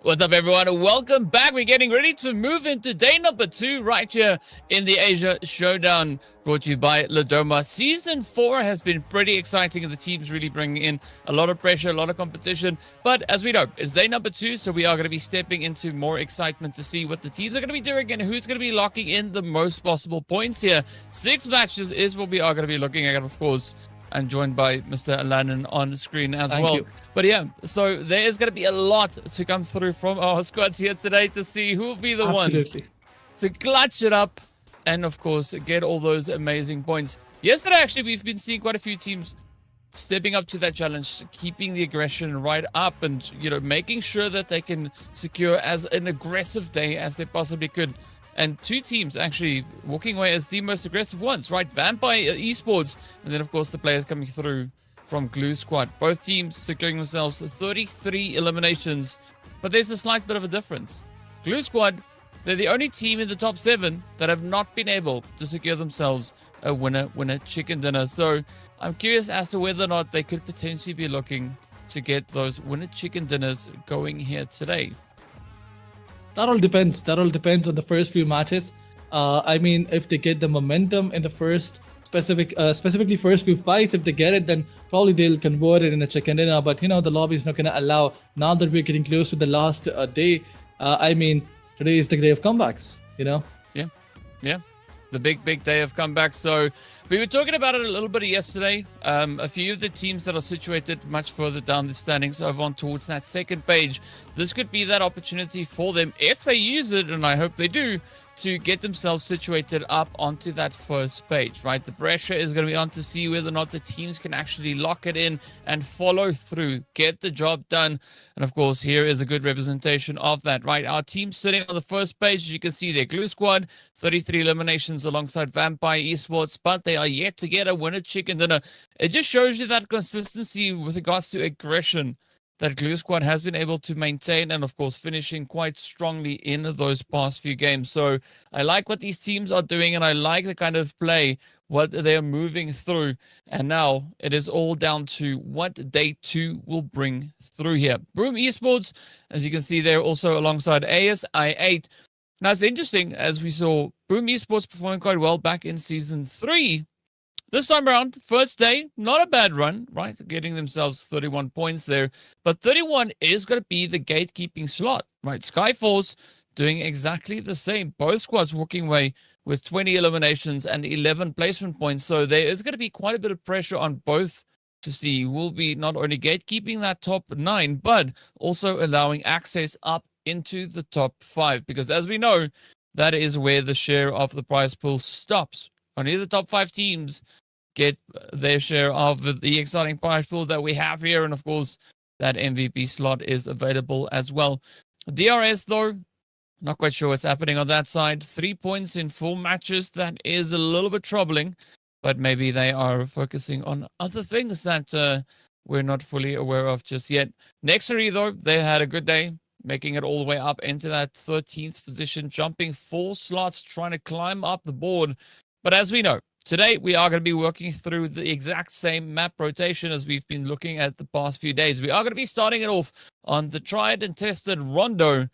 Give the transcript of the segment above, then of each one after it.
What's up, everyone? Welcome back. We're getting ready to move into day number 2 right here in the Asia Showdown, brought to you by Ladoma. Season 4 has been pretty exciting, and the team's really bringing in a lot of pressure, a lot of competition. But as we know, it's day number 2, so we are going to be stepping into more excitement to see what the teams are going to be doing and who's going to be locking in the most possible points here. 6 matches is what we are going to be looking at, of course. I'm joined by Mr. Alanin on screen as well. You. But yeah, so there is going to be a lot to come through from our squads here today to see who will be the ones to clutch it up and, of course, get all those amazing points. Yesterday, actually, we've been seeing quite a few teams stepping up to that challenge, keeping the aggression right up and, you know, making sure that they can secure as an aggressive day as they possibly could. And 2 teams actually walking away as the most aggressive ones, right? Vampire Esports, and then, of course, the players coming through from Glue Squad. Both teams securing themselves 33 eliminations, but there's a slight bit of a difference. Glue Squad, they're the only team in the top 7 that have not been able to secure themselves a winner chicken dinner. So I'm curious as to whether or not they could potentially be looking to get those winner chicken dinners going here today. That all depends. That all depends on the first few matches. I mean, if they get the momentum in the specifically first few fights, if they get it, then probably they'll convert it in a chicken dinner. But, you know, the lobby is not going to allow. Now that we're getting close to the last day, I mean, today is the day of comebacks, you know? Yeah. The big day of comebacks. So we were talking about it a little bit yesterday. A few of the teams that are situated much further down the standings over on towards that second page. This could be that opportunity for them if they use it, and I hope they do, to get themselves situated up onto that first page, right? The pressure is going to be on to see whether or not the teams can actually lock it in and follow through, get the job done. And of course, here is a good representation of that, right? Our team sitting on the first page, as you can see there, Glue Squad, 33 eliminations alongside Vampire Esports, but they are yet to get a winner chicken dinner. It just shows you that consistency with regards to aggression that Glue Squad has been able to maintain, and of course finishing quite strongly in those past few games. So I like what these teams are doing, and I like the kind of play, what they're moving through. And now it is all down to what day 2 will bring through here. Boom Esports, as you can see there, also alongside ASI8. Now it's interesting, as we saw Boom Esports performing quite well back in Season 3. This time around, first day, not a bad run, right? Getting themselves 31 points there. But 31 is going to be the gatekeeping slot, right? Skyforce doing exactly the same. Both squads walking away with 20 eliminations and 11 placement points. So there is going to be quite a bit of pressure on both to see who will be not only gatekeeping that top 9, but also allowing access up into the top 5. Because as we know, that is where the share of the prize pool stops. Only the top 5 teams get their share of the exciting prize pool that we have here. And of course, that MVP slot is available as well. DRS, though, not quite sure what's happening on that side. 3 points in 4 matches. That is a little bit troubling. But maybe they are focusing on other things that we're not fully aware of just yet. Nexary, though, they had a good day, making it all the way up into that 13th position, jumping 4 slots, trying to climb up the board. But as we know, today we are going to be working through the exact same map rotation as we've been looking at the past few days. We are going to be starting it off on the tried and tested Rondo,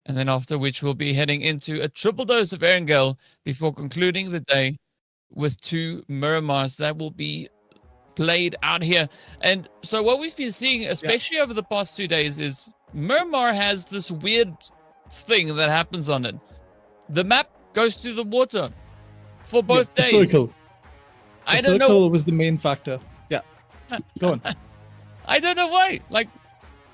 and then after which we'll be heading into a triple dose of Erangel before concluding the day with 2 Miramars that will be played out here. And so what we've been seeing, especially over the past 2 days, is Miramar has this weird thing that happens on it. The map goes to the water for both days. The circle. I The don't know. circle was the main factor. Yeah. Go on. I don't know why. Like,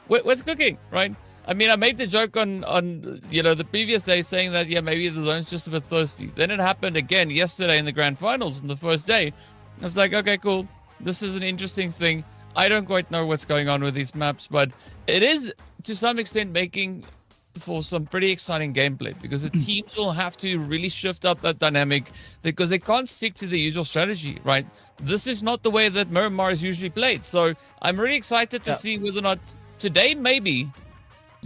what's cooking, right? I mean, I made the joke on you know, the previous day saying that, yeah, maybe the zone's just a bit thirsty. Then it happened again yesterday in the Grandfinals on the first day. I was like, okay, cool. This is an interesting thing. I don't quite know what's going on with these maps, but it is to some extent making for some pretty exciting gameplay, because the teams will have to really shift up that dynamic, because they can't stick to the usual strategy, right? This is not the way that Miramar is usually played. So I'm really excited to see whether or not today maybe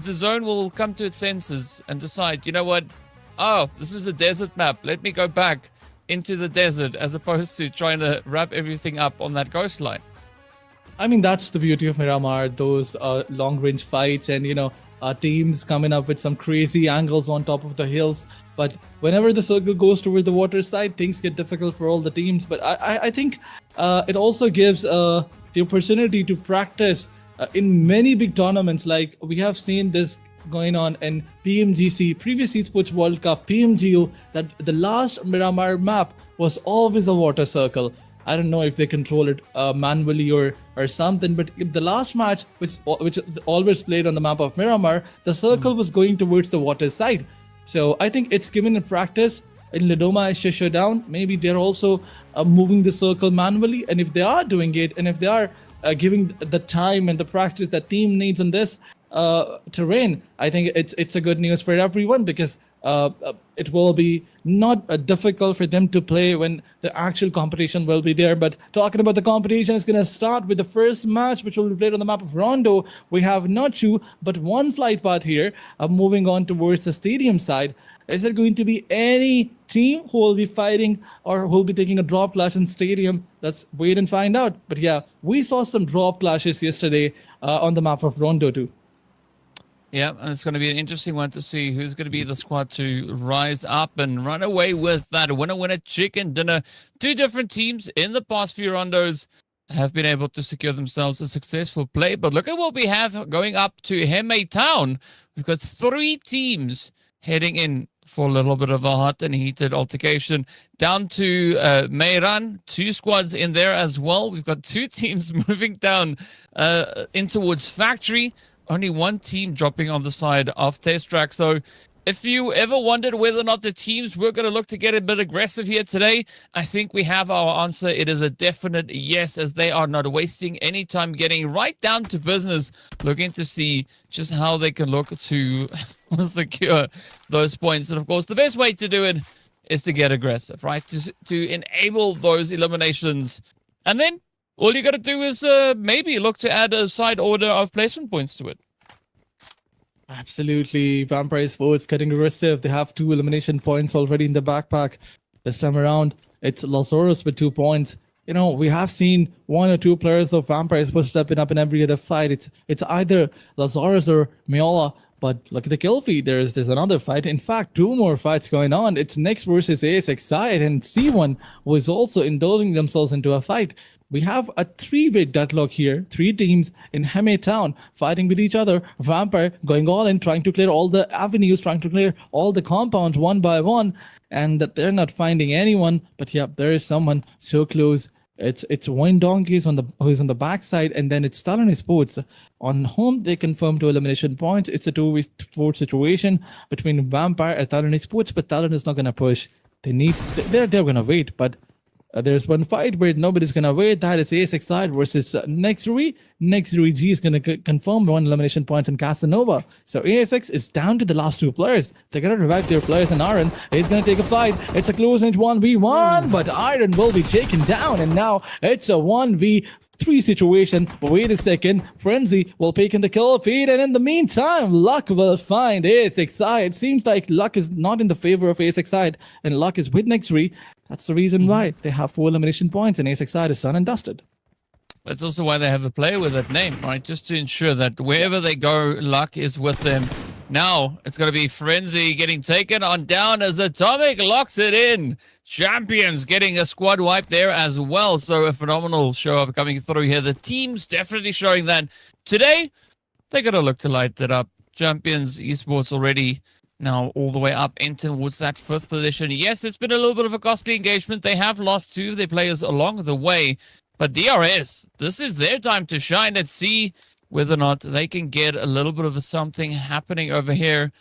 the zone will come to its senses and decide, you know what? Oh, this is a desert map. Let me go back into the desert, as opposed to trying to wrap everything up on that coastline. I mean, that's the beauty of Miramar, those long-range fights, and, you know, teams coming up with some crazy angles on top of the hills. But whenever the circle goes toward the water side, things get difficult for all the teams. But I think it also gives the opportunity to practice in many big tournaments. Like we have seen this going on in PMGC, previous Esports World Cup, PMGO, that the last Miramar map was always a water circle. I don't know if they control it manually or something, but if the last match, which always played on the map of Miramar, the circle was going towards the water side. So I think it's given a practice. In Ledoma is Shisho down. Maybe they're also moving the circle manually, and if they are doing it, and if they are giving the time and the practice that team needs on this terrain, I think it's a good news for everyone, because it will be not difficult for them to play when the actual competition will be there. But talking about the competition, it's going to start with the first match, which will be played on the map of Rondo. We have not two, but one flight path here, moving on towards the stadium side. Is there going to be any team who will be fighting or who will be taking a drop clash in stadium? Let's wait and find out. But yeah, we saw some drop clashes yesterday on the map of Rondo too. Yeah, and it's going to be an interesting one to see who's going to be the squad to rise up and run away with that winner chicken dinner. Two different teams in the past few rondos have been able to secure themselves a successful play. But look at what we have going up to Heme Town. We've got 3 teams heading in for a little bit of a hot and heated altercation. Down to Meiran, 2 squads in there as well. We've got 2 teams moving down in towards Factory. Only 1 team dropping on the side of Test Track. So if you ever wondered whether or not the teams were going to look to get a bit aggressive here today, I think we have our answer. It is a definite yes, as they are not wasting any time getting right down to business, looking to see just how they can look to secure those points. And of course, the best way to do it is to get aggressive, right? To enable those eliminations. And then all you got to do is maybe look to add a side order of placement points to it. Absolutely. Vampire Sports getting aggressive. They have 2 elimination points already in the backpack. This time around, it's Lazarus with 2 points. You know, we have seen 1 or 2 players of Vampire Sports stepping up in every other fight. It's either Lazarus or Miola. But look at the kill feed. There's another fight. In fact, 2 more fights going on. It's Next versus ASX side, and C1 was also indulging themselves into a fight. We have a 3-way deadlock here. 3 teams in Heme Town fighting with each other. Vampire going all in, trying to clear all the avenues, trying to clear all the compounds one by one, and they're not finding anyone. But yeah, there is someone so close. It's Wine Donkeys who's on the backside, and then it's Talon Sports on home. They confirm 2 elimination points. It's a 2-way sport situation between Vampire and Talon Sports, but Talon is not gonna push. They're gonna wait, but there's one fight where nobody's gonna wait. That is ASX side versus Nexury. Nexury G is gonna confirm 1 elimination point in Casanova. So ASX is down to the last 2 players. They're gonna revive their players, and Iron is gonna take a fight. It's a close range 1v1, but Iron will be taken down, and now it's a 1v3 situation. But wait a second, Frenzy will pick in the kill feed, and in the meantime, Luck will find ASX side. Seems like Luck is not in the favor of ASX side, and Luck is with Nexury. That's the reason why they have 4 elimination points, and ASX side is done and dusted. That's also why they have a player with that name, right? Just to ensure that wherever they go, Luck is with them. Now, it's going to be Frenzy getting taken on down as Atomic locks it in. Champions getting a squad wipe there as well. So a phenomenal show up coming through here. The team's definitely showing that today they're going to look to light it up. Champions Esports already now all the way up in towards that 5th position. Yes, it's been a little bit of a costly engagement. They have lost 2 of their players along the way. But DRS, this is their time to shine. Let's see whether or not they can get a little bit of something happening over here.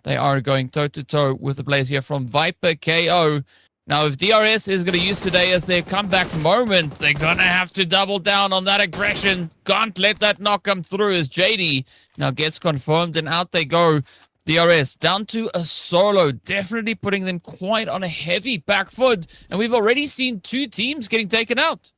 They are going toe-to-toe with the players here from Viper KO. Now, if DRS is going to use today as their comeback moment, they're going to have to double down on that aggression. Can't let that knock come through as JD now gets confirmed, and out they go. DRS down to a solo, definitely putting them quite on a heavy back foot. And we've already seen 2 teams getting taken out.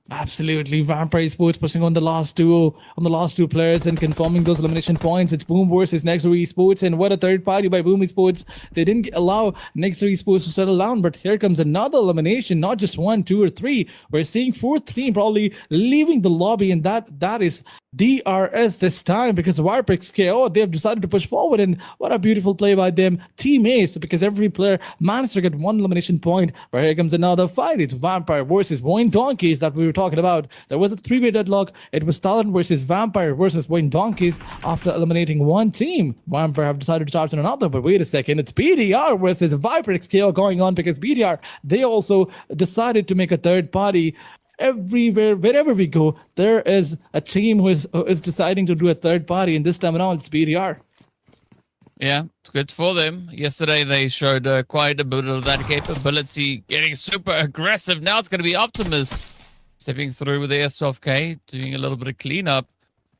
Absolutely. Vampire Sports pushing on the last two players and confirming those elimination points. It's Boom versus Nexury Esports, and what a third party by Boom Esports. They didn't allow Nexury Esports to settle down, but here comes another elimination, not just 1, 2, or 3. We're seeing 4th team probably leaving the lobby, and that is DRS this time because Warpix KO, they have decided to push forward, and what a beautiful play by them. Team Ace, because every player managed to get one elimination point. But here comes another fight. It's Vampire versus Wayne Donkeys that we were talking about. There was a three-way deadlock. It was Talon versus Vampire versus Wayne Donkeys. After eliminating one team, Vampire have decided to charge on another. But wait a second, it's BDR versus Viperix KO going on because BDR, they also decided to make a third party. Everywhere, wherever we go, there is a team who is deciding to do a third party, and this time around it's BDR. Yeah, it's good for them. Yesterday they showed quite a bit of that capability, getting super aggressive. Now it's going to be Optimus stepping through with the S12K, doing a little bit of cleanup.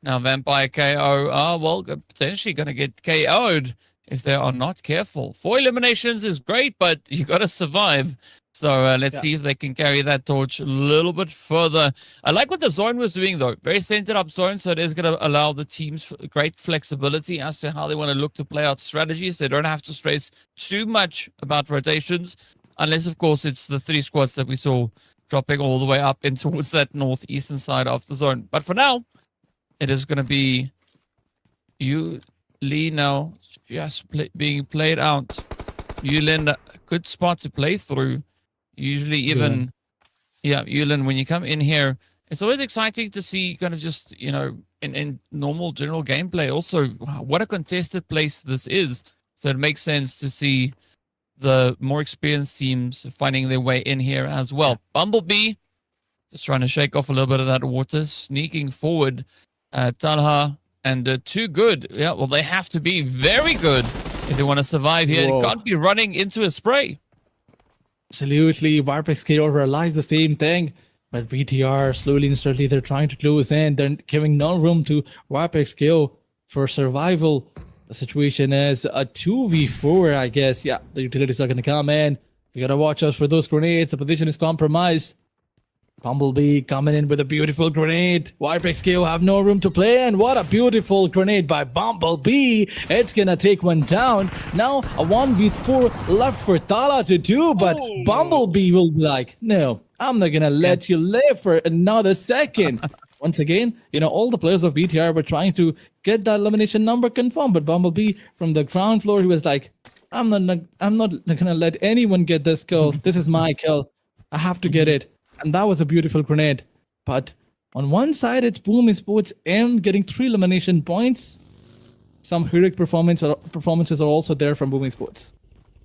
Now Vampire KO are, well, potentially going to get KO'd if they are not careful. 4 eliminations is great, but you got to survive. So let's see if they can carry that torch a little bit further. I like what the zone was doing, though. Very centered up zone, so it is going to allow the teams great flexibility as to how they want to look to play out strategies. They don't have to stress too much about rotations, unless, of course, it's the 3 squads that we saw dropping all the way up in towards that northeastern side of the zone. But for now, it is going to be you, Lee, now just being played out. Yulin, a good spot to play through. Usually even, Yulin, when you come in here, it's always exciting to see kind of just, you know, in normal general gameplay also what a contested place this is. So it makes sense to see the more experienced teams finding their way in here as well. Bumblebee, just trying to shake off a little bit of that water, sneaking forward. Talha and Too Good. Yeah, well, they have to be very good if they want to survive here. Whoa. They can't be running into a spray. Absolutely, Warpix KO realized the same thing, but BTR slowly and steadily they're trying to close in. They're giving no room to Warpix KO for survival. The situation is a 2v4, I guess. Yeah, the utilities are going to come in. You got to watch out for those grenades. The position is compromised. Bumblebee coming in with a beautiful grenade. Warpix KO have no room to play, and what a beautiful grenade by Bumblebee. It's gonna take one down. Now a 1v4 left for Tala to do, but Bumblebee will be like, no, I'm not gonna let you live for another second. Once again, you know, all the players of BTR were trying to get that elimination number confirmed, but Bumblebee from the ground floor, he was like, I'm not gonna let anyone get this kill. This is my kill. I have to get it. And that was a beautiful grenade. But on one side, it's Boom Esports M getting 3 elimination points. Some heroic performances are also there from Boom Esports.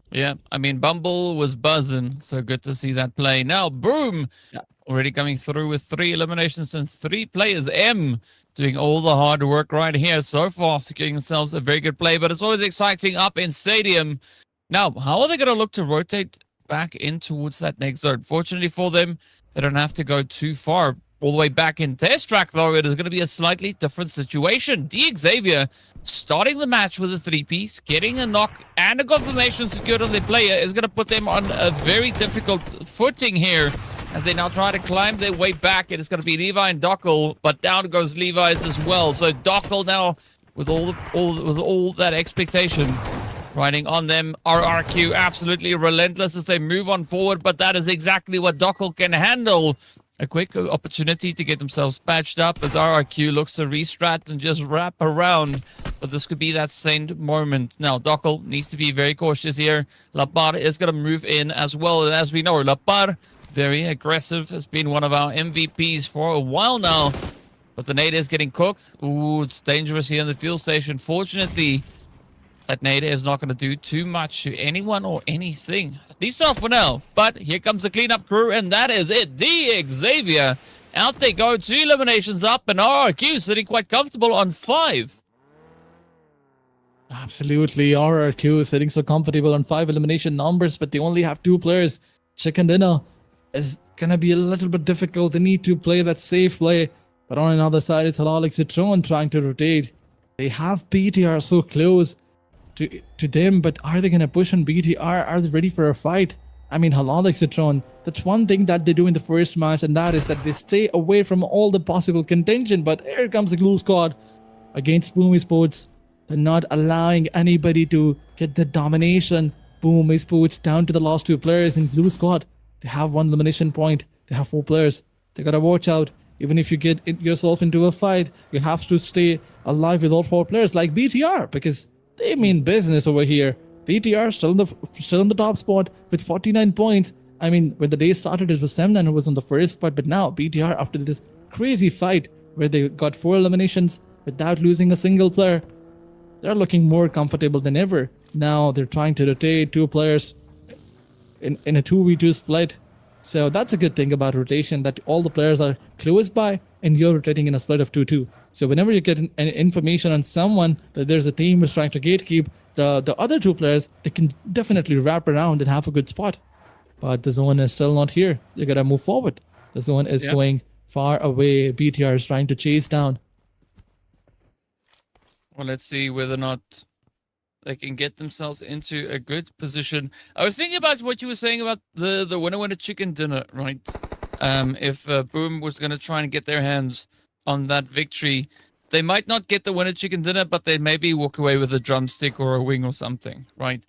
Yeah, I mean, Bumble was buzzing, so good to see that play. Now, Boom already coming through with 3 eliminations and 3 players. M doing all the hard work right here so far, securing themselves a very good play. But it's always exciting up in Stadium. Now, how are they going to look to rotate back in towards that next zone? Fortunately for them, they don't have to go too far. All the way back in Test Track, though, it is going to be a slightly different situation. Xavier starting the match with a 3-piece, getting a knock and a confirmation secured on their player is going to put them on a very difficult footing here as they now try to climb their way back. It is going to be Levi and Dockel, but down goes Levi's as well. So Dockel now with all that expectation riding on them. RRQ absolutely relentless as they move on forward, but that is exactly what Dockel can handle. A quick opportunity to get themselves patched up as RRQ looks to restrat and just wrap around. But this could be that same moment. Now, Dockel needs to be very cautious here. Lapar is going to move in as well. And as we know, Lapar, very aggressive, has been one of our MVPs for a while now. But the nade is getting cooked. Ooh, it's dangerous here in the fuel station. Fortunately, that nade is not going to do too much to anyone or anything. At least not for now. But here comes the cleanup crew, and that is it. Xavier. Out they go. 2 eliminations up, and RRQ sitting quite comfortable on 5. Absolutely. RRQ is sitting so comfortable on 5 elimination numbers, but they only have 2 players. Chicken Dinner is going to be a little bit difficult. They need to play that safe play. But on another side, it's Halalik Citron trying to rotate. They have BTR so close to them, but are they going to push on BTR? Are they ready for a fight? I mean, Halalik Citron, that's one thing that they do in the first match, and that is that they stay away from all the possible contention. But here comes the glue squad against Boom Esports. They're not allowing anybody to get the domination. Boom Esports down to the last 2 players in glue squad. They have 1 elimination point. They have 4 players. They gotta watch out. Even if you get yourself into a fight, you have to stay alive with all 4 players like BTR, because they mean business over here. BTR still in the top spot with 49 points. I mean, when the day started, it was Semnan who was on the first spot, but now BTR, after this crazy fight where they got 4 eliminations without losing a single player, they're looking more comfortable than ever. Now they're trying to rotate 2 players in a 2v2 split. So that's a good thing about rotation, that all the players are close by and you're rotating in a split of 2-2. So whenever you get an information on someone that there's a team who's trying to gatekeep, the other 2 players, they can definitely wrap around and have a good spot. But the zone is still not here. You gotta move forward. The zone is going far away. BTR is trying to chase down. Well, let's see whether or not they can get themselves into a good position. I was thinking about what you were saying about the winner chicken dinner, right? If Boom was going to try and get their hands on that victory, they might not get the winner chicken dinner, but they maybe walk away with a drumstick or a wing or something, right?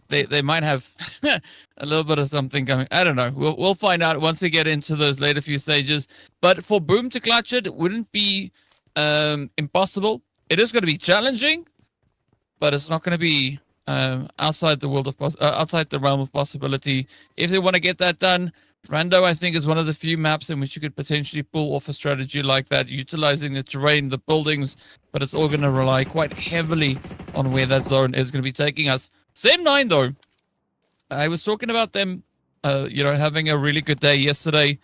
They might have a little bit of something coming. I don't know. We'll find out once we get into those later few stages. But for Boom to clutch it wouldn't be impossible. It is going to be challenging, but it's not going to be outside the world of outside the realm of possibility. If they want to get that done, Rando, I think, is one of the few maps in which you could potentially pull off a strategy like that, utilizing the terrain, the buildings, but it's all going to rely quite heavily on where that zone is going to be taking us. Same 9, though. I was talking about them, having a really good day yesterday.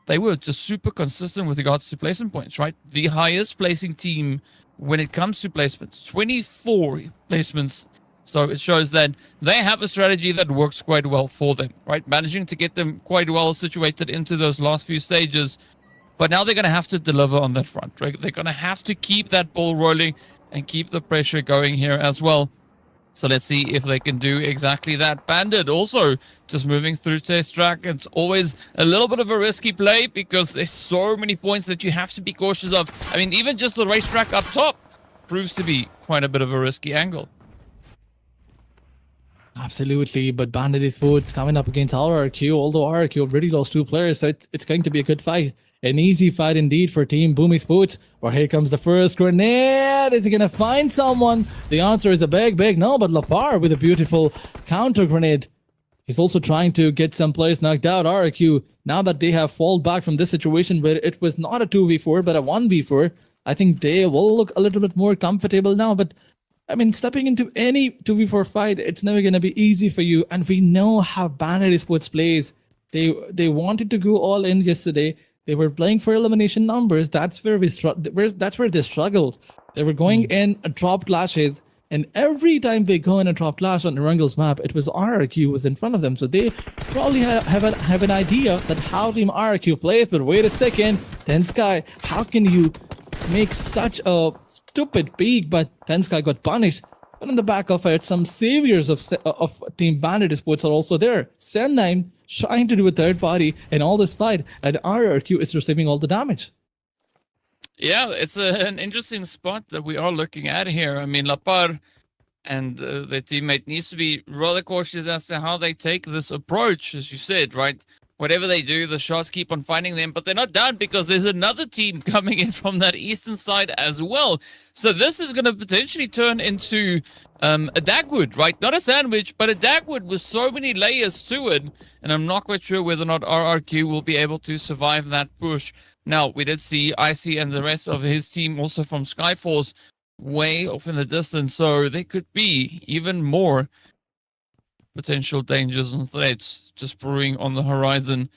They were just super consistent with regards to placement points, right? The highest placing team when it comes to placements, 24 placements. So it shows that they have a strategy that works quite well for them, right? Managing to get them quite well situated into those last few stages. But now they're going to have to deliver on that front, right? They're going to have to keep that ball rolling and keep the pressure going here as well. So let's see if they can do exactly that. Bandit also just moving through test track. It's always a little bit of a risky play because there's so many points that you have to be cautious of. I mean, even just the racetrack up top proves to be quite a bit of a risky angle. Absolutely, but Bandit Esports coming up against RRQ, although RRQ already lost 2 players, so it's going to be a good fight. An easy fight indeed for Team Boom Esports. But here comes the first grenade. Is he gonna find someone? The answer is a big no, but Lapar with a beautiful counter grenade. He's also trying to get some players knocked out. RRQ, now that they have fallen back from this situation where it was not a 2v4 but a 1v4, I think they will look a little bit more comfortable now. But I mean, stepping into any 2v4 fight, it's never going to be easy for you. And we know how Bandit Esports plays. They wanted to go all in yesterday. They were playing for elimination numbers. That's where that's where they struggled. They were going in drop clashes, and every time they go in a drop clash on Erangel's map, it was RRQ was in front of them. So they probably have an idea that how Team RRQ plays. But wait a second, Tensky, how can you make such a stupid peek? But Tensky got punished. But on the back of it, some saviors of Team Bandit Esports are also there. Sen9 trying to do a third party in all this fight, and RRQ is receiving all the damage. Yeah, it's an interesting spot that we are looking at here. I mean, Lapar and their teammate needs to be rather cautious as to how they take this approach, as you said, right? Whatever they do, the shots keep on finding them, but they're not done because there's another team coming in from that eastern side as well. So this is going to potentially turn into a Dagwood, right? Not a sandwich, but a Dagwood with so many layers to it. And I'm not quite sure whether or not RRQ will be able to survive that push. Now, we did see Icy and the rest of his team also from Skyforce way off in the distance. So there could be even more potential dangers and threats just brewing on the horizon.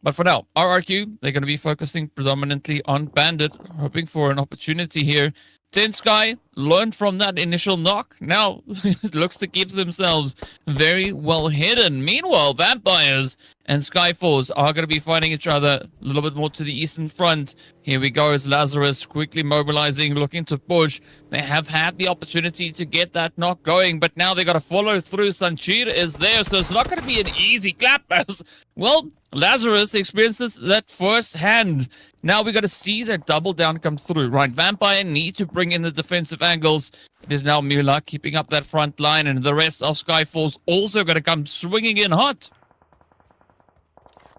But for now, RRQ, they're going to be focusing predominantly on Bandit, hoping for an opportunity here. Tensky learned from that initial knock. Now it looks to keep themselves very well hidden. Meanwhile, Vampires and Skyforce are going to be fighting each other a little bit more to the eastern front. Here we go as Lazarus quickly mobilizing, looking to push. They have had the opportunity to get that knock going, but now they got to follow through. Sanchir is there, so it's not going to be an easy clap as, well, Lazarus experiences that firsthand. Now we got to see that double down come through, right? Vampire need to bring in the defensive angles. It is now Mula keeping up that front line, and the rest of Skyfall's also going to come swinging in hot.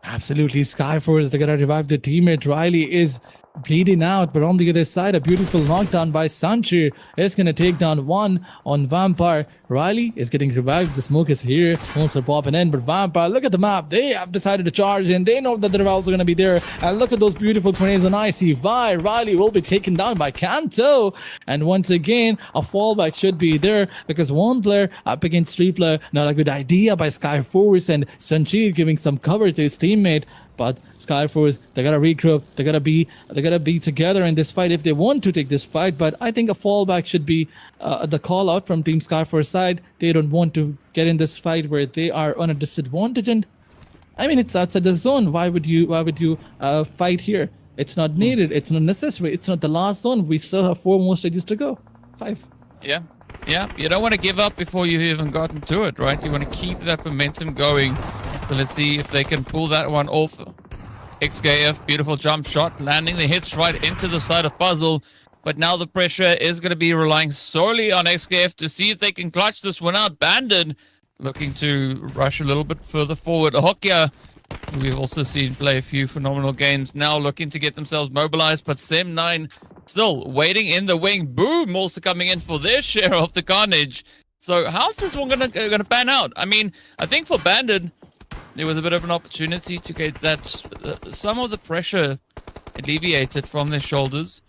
Absolutely, Skyforce, they're gonna revive their teammate. Riley is bleeding out, but on the other side, a beautiful knockdown by Sanchir is gonna take down one on Vampire. Riley is getting revived. The smoke is here. Smokes are popping in, but Vampire, look at the map. They have decided to charge in. They know that the revives are gonna be there. And look at those beautiful grenades on IC5. Riley will be taken down by Kanto. And once again, a fallback should be there because one player up against three player. Not a good idea by Skyforce, and Sanchir giving some cover to his teammate. But Skyforce, they gotta regroup. They gotta be together in this fight if they want to take this fight. But I think a fallback should be the call out from Team Skyforce side. They don't want to get in this fight where they are on a disadvantage. And I mean, it's outside the zone. Why would you fight here? It's not needed. It's not necessary. It's not the last zone. We still have 4 more stages to go. 5. Yeah. Yeah. You don't want to give up before you've even gotten to it, right? You want to keep that momentum going. So let's see if they can pull that one off. XKF, beautiful jump shot, landing the hits right into the side of Puzzle. But now the pressure is going to be relying solely on XKF to see if they can clutch this one out. Bandon looking to rush a little bit further forward. Hokia, who we've also seen play a few phenomenal games, now looking to get themselves mobilized. But Sem9 still waiting in the wing. Boom also coming in for their share of the carnage. So how's this one gonna pan out? I mean, I think for Bandon, there was a bit of an opportunity to get that some of the pressure alleviated from their shoulders,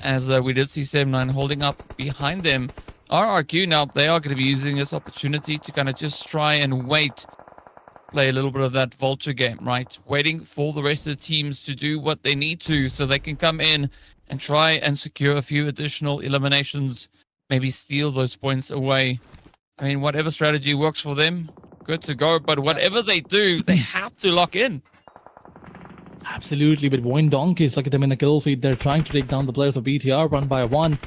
as we did see Sem9 holding up behind them. RRQ now, they are going to be using this opportunity to kind of just try and play a little bit of that vulture game, right? Waiting for the rest of the teams to do what they need to so they can come in and try and secure a few additional eliminations, maybe steal those points away. I mean, whatever strategy works for them, good to go. But whatever they do, they have to lock in. Absolutely, but Wayne Donkeys, look at them in the kill feed. They're trying to take down the players of BTR one by one.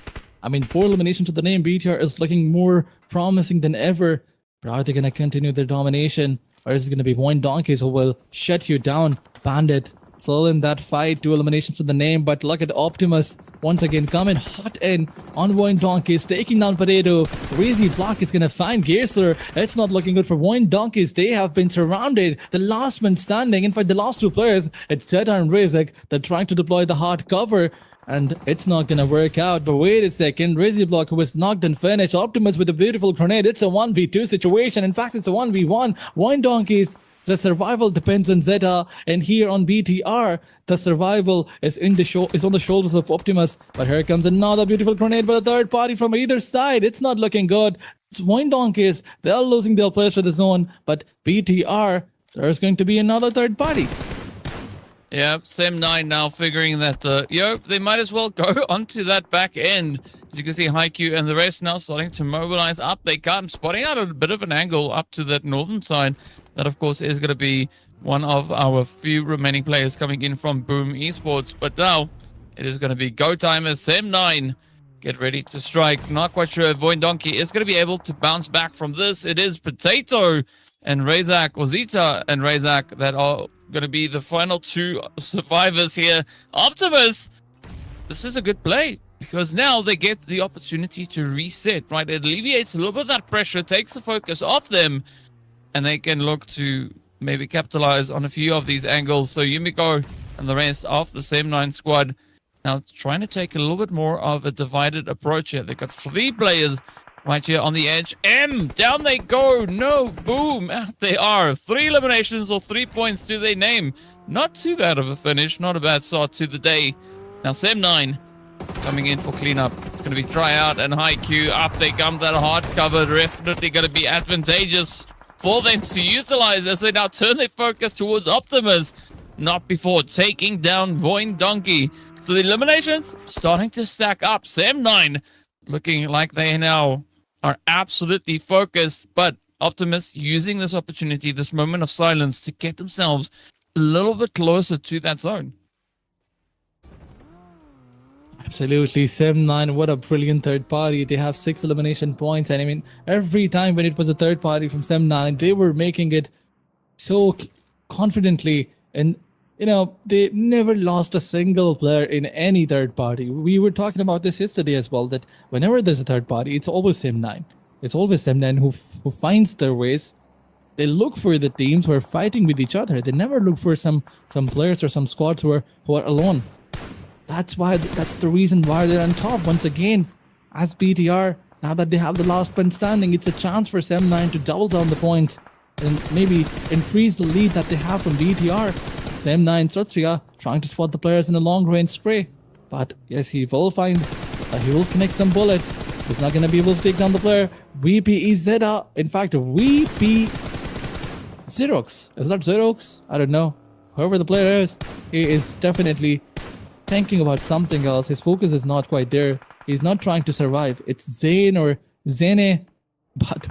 I mean, 4 eliminations to the name. BTR is looking more promising than ever. But are they going to continue their domination? Or is it going to be Wayne Donkeys who will shut you down? Bandit still in that fight. 2 eliminations to the name. But look at Optimus once again coming hot in on Wayne Donkeys, taking down Potato. Crazy Block is going to find Gearsler. It's not looking good for Wayne Donkeys. They have been surrounded. The last man standing. In fact, the last 2 players, it's Zeta and Razek. They're trying to deploy the hard cover. And it's not gonna work out. But wait a second, Crazy Block, who was knocked and finished. Optimus with a beautiful grenade. It's a 1v2 situation. In fact, it's a 1v1. Wine Donkeys, the survival depends on Zeta. And here on BTR, the survival is on the shoulders of Optimus. But here comes another beautiful grenade by the third party from either side. It's not looking good. It's Wine Donkeys, they're losing their players to the zone. But BTR, there's going to be another third party. Yeah, Sem9 now figuring that, they might as well go onto that back end. As you can see, Haikyuu and the rest now starting to mobilize up. They come, spotting out a bit of an angle up to that northern side. That, of course, is going to be one of our few remaining players coming in from Boom Esports. But now, it is going to be go time as Sem9 get ready to strike. Not quite sure if Voin Donkey is going to be able to bounce back from this. It is Potato and Razak, or Zeta and Razak, that are going to be the final 2 survivors here. Optimus, this is a good play because now they get the opportunity to reset, right? It alleviates a little bit of that pressure, takes the focus off them, and they can look to maybe capitalize on a few of these angles. So Yumiko and the rest of the Sem9 squad now trying to take a little bit more of a divided approach here. They've got 3 players right here on the edge. Down they go. No, boom, out they are. 3 eliminations or 3 points to their name. Not too bad of a finish. Not a bad start to the day. Now Sem9 coming in for cleanup. It's going to be Tryout and Haikyuu. Up they come. That hard cover definitely going to be advantageous for them to utilize as they now turn their focus towards Optimus. Not before taking down Voin Donkey. So the eliminations starting to stack up. Sem9 looking like they now are absolutely focused, but Optimus using this opportunity, this moment of silence, to get themselves a little bit closer to that zone. Absolutely, Sem9, what a brilliant third party. They have 6 elimination points, and I mean, every time when it was a third party from Sem9, they were making it so confidently, and they never lost a single player in any third party. We were talking about this yesterday as well, that whenever there's a third party, it's always Sem9. It's always Sem9 who finds their ways they look for the teams who are fighting with each other. They never look for some players or some squads who are alone. That's the reason why they're on top once again. As BTR, now that they have the last man standing, it's a chance for Sem9 to double down the points and maybe increase the lead that they have from BTR. Sem9 Satria trying to spot the players in a long range spray. But yes, he will connect some bullets. He's not gonna be able to take down the player. VP Zeta. In fact, VP Xerox. Is that Xerox? I don't know. Whoever the player is, he is definitely thinking about something else. His focus is not quite there. He's not trying to survive. It's Zane or Zene. But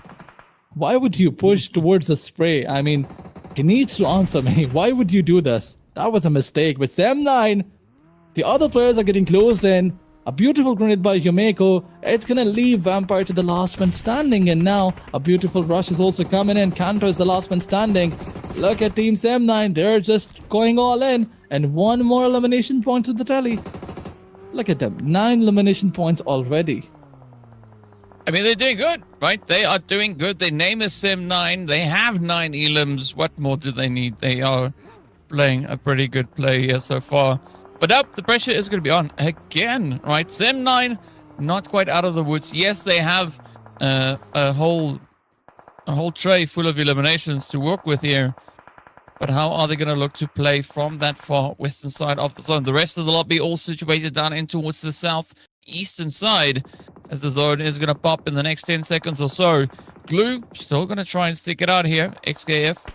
why would you push towards the spray? I mean, he needs to answer me. Why would you do this? That was a mistake. With Sem9, the other players are getting closed in. A beautiful grenade by Yumeko. It's gonna leave Vampire to the last man standing. And now a beautiful rush is also coming in. Kanto is the last man standing. Look at Team Sem9. They're just going all in. And one more elimination point to the tally. Look at them. 9 elimination points already. I mean, they're doing good, right? They are doing good. Their name is Sem9. They have 9 elims. What more do they need? They are playing a pretty good play here so far. But up, the pressure is going to be on again, right? Sem9, not quite out of the woods. Yes, they have a whole tray full of eliminations to work with here. But how are they going to look to play from that far western side of the zone? The rest of the lobby all situated down in towards the southeastern side, as the zone is going to pop in the next 10 seconds or so. Glue still going to try and stick it out here. XKF,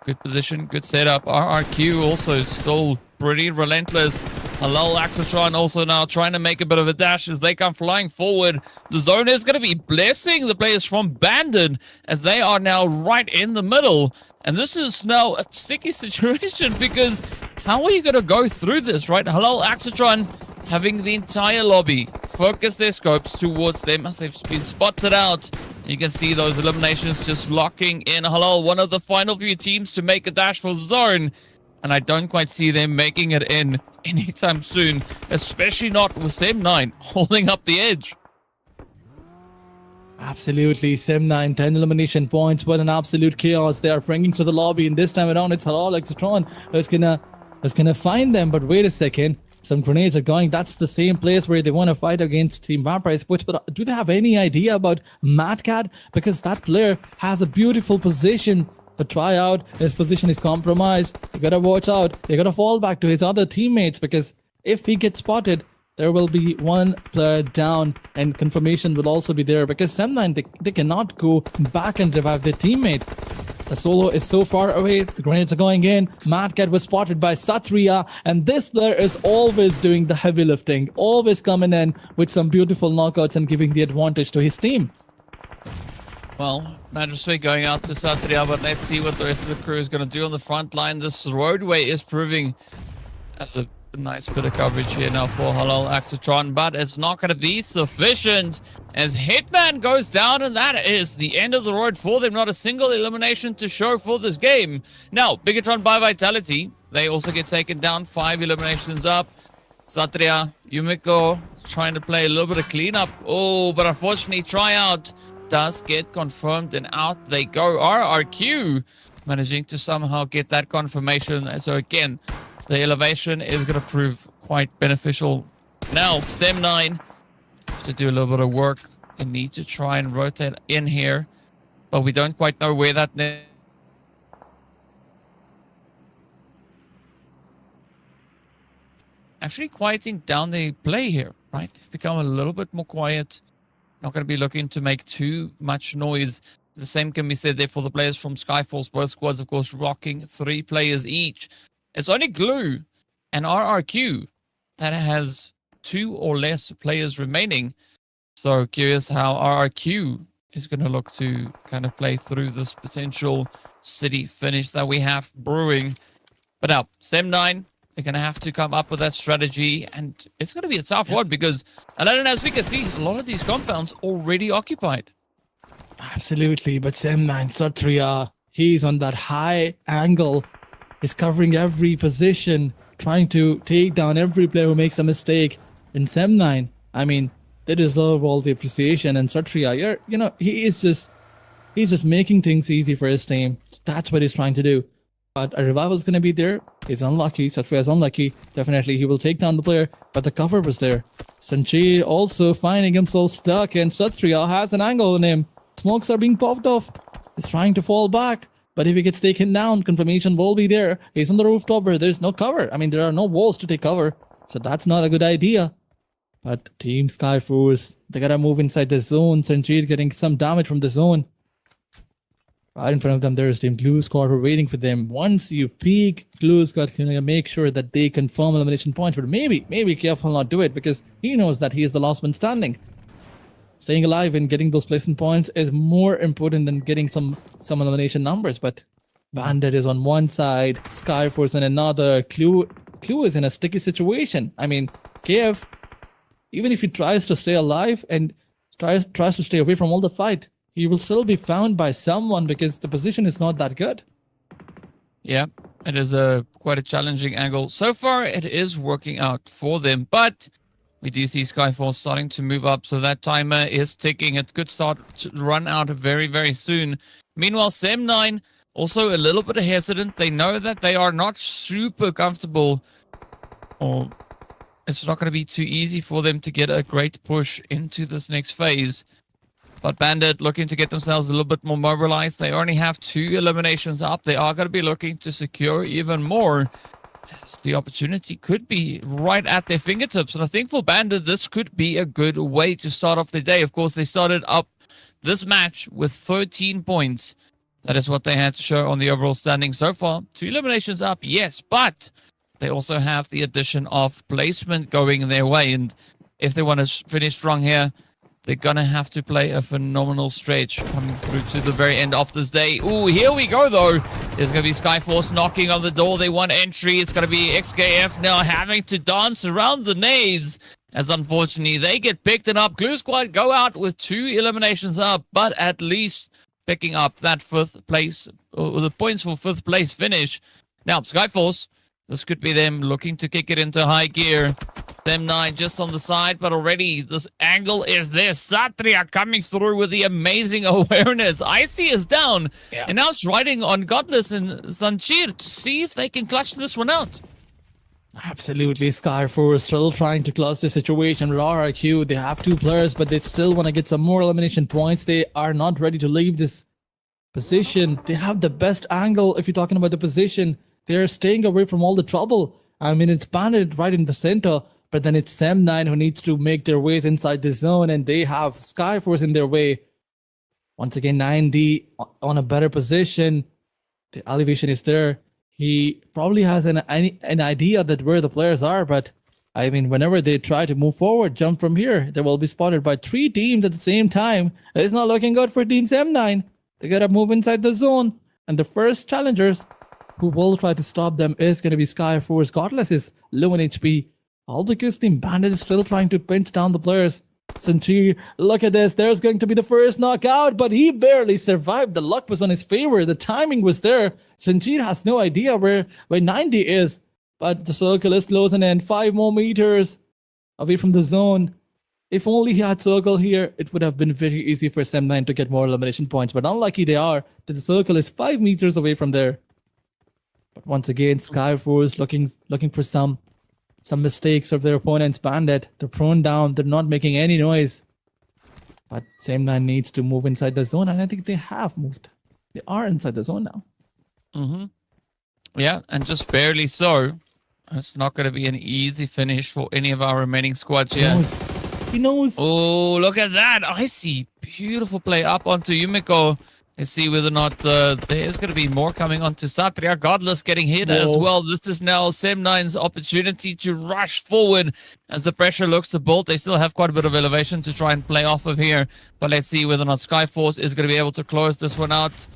good position, good setup. RRQ also still pretty relentless. Halal Axotron also now trying to make a bit of a dash as they come flying forward. The zone is going to be blessing the players from Bandon as they are now right in the middle. And this is now a sticky situation because how are you going to go through this, right? Halal Axotron having the entire lobby focus their scopes towards them as they've been spotted out. You can see those eliminations just locking in. Halal, one of the final few teams to make a dash for zone. And I don't quite see them making it in anytime soon, especially not with Sem9 holding up the edge. Absolutely, Sem9, 10 elimination points. What an absolute chaos they are bringing to the lobby. And this time around, it's Halal Exotron who's gonna find them. But wait a second, some grenades are going. That's the same place where they want to fight against Team Vampires. But do they have any idea about Madcat? Because that player has a beautiful position. But try out, his position is compromised. You gotta watch out. You gotta fall back to his other teammates because if he gets spotted, there will be one player down and confirmation will also be there because Sem9, they cannot go back and revive their teammate. The solo is so far away. The grenades are going in. Madcat was spotted by Satria and this player is always doing the heavy lifting, always coming in with some beautiful knockouts and giving the advantage to his team. Well, Magistrate going out to Satria, but let's see what the rest of the crew is going to do on the front line. This roadway is proving as a nice bit of coverage here now for Halal Axotron, but it's not going to be sufficient as Hitman goes down, and that is the end of the road for them. Not a single elimination to show for this game. Now, Bigatron by Vitality, they also get taken down, 5 eliminations up. Satria, Yumiko trying to play a little bit of cleanup. Oh, but unfortunately, tryout does get confirmed and out they go. RRQ managing to somehow get that confirmation. So again, the elevation is going to prove quite beneficial. Now, Sem9 have to do a little bit of work. They need to try and rotate in here, but we don't quite know where that actually quieting down the play here, right? They've become a little bit more quiet. Not going to be looking to make too much noise. The same can be said there for the players from Skyfalls. Both squads, of course, rocking 3 players each. It's only Glue and RRQ that has 2 or less players remaining. So curious how RRQ is going to look to kind of play through this potential city finish that we have brewing. But now, Sem9, they're going to have to come up with that strategy, and it's going to be a tough one because, Aladdin, as we can see, a lot of these compounds already occupied. Absolutely, but Sem9 Satria, he's on that high angle. He's covering every position, trying to take down every player who makes a mistake. And Sem9, I mean, they deserve all the appreciation. And Satria, he is just He's just making things easy for his team. That's what he's trying to do. But a revival is going to be there. He's unlucky. Satria is unlucky. Definitely, he will take down the player. But the cover was there. Sanjay also finding himself stuck. And Satria has an angle on him. Smokes are being popped off. He's trying to fall back. But if he gets taken down, confirmation will be there. He's on the rooftop where there's no cover. I mean, there are no walls to take cover. So that's not a good idea. But Team Skyforce, they gotta move inside the zone. Sanjay getting some damage from the zone. Right in front of them, there is Team Glue Squad. We're waiting for them. Once you peek, Glue Squad can make sure that they confirm elimination points. But maybe KF will not do it because he knows that he is the last one standing. Staying alive and getting those placement points is more important than getting some elimination numbers. But Bandit is on one side, Skyforce on another. Clue is in a sticky situation. I mean, KF, even if he tries to stay alive and tries to stay away from all the fight, he will still be found by someone because the position is not that good. Yeah, it is quite a challenging angle. So far, it is working out for them, but we do see Skyfall starting to move up, so that timer is ticking. It could start to run out very, very soon. Meanwhile, Sem9 also a little bit hesitant. They know that they are not super comfortable, or it's not going to be too easy for them to get a great push into this next phase. But Bandit looking to get themselves a little bit more mobilized. They only have 2 eliminations up. They are going to be looking to secure even more. The opportunity could be right at their fingertips. And I think for Bandit, this could be a good way to start off the day. Of course, they started up this match with 13 points. That is what they had to show on the overall standing so far. 2 eliminations up, yes, but they also have the addition of placement going their way. And if they want to finish strong here, they're going to have to play a phenomenal stretch coming through to the very end of this day. Ooh, here we go, though. There's going to be Skyforce knocking on the door. They want entry. It's going to be XKF now having to dance around the nades, as unfortunately they get picked up. Glue Squad go out with 2 eliminations up, but at least picking up that 5th place, or the points for 5th place finish. Now, Skyforce, this could be them looking to kick it into high gear. Them9 just on the side, but already this angle is there. Satria coming through with the amazing awareness. Icy is down, and now it's riding on Godless and Sanchir to see if they can clutch this one out. Absolutely, Skyforce still trying to clutch the situation with RRQ. They have 2 players, but they still want to get some more elimination points. They are not ready to leave this position. They have the best angle if you're talking about the position. They're staying away from all the trouble. I mean, it's Bandit right in the center, but then it's Sem9 who needs to make their ways inside the zone, and they have Skyforce in their way. Once again, 9D on a better position. The elevation is there. He probably has an idea that where the players are, but I mean, whenever they try to move forward, jump from here, they will be spotted by 3 teams at the same time. It's not looking good for Team Sem9. They gotta move inside the zone, and the first challengers who will try to stop them is going to be Skyforce. Godless is low in HP. All because Team Bandit is still trying to pinch down the players. Sanchir, look at this. There's going to be the first knockout, but he barely survived. The luck was on his favor. The timing was there. Sanchir has no idea where 90 is, but the circle is closing in. 5 more meters away from the zone. If only he had circle here, it would have been very easy for Sem9 to get more elimination points, but unlucky they are that the circle is 5 meters away from there. But once again, Skyforce looking for some mistakes of their opponents. Bandit, they're prone down. They're not making any noise. But Sem9 needs to move inside the zone, and I think they have moved. They are inside the zone now. Yeah, and just barely so. It's not going to be an easy finish for any of our remaining squads here. He knows. Oh, look at that. Icy. Beautiful play up onto Yumiko. Let's see whether or not there's going to be more coming onto Satria. Godless getting hit as well. This is now Sem9's opportunity to rush forward as the pressure looks to build. They still have quite a bit of elevation to try and play off of here. But let's see whether or not Skyforce is going to be able to close this one out.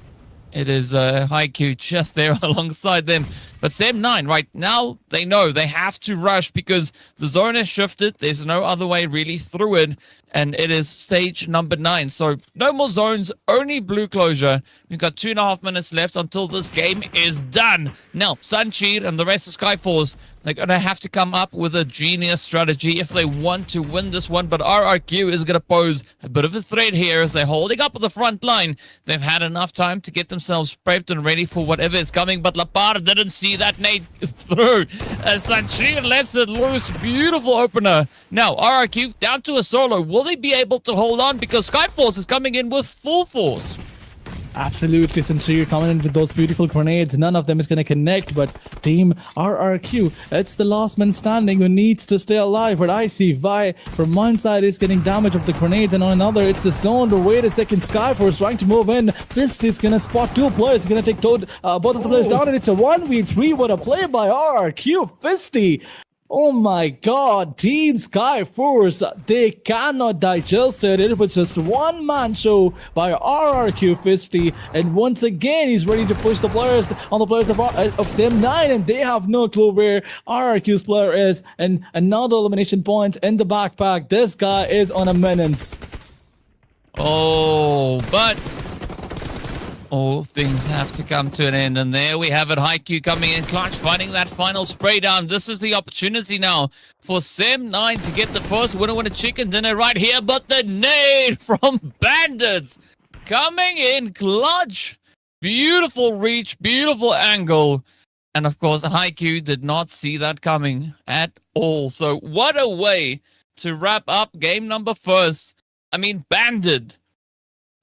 It is Haikyuu just there alongside them. But Sem9, right now, they know they have to rush because the zone has shifted. There's no other way really through it. And it is stage number 9. So no more zones, only blue closure. We've got 2.5 minutes left until this game is done. Now, Suncheer and the rest of Skyforce, they're going to have to come up with a genius strategy if they want to win this one. But RRQ is going to pose a bit of a threat here as they're holding up at the front line. They've had enough time to get themselves prepped and ready for whatever is coming. But Lapar didn't see that nade through. Suncheer lets it loose. Beautiful opener. Now, RRQ down to a solo. Will they be able to hold on? Because Skyforce is coming in with full force. Absolutely, Suncheer coming in with those beautiful grenades. None of them is going to connect, but Team RRQ, it's the last man standing who needs to stay alive. But I see Vi from one side is getting damage of the grenades, and on another it's the zone. But wait a second, Skyforce trying to move in. Fist is going to spot 2 players. He's going to take both of the players down, and it's a 1v3. What a play by RRQ. Fisty. Oh my god, Team Skyforce, they cannot digest it. It was just one-man show by RRQ Fisty, and once again, he's ready to push the players on the players of Sem9, and they have no clue where RRQ's player is, and another elimination point in the backpack. This guy is on a menace. Oh, but all things have to come to an end, and there we have it. Haiku coming in clutch, finding that final spray down. This is the opportunity now for Sem9 to get the first winner chicken dinner right here, but the nade from Bandits coming in clutch. Beautiful reach, beautiful angle, and of course Haiku did not see that coming at all. So what a way to wrap up game number first. I mean, Bandit,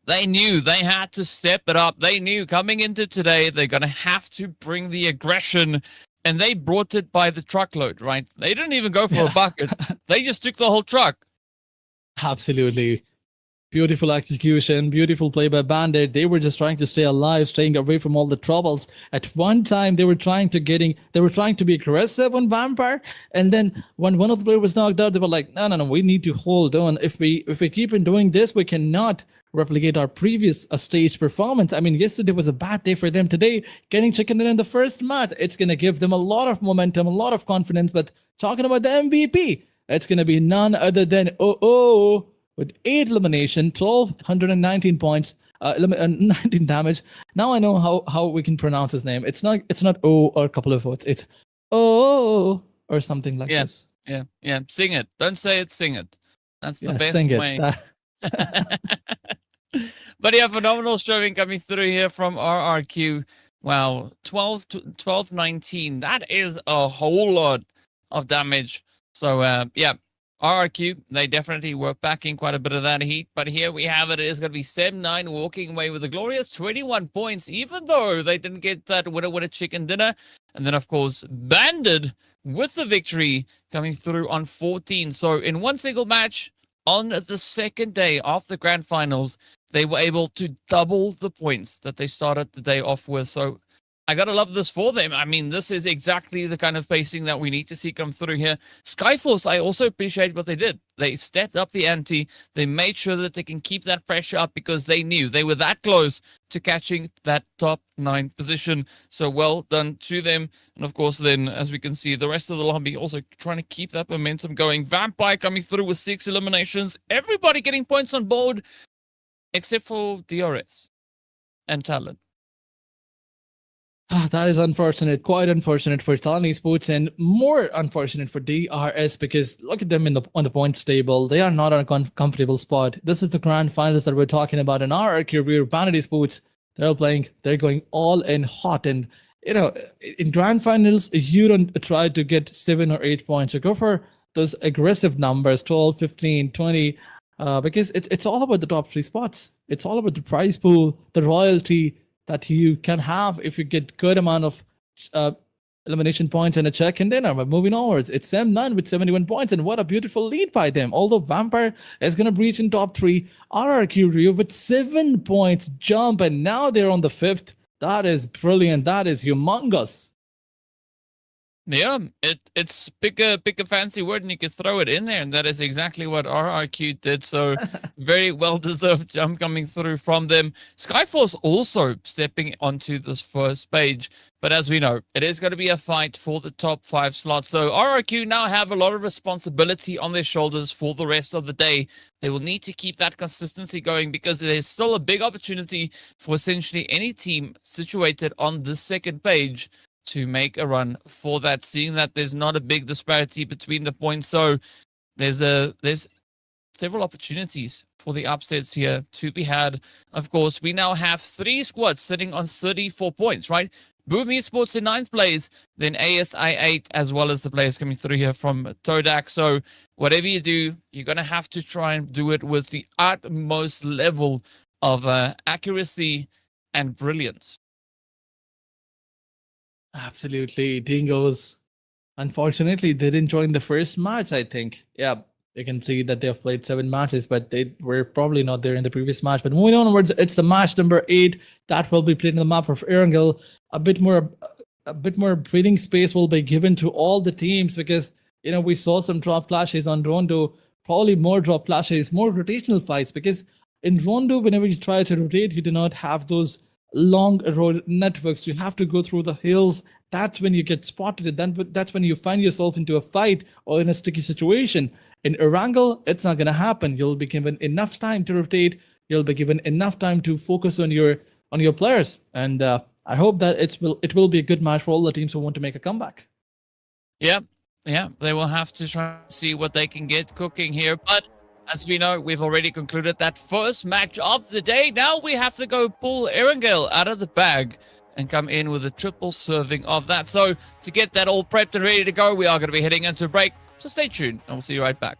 they knew they had to step it up. They knew coming into today, they're going to have to bring the aggression, and they brought it by the truckload, right? They didn't even go for a bucket. They just took the whole truck. Absolutely. Beautiful execution, beautiful play by Bandit. They were just trying to stay alive, staying away from all the troubles. At one time, they were trying to be aggressive on Vampire, and then when one of the players was knocked out, they were like, no, we need to hold on. If we keep on doing this, we cannot replicate our previous stage performance. I mean, yesterday was a bad day for them. Today, getting chicken in the first match, it's going to give them a lot of momentum, a lot of confidence. But talking about the MVP, it's going to be none other than with 8 elimination, 1,219 points, 19 damage. Now I know how we can pronounce his name. It's not O or a couple of votes. It's O or something like this. Yeah. Sing it. Don't say it, sing it. That's the best sing way. It. But yeah, phenomenal showing coming through here from RRQ. Wow, 1219. That is a whole lot of damage. So yeah, RRQ, they definitely were packing quite a bit of that heat. But here we have it. It is going to be Sem9 walking away with a glorious 21 points, even though they didn't get that winner chicken dinner. And then, of course, Bandit with the victory coming through on 14. So in one single match, on the second day of the grand finals, they were able to double the points that they started the day off with. So I gotta love this for them. I mean, this is exactly the kind of pacing that we need to see come through here. Skyforce, I also appreciate what they did. They stepped up the ante. They made sure that they can keep that pressure up because they knew they were that close to catching that top 9 position. So well done to them. And of course, then, as we can see, the rest of the lobby also trying to keep that momentum going. Vampire coming through with 6 eliminations. Everybody getting points on board, except for DRS and Talon. That is unfortunate, quite unfortunate for Talon Esports, and more unfortunate for DRS because look at them on the points table. They are not on a comfortable spot. This is the grand finals that we're talking about in our career. Bandit Esports, they're going all in hot, and you know, in grand finals, you don't try to get 7 or 8 points. You go for those aggressive numbers, 12, 15, 20, because it's all about the top 3 spots. It's all about the prize pool, the royalty that you can have if you get good amount of elimination points and a check and dinner. But moving onwards, it's Sem9 with 71 points, and what a beautiful lead by them. Although Vampire is going to breach in top 3, RRQ Rio with 7 points jump, and now they're on the 5th. That is brilliant. That is humongous. Yeah, it's pick a fancy word and you could throw it in there, and that is exactly what RRQ did. So very well deserved jump coming through from them. Skyforce also stepping onto this first page, but as we know, it is going to be a fight for the top 5 slots. So RRQ now have a lot of responsibility on their shoulders for the rest of the day. They will need to keep that consistency going because there's still a big opportunity for essentially any team situated on the second page to make a run for that, seeing that there's not a big disparity between the points. So there's several opportunities for the upsets here to be had. Of course, we now have 3 squads sitting on 34 points, right? Boom Esports in 9th place, then ASI 8, as well as the players coming through here from Todak. So whatever you do, you're going to have to try and do it with the utmost level of accuracy and brilliance. Absolutely. Dingoes, unfortunately, they didn't join the first match, I think. Yeah, you can see that they've played 7 matches, but they were probably not there in the previous match. But moving onwards, it's the match number 8 that will be played on the map of Erangel. A bit more breathing space will be given to all the teams because, we saw some drop clashes on Rondo, probably more drop clashes, more rotational fights because in Rondo, whenever you try to rotate, you do not have those long road networks. You have to go through the hills. That's when you get spotted, and that's when you find yourself into a fight or in a sticky situation. In Erangel, it's not going to happen. You'll be given enough time to rotate. You'll be given enough time to focus on your players, and I hope that it will be a good match for all the teams who want to make a comeback. Yeah, they will have to try and see what they can get cooking here, but as we know, we've already concluded that first match of the day. Now we have to go pull Erangel out of the bag and come in with a triple serving of that. So to get that all prepped and ready to go, we are going to be heading into a break. So stay tuned and we'll see you right back.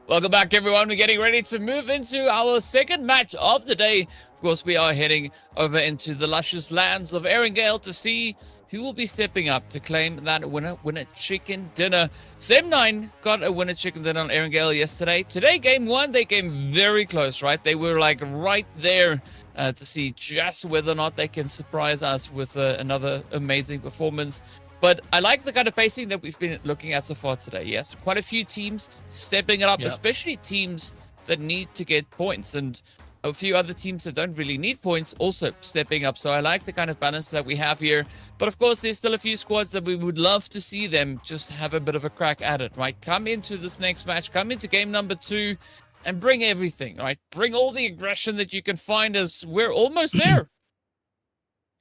Welcome back, everyone. We're getting ready to move into our second match of the day. Of course, we are heading over into the luscious lands of Erangel to see who will be stepping up to claim that winner chicken dinner. Sem9 got a winner chicken dinner on Erangel yesterday. Today, game one, they came very close, right? They were like right there to see just whether or not they can surprise us with another amazing performance. But I like the kind of pacing that we've been looking at so far today. Yes, quite a few teams stepping it up, especially teams that need to get points, and a few other teams that don't really need points also stepping up. So I like the kind of balance that we have here. But of course, there's still a few squads that we would love to see them just have a bit of a crack at it, right? Come into this next match, come into game number 2 and bring everything, right? Bring all the aggression that you can find, as we're almost there.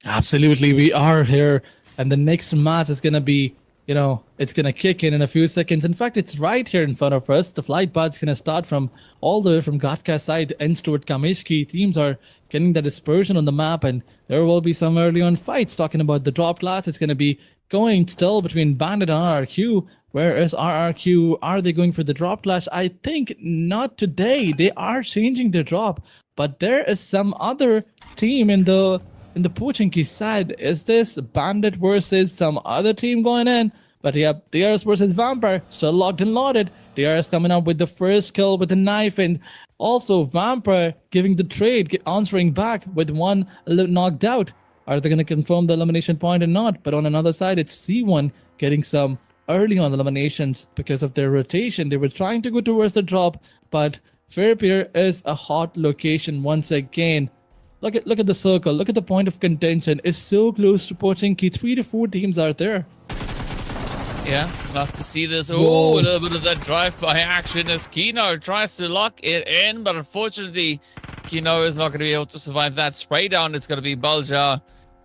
Absolutely, we are here. And the next match is going to be, it's going to kick in a few seconds. In fact, it's right here in front of us. The flight path's going to start from all the way from Gatka's side, ends toward Kamishki. Teams are getting the dispersion on the map, and there will be some early on fights. Talking about the drop class, it's going to be going still between Bandit and RRQ. Where is RRQ? Are they going for the drop clash? I think not today. They are changing their drop, but there is some other team in the Pubg side. Is this Bandit versus some other team going in? But yeah, DRS versus Vampire, still locked and loaded. DRS coming up with the first kill with a knife, and also Vampire giving the trade, answering back with one knocked out. Are they going to confirm the elimination point or not? But on another side, it's C1 getting some early on eliminations because of their rotation. They were trying to go towards the drop, but Fairpier is a hot location once again. Look at the circle. Look at the point of contention. It's so close to Pochinki. 3 to 4 teams are there. Yeah, love to see this. Oh, a little bit of that drive-by action as Kino tries to lock it in, but unfortunately, Kino is not going to be able to survive that spray down. It's going to be Balja.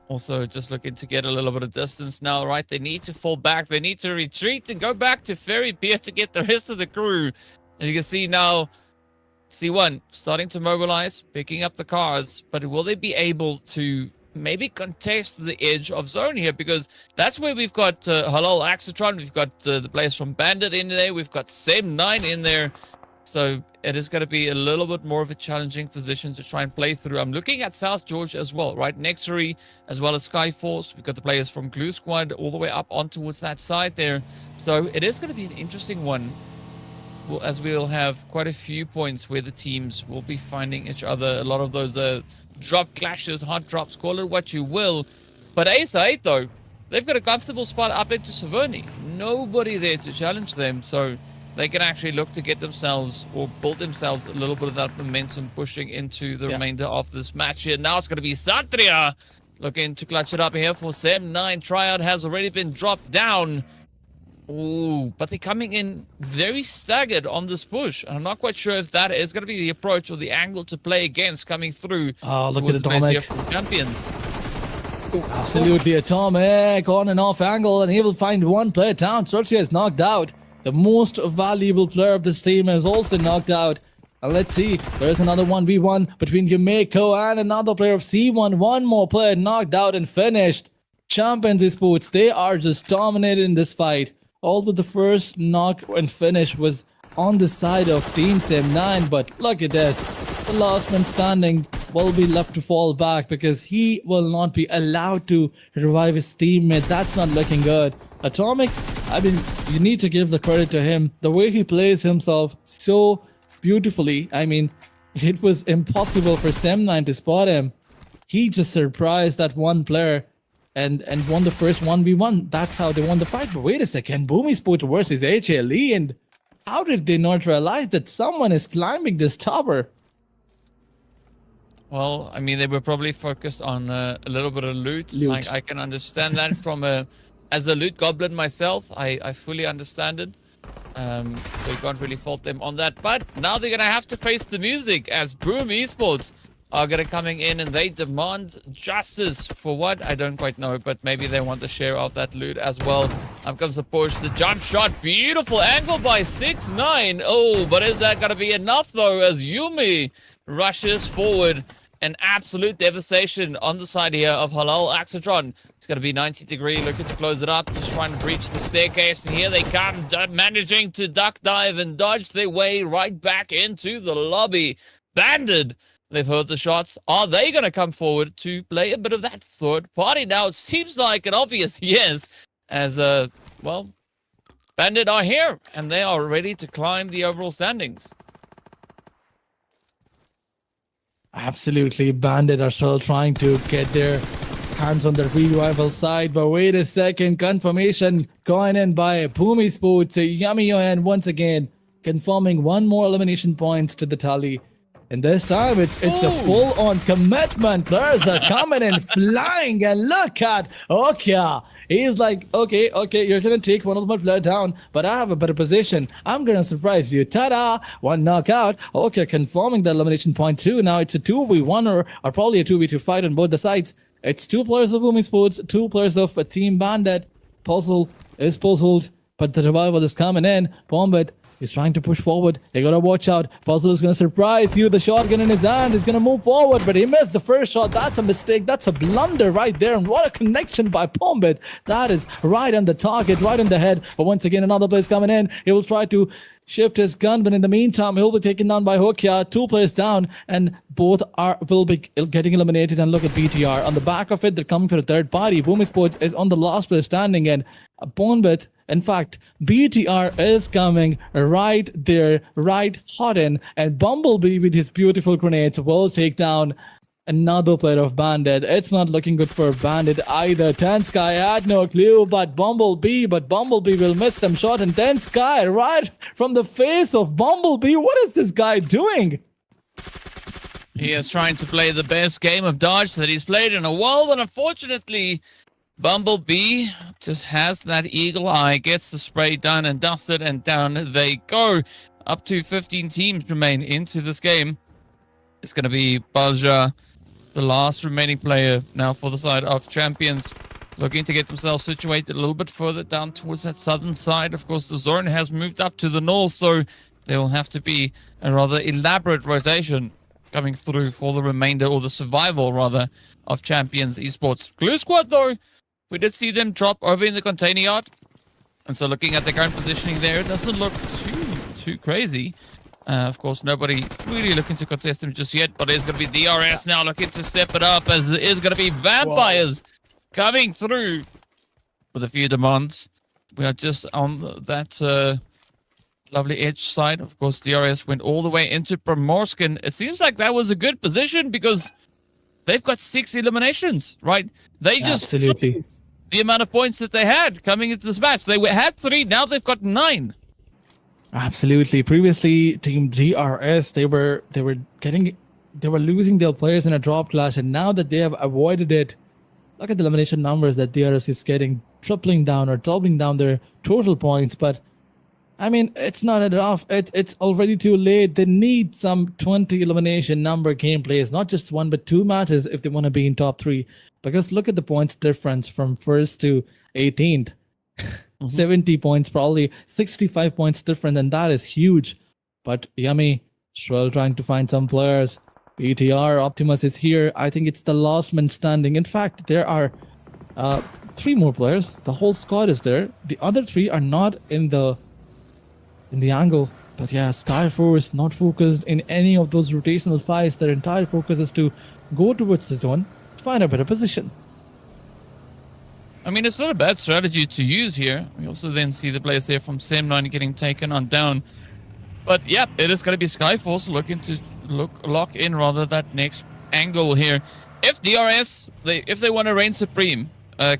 Also, just looking to get a little bit of distance now, right? They need to fall back. They need to retreat and go back to Ferry Pier to get the rest of the crew. And you can see now, C1 starting to mobilize, picking up the cars, but will they be able to maybe contest the edge of zone here? Because that's where we've got Halal Axatron, we've got the players from Bandit in there, we've got Sem9 in there. So it is going to be a little bit more of a challenging position to try and play through. I'm looking at South George as well, right? Nexury as well as Skyforce. We've got the players from Glue Squad all the way up on towards that side there. So it is going to be an interesting one. Well, as we'll have quite a few points where the teams will be finding each other. A lot of those drop clashes, hot drops, call it what you will. But Ace 8, though, they've got a comfortable spot up into Saverni. Nobody there to challenge them, so they can actually look to get themselves or build themselves a little bit of that momentum pushing into the remainder of this match here. Now it's going to be Satria looking to clutch it up here for Sem9. Tryout has already been dropped down. Ooh, but they're coming in very staggered on this push. I'm not quite sure if that is going to be the approach or the angle to play against coming through. Oh, look at Atomic. Champions. Absolutely, Atomic on and off angle, and he will find one player down. Sorcia is knocked out. The most valuable player of this team is also knocked out. And let's see, there's another 1v1 between Yumeko and another player of C1. One more player knocked out and finished. Champions Esports, they are just dominated in this fight. Although the first knock and finish was on the side of Team Sem9, but look at this. The last man standing will be left to fall back because he will not be allowed to revive his teammate. That's not looking good. Atomic, I mean, you need to give the credit to him. The way he plays himself so beautifully. I mean, it was impossible for Sem9 to spot him. He just surprised that one player and won the first 1v1. That's how they won the fight. But wait a second, Boomy Sport versus HLE, and how did they not realize that someone is climbing this tower? Well, I mean, they were probably focused on a little bit of loot. Like, I can understand that from as a loot goblin myself, I fully understand it. So you can't really fault them on that. But now they're going to have to face the music as Boom Esports are going to coming in and they demand justice for what? I don't quite know, but maybe they want to share of that loot as well. Up comes the push, the jump shot, beautiful angle by 6ix9ine. Oh, but is that going to be enough though as Yumi rushes forward an absolute devastation on the side here of Halal Axatron. It's going to be 90 degree, looking to close it up, just trying to breach the staircase, and here they come, managing to duck dive and dodge their way right back into the lobby. Banded, they've heard the shots. Are they going to come forward to play a bit of that third party? Now, it seems like an obvious yes, as, well, Bandit are here, and they are ready to climb the overall standings. Absolutely, Bandit are still trying to get their hands on the revival side, but wait a second, confirmation going in by Pumi Sports. Yummy Yohan once again confirming one more elimination points to the tally. And this time it's a full-on commitment. Players are coming in flying, and look at Okia. He's like, okay, you're gonna take one of my player down, but I have a better position. I'm gonna surprise you. Ta-da! One knockout. Okay, confirming the elimination point too. Now it's a 2v1 or probably a 2v2 fight on both the sides. It's 2 players of Booming Sports, 2 players of a Team Bandit. Puzzle is puzzled, but the revival is coming in. Bombit is trying to push forward. You gotta watch out. Puzzle is gonna surprise you. The shotgun in his hand is gonna move forward, but he missed the first shot. That's a mistake. That's a blunder right there. And what a connection by Bombit. That is right on the target, right in the head. But once again, another player is coming in. He will try to shift his gun, but in the meantime, he'll be taken down by Hokia. 2 players down, and both will be getting eliminated. And look at BTR. On the back of it, they're coming for a third party. Booming Sports is on the last player standing, and Bonbit, in fact, BTR is coming right there, right hot in, and Bumblebee with his beautiful grenades will take down another player of Bandit. It's not looking good for Bandit either. Sky had no clue, but Bumblebee will miss some shot, and Sky right from the face of Bumblebee. What is this guy doing? He is trying to play the best game of dodge that he's played in a while, and unfortunately, Bumblebee just has that eagle eye, gets the spray done and dusted, and down they go. Up to 15 teams remain into this game. It's going to be Balja, the last remaining player now for the side of Champions, looking to get themselves situated a little bit further down towards that southern side. Of course, the zone has moved up to the north, so there will have to be a rather elaborate rotation coming through for the remainder, or the survival rather, of Champions Esports. Glue Squad, though, we did see them drop over in the container yard, and so looking at the current positioning there, it doesn't look too crazy. Of course, nobody really looking to contest him just yet, but it's going to be DRS now looking to step it up, as it is going to be Vampires coming through with a few demands. We are just on that lovely edge side. Of course, DRS went all the way into Primorskin. It seems like that was a good position because they've got 6 eliminations, right? They just absolutely the amount of points that they had coming into this match. They had 3, now they've got 9. Absolutely. Previously, Team DRS, they were losing their players in a drop clash, and now that they have avoided it, look at the elimination numbers that DRS is getting, tripling down or doubling down their total points. But I mean, it's not enough. It's already too late. They need some 20 elimination number gameplays, not just 1 but 2 matches if they want to be in top 3. Because look at the points difference from 1st to 18th. 70 points, probably 65 points different, and that is huge. But Yummy still trying to find some players. BTR Optimus is here. I think it's the last man standing. In fact, there are 3 more players. The whole squad is there. The other 3 are not in the angle. But yeah, Skyforce not focused in any of those rotational fights. Their entire focus is to go towards the zone, find a better position. I mean, it's not a bad strategy to use here. We also then see the players there from Sem9 getting taken on down. But yeah, it is going to be Skyforce looking to lock in rather that next angle here. If DRS, if they want to reign supreme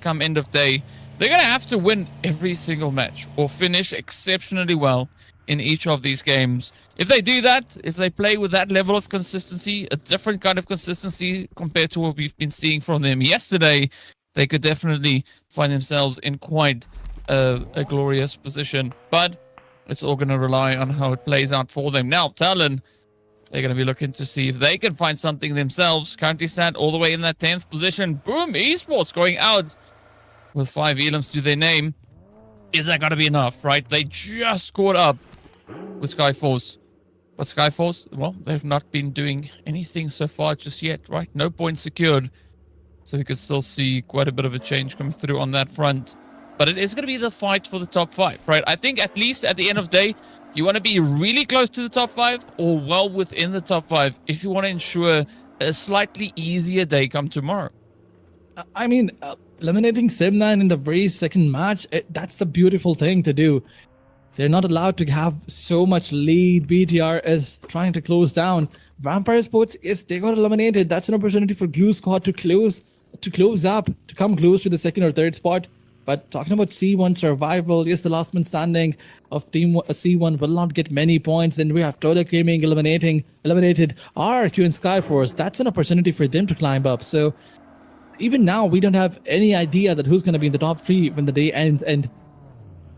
come end of day, they're going to have to win every single match or finish exceptionally well in each of these games. If they do that, if they play with that level of consistency, a different kind of consistency compared to what we've been seeing from them yesterday, they could definitely find themselves in quite a glorious position. But it's all going to rely on how it plays out for them. Now, Talon, they're going to be looking to see if they can find something themselves. Currently sat all the way in that 10th position. Boom, Esports going out with 5 elims to their name. Is that going to be enough, right? They just caught up with Skyforce. But Skyforce, well, they've not been doing anything so far just yet, right? No points secured. So we could still see quite a bit of a change coming through on that front. But it is going to be the fight for the top 5, right? I think at least at the end of the day, you want to be really close to the top 5 or well within the top 5 if you want to ensure a slightly easier day come tomorrow. I mean, eliminating Sim9 in the very second match, that's the beautiful thing to do. They're not allowed to have so much lead. BTR is trying to close down. Vampire Sports, yes, they got eliminated. That's an opportunity for Glue Squad to close up, to come close to the second or third spot. But talking about C1 survival, yes, the last man standing of Team C1 will not get many points. Then we have Turca Gaming eliminated RQ and Skyforce. That's an opportunity for them to climb up. So even now, we don't have any idea that who's going to be in the top 3 when the day ends. And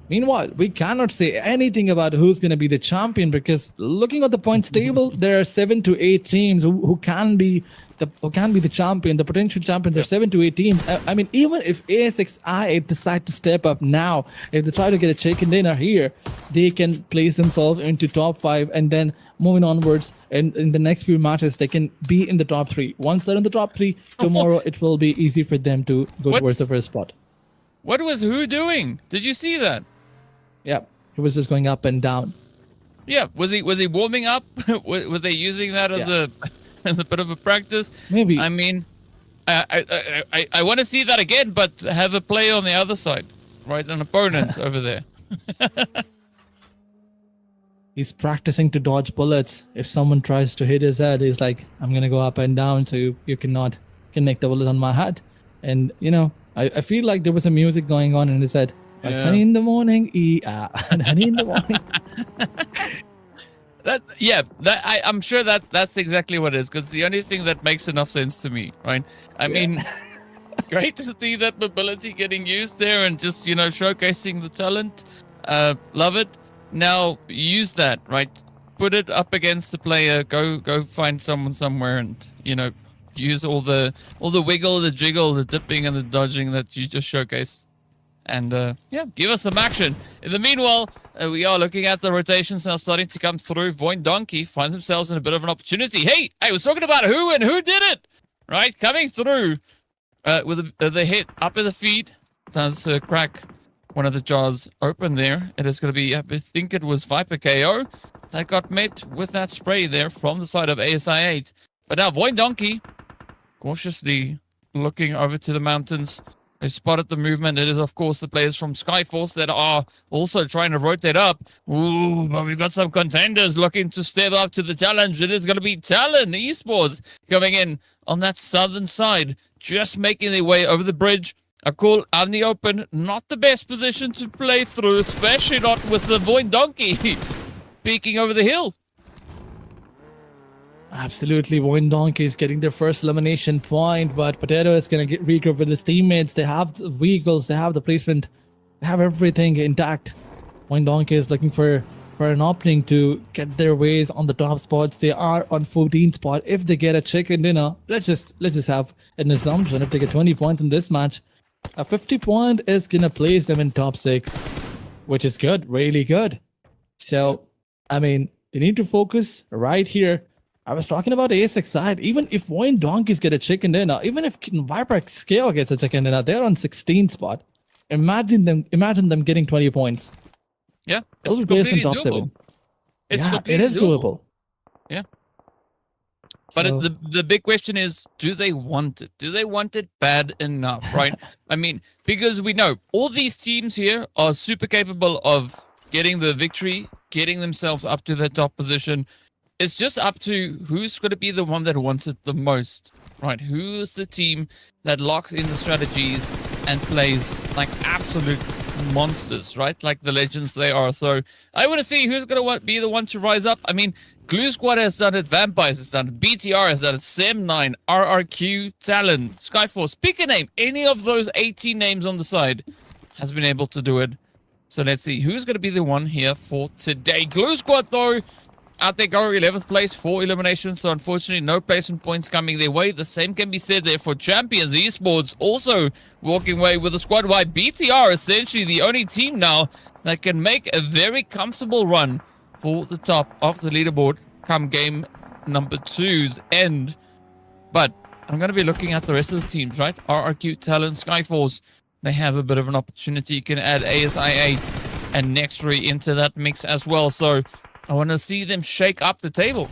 meanwhile, we cannot say anything about who's going to be the champion, because looking at the points table, there are 7 to 8 teams who can be the champion. The potential champions are 7 to 8 teams. I mean, even if ASXI decide to step up now, if they try to get a chicken dinner here, they can place themselves into top 5, and then moving onwards, and in the next few matches, they can be in the top 3. Once they're in the top 3, tomorrow it will be easy for them to go towards the first spot. What was who doing? Did you see that? Yeah, he was just going up and down. Yeah, was he warming up? Were they using that as a bit of a practice? Maybe. I mean, I want to see that again, but have a player on the other side, right? An opponent over there. He's practicing to dodge bullets. If someone tries to hit his head, he's like, I'm gonna go up and down so you cannot connect the bullet on my head. And you know, I feel like there was some music going on in his head. Like, honey in the morning, honey in the morning. I'm sure that's exactly what it is, because the only thing that makes enough sense to me, right? I mean, great to see that mobility getting used there and just, showcasing the talent. Love it. Now use that, right? Put it up against the player. Go find someone somewhere, and use all the wiggle, the jiggle, the dipping, and the dodging that you just showcased. And give us some action. In the meanwhile, we are looking at the rotations now starting to come through. Voin Donkey finds themselves in a bit of an opportunity. Hey, I was talking about who and who did it, right? Coming through with the hit up at the feet. Does crack one of the jars open there. It is going to be, I think it was Viper KO that got met with that spray there from the side of ASI8. But now Voin Donkey cautiously looking over to the mountains. They've spotted the movement. It is, of course, the players from Skyforce that are also trying to rotate up. Ooh, but we've got some contenders looking to step up to the challenge. It is going to be Talon Esports coming in on that southern side, just making their way over the bridge. A call out in the open. Not the best position to play through, especially not with the Voin Donkey peeking over the hill. Absolutely, Voin Donkey is getting their first elimination point, but Potato is going to regroup with his teammates. They have the vehicles, they have the placement, they have everything intact. Voin Donkey is looking for an opening to get their ways on the top spots. They are on 14th spot. If they get a chicken dinner, let's just have an assumption. If they get 20 points in this match, a 50 point is going to place them in top 6, which is good, really good. So, I mean, they need to focus right here. I was talking about ASX side. Even if Voin Donkeys get a chicken dinner, even if Viper Scale gets a chicken dinner, they're on 16th spot. Imagine them getting 20 points. Yeah, it's completely top doable. 7. It is doable. Yeah. But so, the big question is, do they want it? Do they want it bad enough, right? I mean, because we know all these teams here are super capable of getting the victory, getting themselves up to the top position. It's just up to who's going to be the one that wants it the most, right? Who's the team that locks in the strategies and plays like absolute monsters, right? Like the legends they are. So I want to see who's going to be the one to rise up. I mean, Glue Squad has done it, Vampires has done it, BTR has done it, Sem9, RRQ, Talon, Skyforce. Pick a name. Any of those 18 names on the side has been able to do it. So let's see who's going to be the one here for today. Glue Squad, though, out they go, 11th place, 4 eliminations. So unfortunately, no placement points coming their way. The same can be said there for Champions Esports, also walking away with a squad wide. BTR essentially the only team now that can make a very comfortable run for the top of the leaderboard. come game number 2's end. But I'm going to be looking at the rest of the teams, right? RRQ, Talon, Skyforce. They have a bit of an opportunity. You can add ASI8 and Nextory into that mix as well. So I want to see them shake up the table.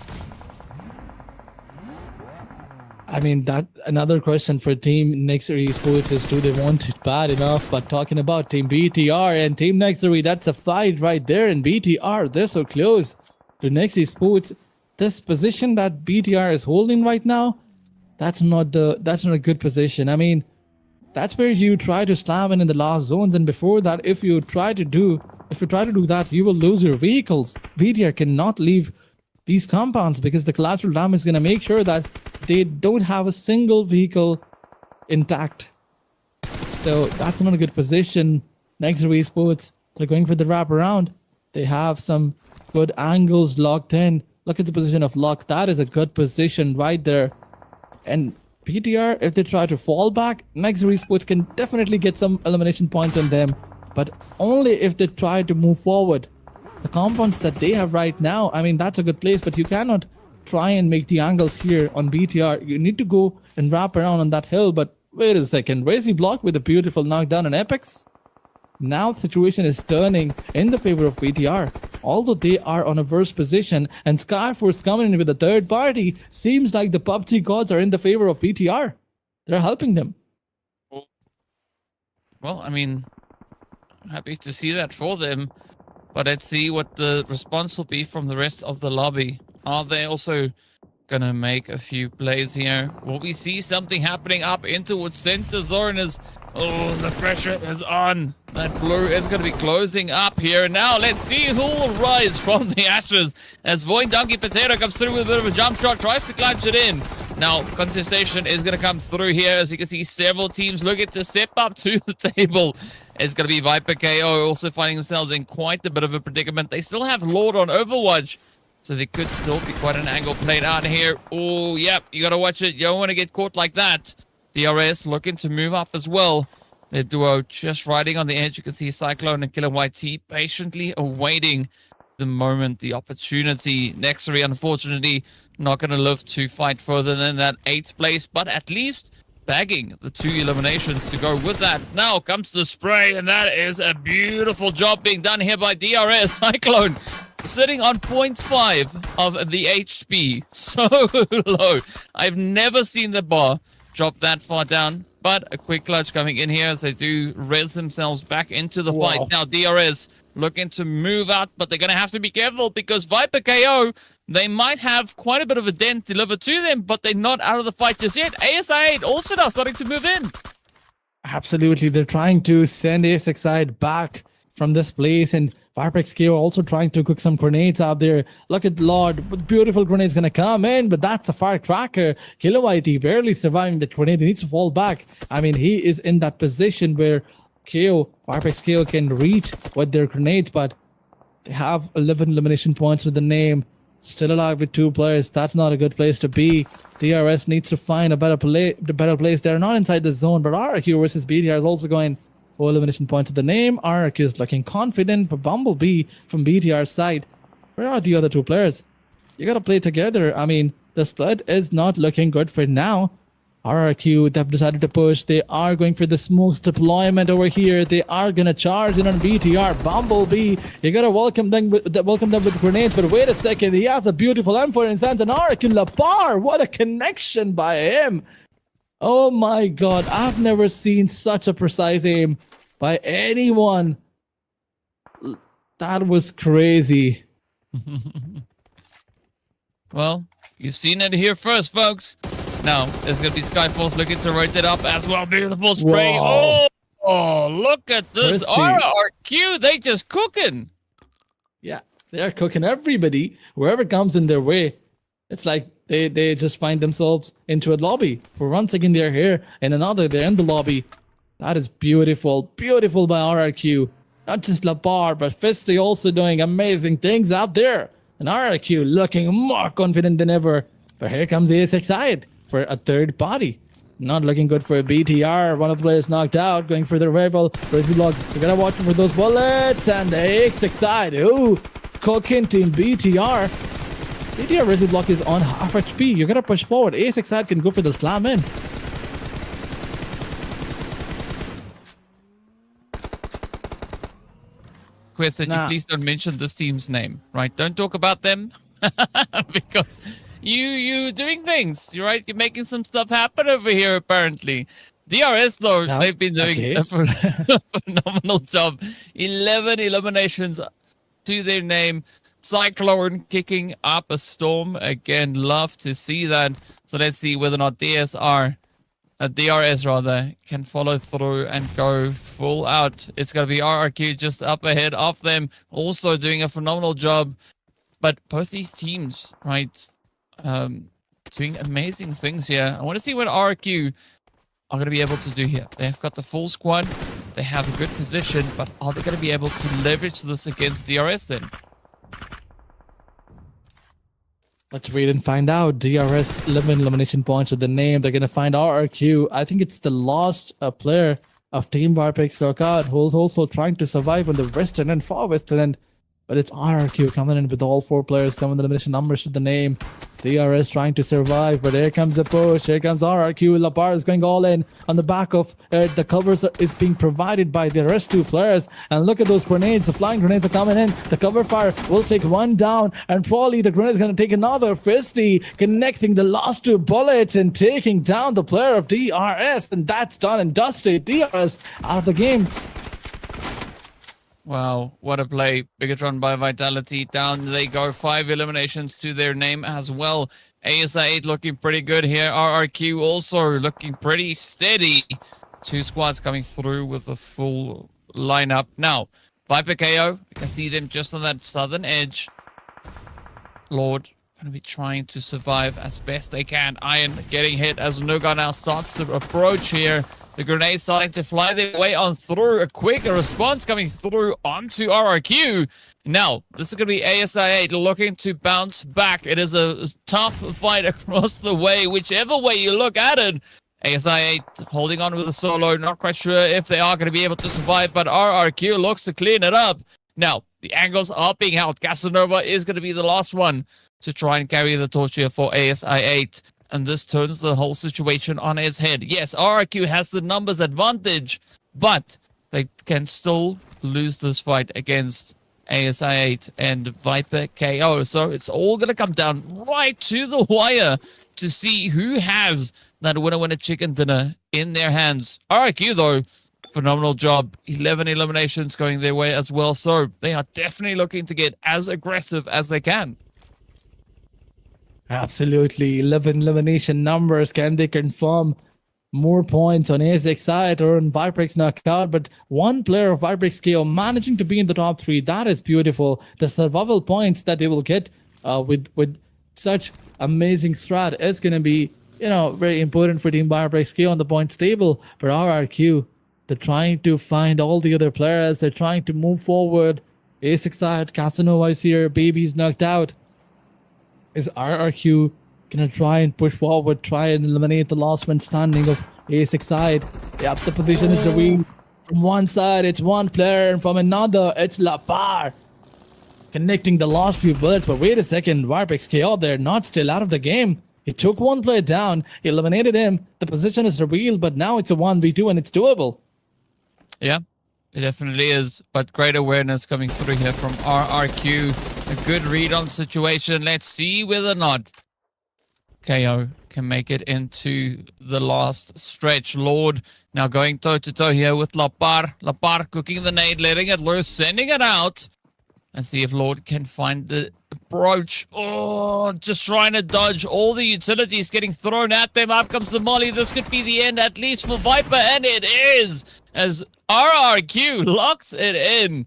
I mean, that another question for Team Nextory Esports is, do they want it bad enough? But talking about Team BTR and Team Nextory, that's a fight right there. And BTR, they're so close to Nex Esports. This position that BTR is holding right now, that's not a good position. I mean, that's where you try to slam in the last zones, and before that, if you try to do that, you will lose your vehicles. BTR cannot leave these compounds because the collateral damage is going to make sure that they don't have a single vehicle intact. So that's not a good position. Nextory Esports, they're going for the wraparound. They have some good angles locked in. Look at the position of Lock. That is a good position right there. And PTR, if they try to fall back, Nextory Esports can definitely get some elimination points on them. But only if they try to move forward. The compounds that they have right now, I mean, that's a good place, but you cannot try and make the angles here on BTR. You need to go and wrap around on that hill. But wait a second, Razy blocked with a beautiful knockdown on Apex. Now the situation is turning in the favor of BTR. Although they are on a worse position and Skyforce coming in with a third party, seems like the PUBG gods are in the favor of BTR. They're helping them. Well, I mean, happy to see that for them. But let's see what the response will be from the rest of the lobby. Are they also gonna make a few plays here? Will we see something happening up in towards center zone as the pressure is on. That blue is going to be closing up here. Now let's see who will rise from the ashes as Void Donkey Potato comes through with a bit of a jump shot, tries to clutch it in. Now contestation is going to come through here. As you can see, several teams looking to step up to the table. It's going to be Viper KO also finding themselves in quite a bit of a predicament. They still have Lord on Overwatch, so there could still be quite an angle played out here. Oh, yep, you got to watch it. You don't want to get caught like that. DRS looking to move up as well. Their duo just riding on the edge. You can see Cyclone and Killer YT patiently awaiting the moment, the opportunity. Nextory, unfortunately, not going to live to fight further than that 8th place, but at least bagging the 2 eliminations to go with that. Now comes the spray, and that is a beautiful job being done here by DRS. Cyclone sitting on 0.5 of the HP. So low. I've never seen the bar drop that far down, but a quick clutch coming in here as they do res themselves back into the fight. Now DRS looking to move out, but they're going to have to be careful because Viper KO, they might have quite a bit of a dent delivered to them, but they're not out of the fight just yet. ASI8 also now starting to move in. Absolutely, they're trying to send ASI8 back from this place, and ViperXK also trying to cook some grenades out there. Look at Lord, beautiful grenades gonna come in, but that's a firecracker. Killer YT barely surviving the grenade. He needs to fall back. I mean, he is in that position where ViperXK can reach with their grenades, but they have 11 elimination points with the name. Still alive with 2 players. That's not a good place to be. DRS needs to find a better place. They're not inside the zone, but RRQ versus BTR is also going 4 elimination points to the name. RRQ is looking confident, but Bumblebee from BTR's side. Where are the other 2 players? You gotta play together. I mean, the split is not looking good for now. RRQ, they've decided to push. They are going for the smokes deployment over here. They are gonna charge in on BTR. Bumblebee, you gotta welcome them with grenades. But wait a second, he has a beautiful M4 in his hands. And RRQ Lapar, what a connection by him! Oh my god, I've never seen such a precise aim by anyone. That was crazy. Well, you've seen it here first, folks. Now, there's going to be Skyforce looking to rotate up as well. Beautiful spray. Oh, look at this. RRQ, they just cooking. Yeah, they are cooking everybody. Whoever comes in their way. It's like they just find themselves into a lobby. For 1 second they're here, and another they're in the lobby. That is beautiful. Beautiful by RRQ. Not just Lapar, but Fisty also doing amazing things out there. And RRQ looking more confident than ever. But here comes ASI8 for a third party. Not looking good for a BTR. One of the players knocked out, going for the rival. Crazy block. You gotta watch for those bullets. And the ASI8. Ooh, cooking team BTR. ATR Resi block is on half HP. You gotta push forward. ASX side can go for the slam in. Request that you please don't mention this team's name, right? Don't talk about them because you doing things, right? You're making some stuff happen over here apparently. DRS though, Yeah, they've been doing okay. a phenomenal job. 11 eliminations to their name. Cyclone kicking up a storm again. Love to see that. So let's see whether or not DRS rather, can follow through and go full out. It's going to be RRQ just up ahead of them, also doing a phenomenal job. But both these teams, right, doing amazing things here. I want to see what RRQ are going to be able to do here. They've got the full squad. They have a good position, but are they going to be able to leverage this against DRS then? Let's wait and find out. DRS 11 elimination points with the name. They're going to find RRQ. I think it's the last player of Team Varpex Turca who's also trying to survive on the western and far western end. But it's RRQ coming in with all 4 players, 7 elimination numbers to the name. DRS trying to survive, but here comes the push. Here comes RRQ. Lapar is going all in on the back of the covers is being provided by the rest 2 players. And look at those grenades. The flying grenades are coming in. The cover fire will take 1 down, and probably the grenade is going to take another 50, connecting the last 2 bullets and taking down the player of DRS. And that's done and dusted. DRS out of the game. Wow, what a play. Bigatron by Vitality. Down they go. 5 eliminations to their name as well. ASI8 looking pretty good here. RRQ also looking pretty steady. 2 squads coming through with a full lineup. Now, Viper KO, you can see them just on that southern edge. Lord going to be trying to survive as best they can. Iron getting hit as Nuga now starts to approach here. The grenades starting to fly their way on through. A quick response coming through onto RRQ. Now, this is going to be ASI8 looking to bounce back. It is a tough fight across the way, whichever way you look at it. ASI8 holding on with a solo. Not quite sure if they are going to be able to survive, but RRQ looks to clean it up. Now, the angles are being held. Casanova is going to be the last one to try and carry the torch here for ASI8. And this turns the whole situation on its head. Yes, RRQ has the numbers advantage, but they can still lose this fight against ASI8 and Viper KO. So it's all going to come down right to the wire to see who has that winner chicken dinner in their hands. RRQ, though, phenomenal job. 11 eliminations going their way as well. So they are definitely looking to get as aggressive as they can. Absolutely. 11 elimination numbers. Can they confirm more points on ASX side or on Viprex knockout? But one player of Viprex KO managing to be in the top 3. That is beautiful. The survival points that they will get with such amazing strat is going to be, very important for Team Viprex KO on the points table. But RRQ, they're trying to find all the other players. They're trying to move forward. ASX side, Casanova is here. Baby's knocked out. Is RRQ gonna try and push forward, try and eliminate the last man standing of ASX side? Yep, the position is revealed. From one side, it's one player, and from another, it's Lapar. Connecting the last few bullets, but wait a second, Varpex KO there, not still out of the game. He took one player down, eliminated him. The position is revealed, but now it's a 1v2 and it's doable. Yeah, it definitely is, but great awareness coming through here from RRQ. A good read on the situation. Let's see whether or not KO can make it into the last stretch. Lord now going toe-to-toe here with Lapar. Lapar cooking the nade, letting it loose, sending it out. And see if Lord can find the approach. Oh, just trying to dodge all the utilities getting thrown at them. Up comes the molly. This could be the end, at least for Viper, and it is, as RRQ locks it in.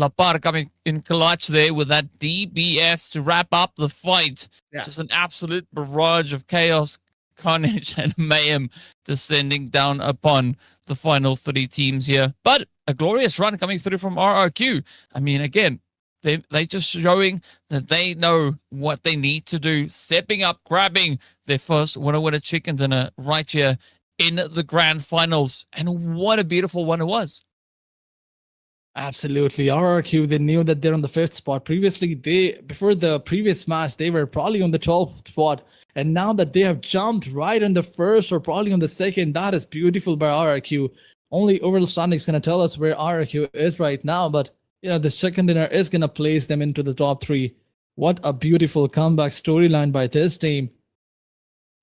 Lapar coming in clutch there with that DBS to wrap up the fight. Yeah. Just an absolute barrage of chaos, carnage, and mayhem descending down upon the final 3 teams here. But a glorious run coming through from RRQ. I mean, again, they just showing that they know what they need to do. Stepping up, grabbing their first winner chicken dinner right here in the grand finals. And what a beautiful one it was. Absolutely. RRQ, they knew that they're on the fifth spot. Previously, before the previous match, they were probably on the 12th spot. And now that they have jumped right on the first or probably on the second, that is beautiful by RRQ. Only overall standing is going to tell us where RRQ is right now. But, the second dinner is going to place them into the top three. What a beautiful comeback storyline by this team.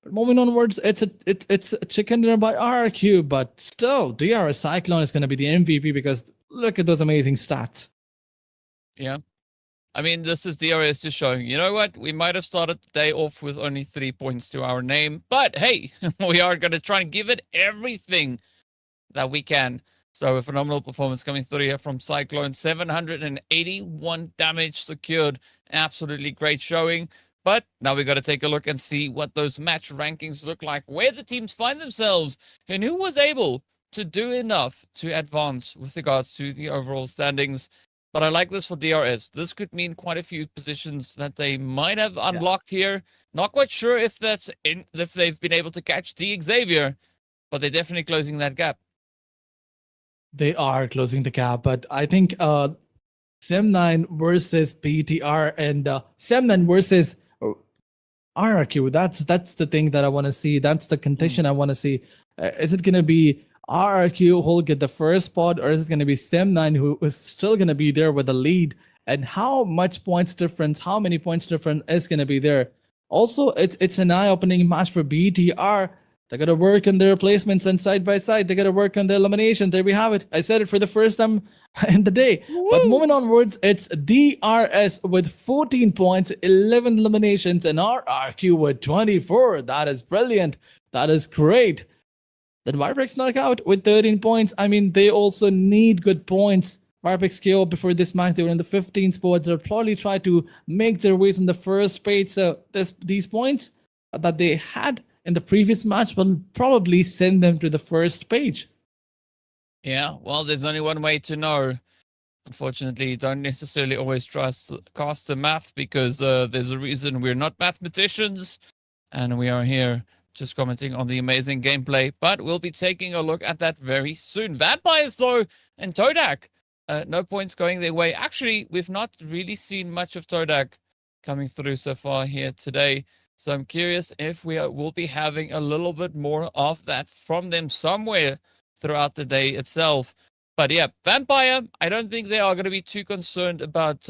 But moving onwards, it's a chicken dinner by RRQ, but still, DRS Cyclone is going to be the MVP because look at those amazing stats. Yeah. I mean, this is DRS just showing, you know what? We might have started the day off with only 3 points to our name, but hey, we are going to try and give it everything that we can. So a phenomenal performance coming through here from Cyclone. 781 damage secured. Absolutely great showing. But now we got to take a look and see what those match rankings look like, where the teams find themselves, and who was able to do enough to advance with regards to the overall standings. But I like this for DRS. This could mean quite a few positions that they might have unlocked here. Not quite sure if if they've been able to catch D Xavier, but they're definitely closing that gap. They are closing the gap, but I think Sem9 versus BTR and Sem9 versus RRQ. That's the thing that I want to see. That's the contention I want to see. Is it going to be RRQ who'll get the first spot, or is it going to be Sem9 who is still going to be there with the lead? And how much points difference, how many points difference is going to be there? Also, it's an eye-opening match for BTR. They got to work on their placements and side by side. They got to work on the elimination. There we have it. I said it for the first time in the day. Woo! But moving onwards, it's DRS with 14 points, 11 eliminations, and RRQ with 24. That is brilliant. That is great. Then Virex knockout with 13 points. I mean, they also need good points. Virex KO before this match, they were in the 15th spot. They'll probably try to make their ways in the first page. So these points that they had in the previous match will probably send them to the first page. Yeah, well, there's only one way to know. Unfortunately, you don't necessarily always trust cast the math because there's a reason we're not mathematicians and we are here just commenting on the amazing gameplay. But we'll be taking a look at that very soon. Vampires, though, and Todak, no points going their way. Actually, we've not really seen much of Todak coming through so far here today. So I'm curious if will be having a little bit more of that from them somewhere throughout the day itself. But yeah, Vampire, I don't think they are going to be too concerned about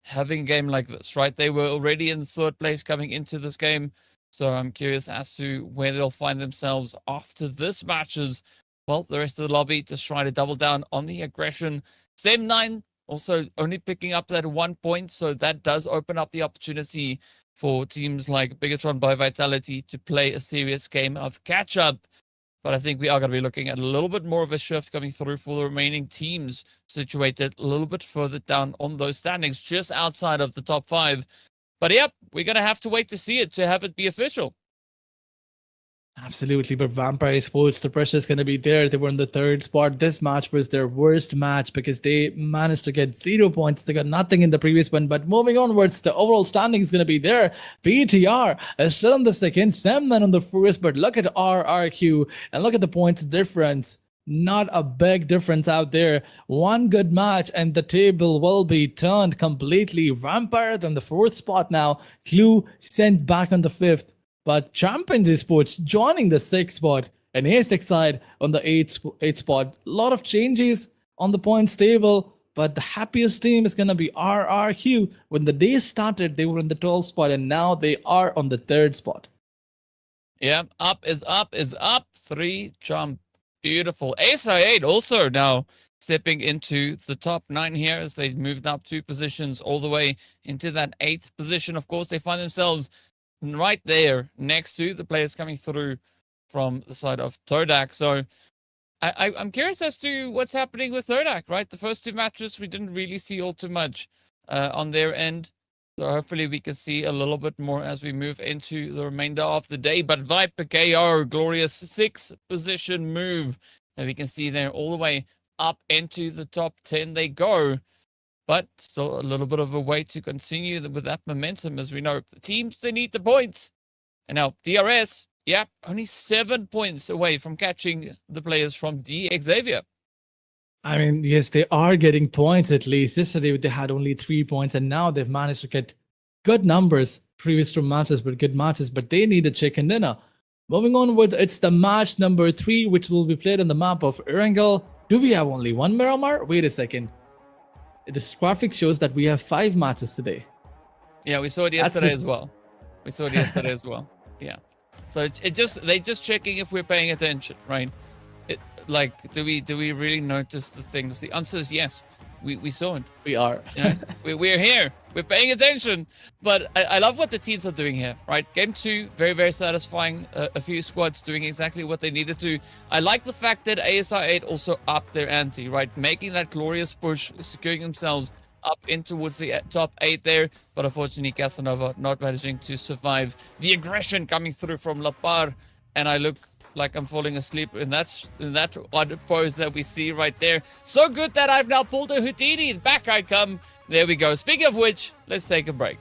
having a game like this, right? They were already in third place coming into this game. So I'm curious as to where they'll find themselves after this matches. Well, the rest of the lobby just trying to double down on the aggression. Sem9 also only picking up that 1 point. So that does open up the opportunity for teams like Bigatron by Vitality to play a serious game of catch-up. But I think we are going to be looking at a little bit more of a shift coming through for the remaining teams situated a little bit further down on those standings, just outside of the top 5. But yep, we're going to have to wait to see it to have it be official. Absolutely, but Vampire Sports, the pressure is going to be there. They were in the third spot. This match was their worst match because they managed to get 0 points. They got nothing in the previous one. But moving onwards, the overall standing is going to be there. BTR is still on the second, Sem9 on the first. But look at RRQ and look at the points difference. Not a big difference out there. One good match and the table will be turned completely. Vampire on the fourth spot now. Clue sent back on the fifth. But Champions Esports joining the 6th spot and ASX side on the 8th spot. A lot of changes on the points table, but the happiest team is going to be RRQ. When the day started, they were in the 12th spot and now they are on the 3rd spot. Yeah, up is up is up. 3 jump. Beautiful. ASI8 also now stepping into the top 9 here as they moved up 2 positions all the way into that 8th position. Of course, they find themselves right there next to the players coming through from the side of Todak. So I'm curious as to what's happening with Todak, right? The first 2 matches, we didn't really see all too much on their end. So hopefully we can see a little bit more as we move into the remainder of the day. But Viper KO, glorious 6th position move. And we can see there all the way up into the top 10 they go. But still a little bit of a way to continue with that momentum. As we know, the teams, they need the points. And now DRS, yeah, only 7 points away from catching the players from D Xavier. I mean, yes, they are getting points at least. Yesterday they had only 3 points, and now they've managed to get good numbers. Previous two matches were good matches, but they need a chicken dinner. Moving on with it's the match number 3, which will be played on the map of Erangel. Do we have only one Miramar? Wait a second. This graphic shows that we have 5 matches today. Yeah, we saw it yesterday as well. We saw it yesterday as well. Yeah. So they're just checking if we're paying attention, right? Like, do we really notice the things? The answer is yes. We saw it. We are. Yeah, we're here. We're paying attention. But I love what the teams are doing here, right? Game 2, very, very satisfying. A few squads doing exactly what they needed to. I like the fact that ASI8 also upped their ante, right? Making that glorious push, securing themselves up in towards the top 8 there. But unfortunately, Casanova not managing to survive the aggression coming through from Lapar. And I look like I'm falling asleep in that odd pose that we see right there. So good that I've now pulled a Houdini. Back I come. There we go. Speaking of which, let's take a break.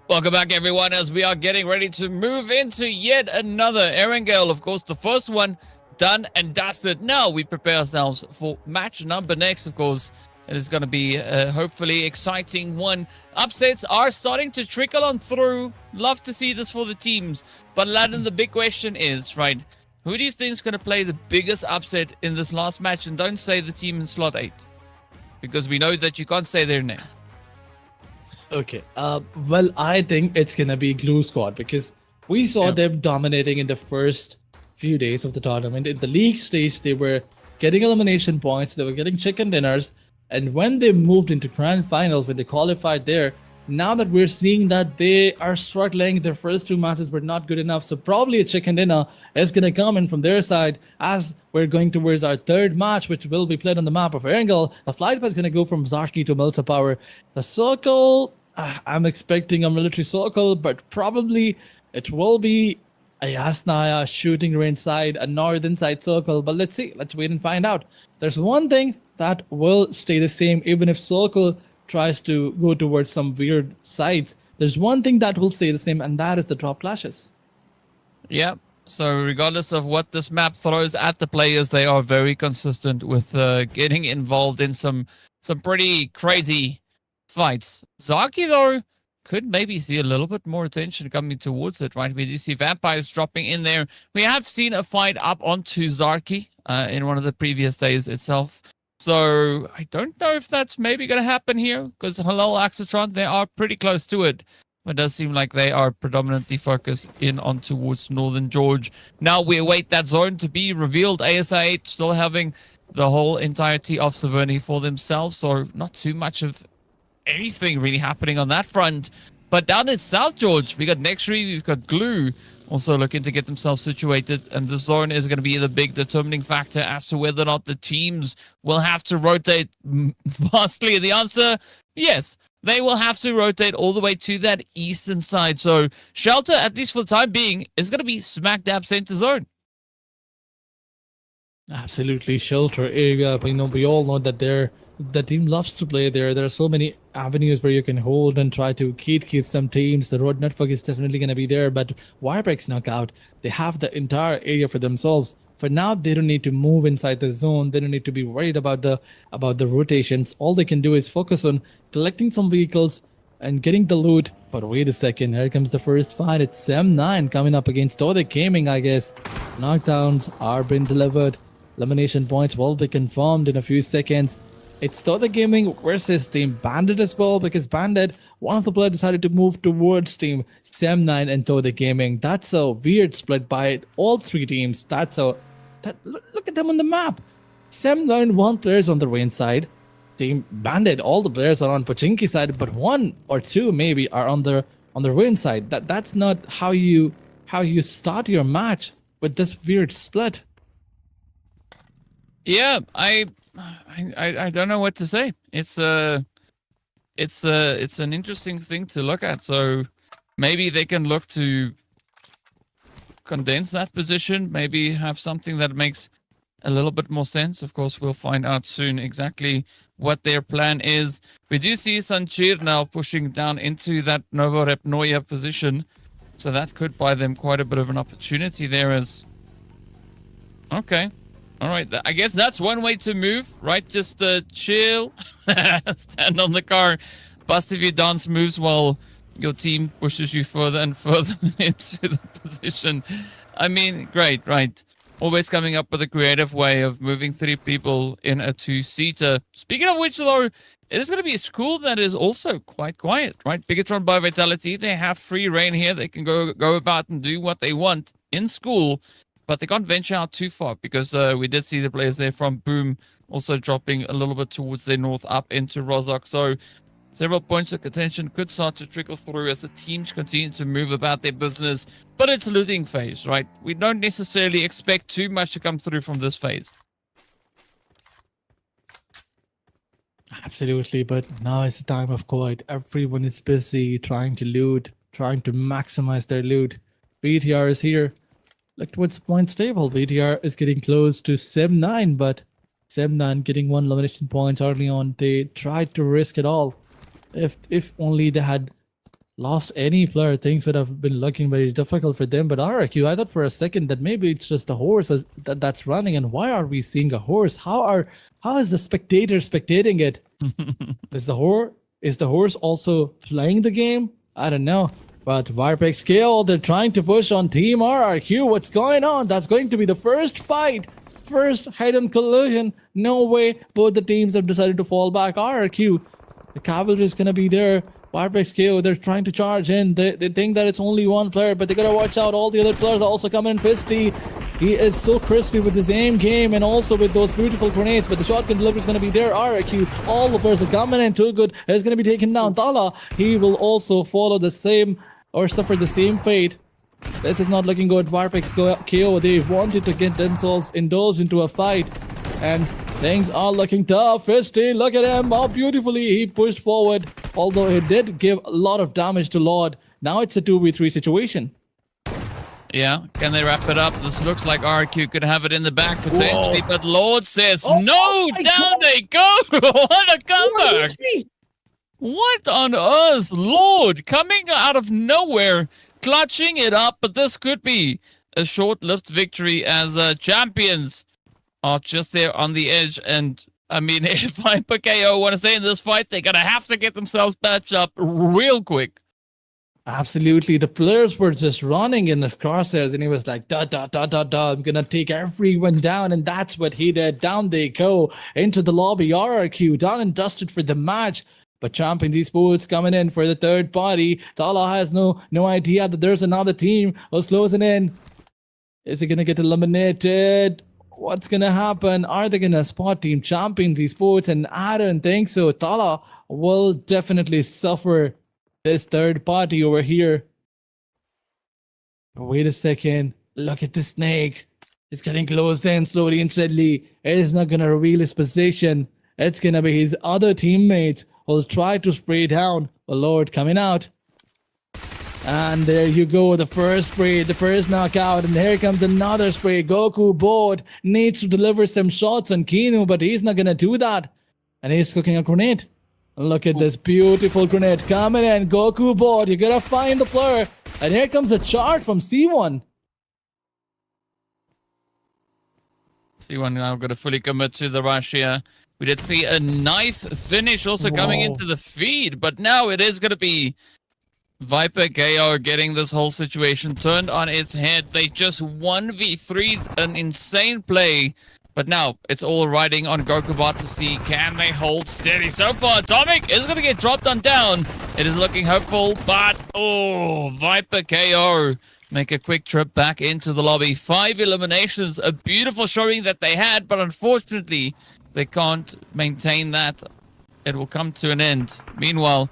Welcome back, everyone, as we are getting ready to move into yet another Erangel. Of course, the first one done and dusted. Now we prepare ourselves for match number next. Of course, it is going to be a hopefully exciting one. Upsets are starting to trickle on through. Love to see this for the teams. But Aladdin, the big question is, right, who do you think is going to play the biggest upset in this last match? And don't say the team in slot 8, because we know that you can't say their name. Okay. Well, I think it's gonna be Glue Squad because we saw them dominating in the first few days of the tournament. In the league stage, they were getting elimination points, they were getting chicken dinners, and when they moved into grand finals, when they qualified there, now that we're seeing that they are struggling, their first two matches were not good enough. So probably a chicken dinner is going to come in from their side as we're going towards our third match, which will be played on the map of Erangel. The flight path is going to go from Zarki to Milta Power. The circle, I'm expecting a military circle, but probably it will be a Yasnaya shooting range side, a northern side circle. But let's see, let's wait and find out. There's one thing that will stay the same even if circle tries to go towards some weird sides. There's one thing that will stay the same, and that is the drop clashes. Yeah. So regardless of what this map throws at the players, they are very consistent with getting involved in some pretty crazy fights. Zaki though could maybe see a little bit more attention coming towards it, right? We do see vampires dropping in there. We have seen a fight up onto Zarki in one of the previous days itself. So I don't know if that's maybe going to happen here because Halal Axatron, they are pretty close to it. It does seem like they are predominantly focused in on towards Northern George. Now we await that zone to be revealed. ASI8 still having the whole entirety of Severny for themselves. So not too much of anything really happening on that front. But down in South George, we got Nextry, we've got Glue also looking to get themselves situated. And the zone is going to be the big determining factor as to whether or not the teams will have to rotate vastly. The answer, yes. They will have to rotate all the way to that eastern side. So Shelter, at least for the time being, is going to be smack dab center zone. Absolutely, shelter area. But we all know that the team loves to play there. There are so many avenues where you can hold and try to keep some teams. The road network is definitely going to be there. But Wirebreak's knockout, they have the entire area for themselves. For now, they don't need to move inside the zone. They don't need to be worried about the rotations. All they can do is focus on collecting some vehicles and getting the loot. But wait a second, here comes the first fight. It's Sem9 coming up against Tode Gaming, I guess. Knockdowns are being delivered. Elimination points will be confirmed in a few seconds. It's Tode Gaming versus Team Bandit as well, because Bandit, one of the players decided to move towards Team Sem9 and Tode Gaming. That's a weird split by all three teams. Look at them on the map. Sem9, one player's on the range side. Team Bandit, all the players are on Pachinki side, but one or two maybe are on the range side. That's not how you start your match with this weird split. Yeah, I don't know what to say. It's an interesting thing to look at. So maybe they can look to condense that position, maybe have something that makes a little bit more sense. Of course, we'll find out soon exactly what their plan is. We do see Sanchir now pushing down into that Novorepnoya position. So that could buy them quite a bit of an opportunity there as... Okay. All right. I guess that's one way to move, right? Just chill, stand on the car, bust a few dance moves while your team pushes you further and further into the position. I mean, great, right? Always coming up with a creative way of moving three people in a two-seater. Speaking of which, though, it is going to be a school that is also quite quiet, right? Bigatron by Vitality, they have free reign here. They can go about and do what they want in school, but they can't venture out too far because we did see the players there from Boom also dropping a little bit towards their north up into Rozok. So several points of contention could start to trickle through as the teams continue to move about their business, but it's a looting phase, right? We don't necessarily expect too much to come through from this phase. Absolutely, but now it's a time of quiet. Everyone is busy trying to loot, trying to maximize their loot. BTR is here. Look towards the points table. BTR is getting close to Sem9, but Sem9 getting one elimination point early on. They tried to risk it all. If only they had lost any player, things would have been looking very difficult for them. But RRQ, I thought for a second that maybe it's just a horse that's running. And why are we seeing a horse? How is the spectator spectating it? Is the horse also playing the game? I don't know. But Warpex scale, they're trying to push on Team RRQ. What's going on? That's going to be the first fight. First head-on collision. No way both the teams have decided to fall back. RRQ, the cavalry is going to be there. Warpex KO, they're trying to charge in. They think that it's only one player, but they got to watch out. All the other players are also coming in fisty. He is so crispy with his aim game and also with those beautiful grenades. But the shotgun delivery is going to be there. RQ, all the players are coming in. Too good. Is going to be taken down. Tala, he will also follow the same or suffer the same fate. This is not looking good. Varpex KO. They wanted to get themselves indulged into a fight. And things are looking tough. Fisty, look at him. How beautifully he pushed forward. Although he did give a lot of damage to Lord. Now it's a 2v3 situation. Yeah, can they wrap it up? This looks like RQ could have it in the back potentially, but Lord says no, down they go. What a comeback. What on earth? Lord coming out of nowhere, clutching it up, but this could be a short-lived victory as champions are just there on the edge. And I mean, if Viper KO want to stay in this fight, they're going to have to get themselves patched up real quick. Absolutely. The players were just running in his crosshairs and he was like, da, da, da, da, da, I'm going to take everyone down. And that's what he did. Down they go into the lobby. RRQ done and dusted for the match. But Champions Esports coming in for the third party. Tala has no idea that there's another team who's closing in. Is he going to get eliminated? What's going to happen? Are they going to spot Team Champions Esports? And I don't think so. Tala will definitely suffer this third party over here. Wait a second. Look at the snake. It's getting closed in slowly and steadily. It is not going to reveal his position. It's going to be his other teammates who'll try to spray down. The Lord coming out. And there you go. The first spray, the first knockout. And here comes another spray. Goku board needs to deliver some shots on Kinu, but he's not going to do that. And he's cooking a grenade. Look at this beautiful grenade coming in. Goku board, you gotta find the player. And here comes a chart from C1. C1 now got to fully commit to the rush here. We did see a knife finish also coming into the feed, but now it is going to be Viper KO getting this whole situation turned on its head. They just 1v3'd an insane play. But now, it's all riding on Gokubot to see, can they hold steady? So far, Atomic is going to get dropped on down. It is looking hopeful, but, Viper KO make a quick trip back into the lobby. 5 eliminations, a beautiful showing that they had, but unfortunately, they can't maintain that. It will come to an end. Meanwhile,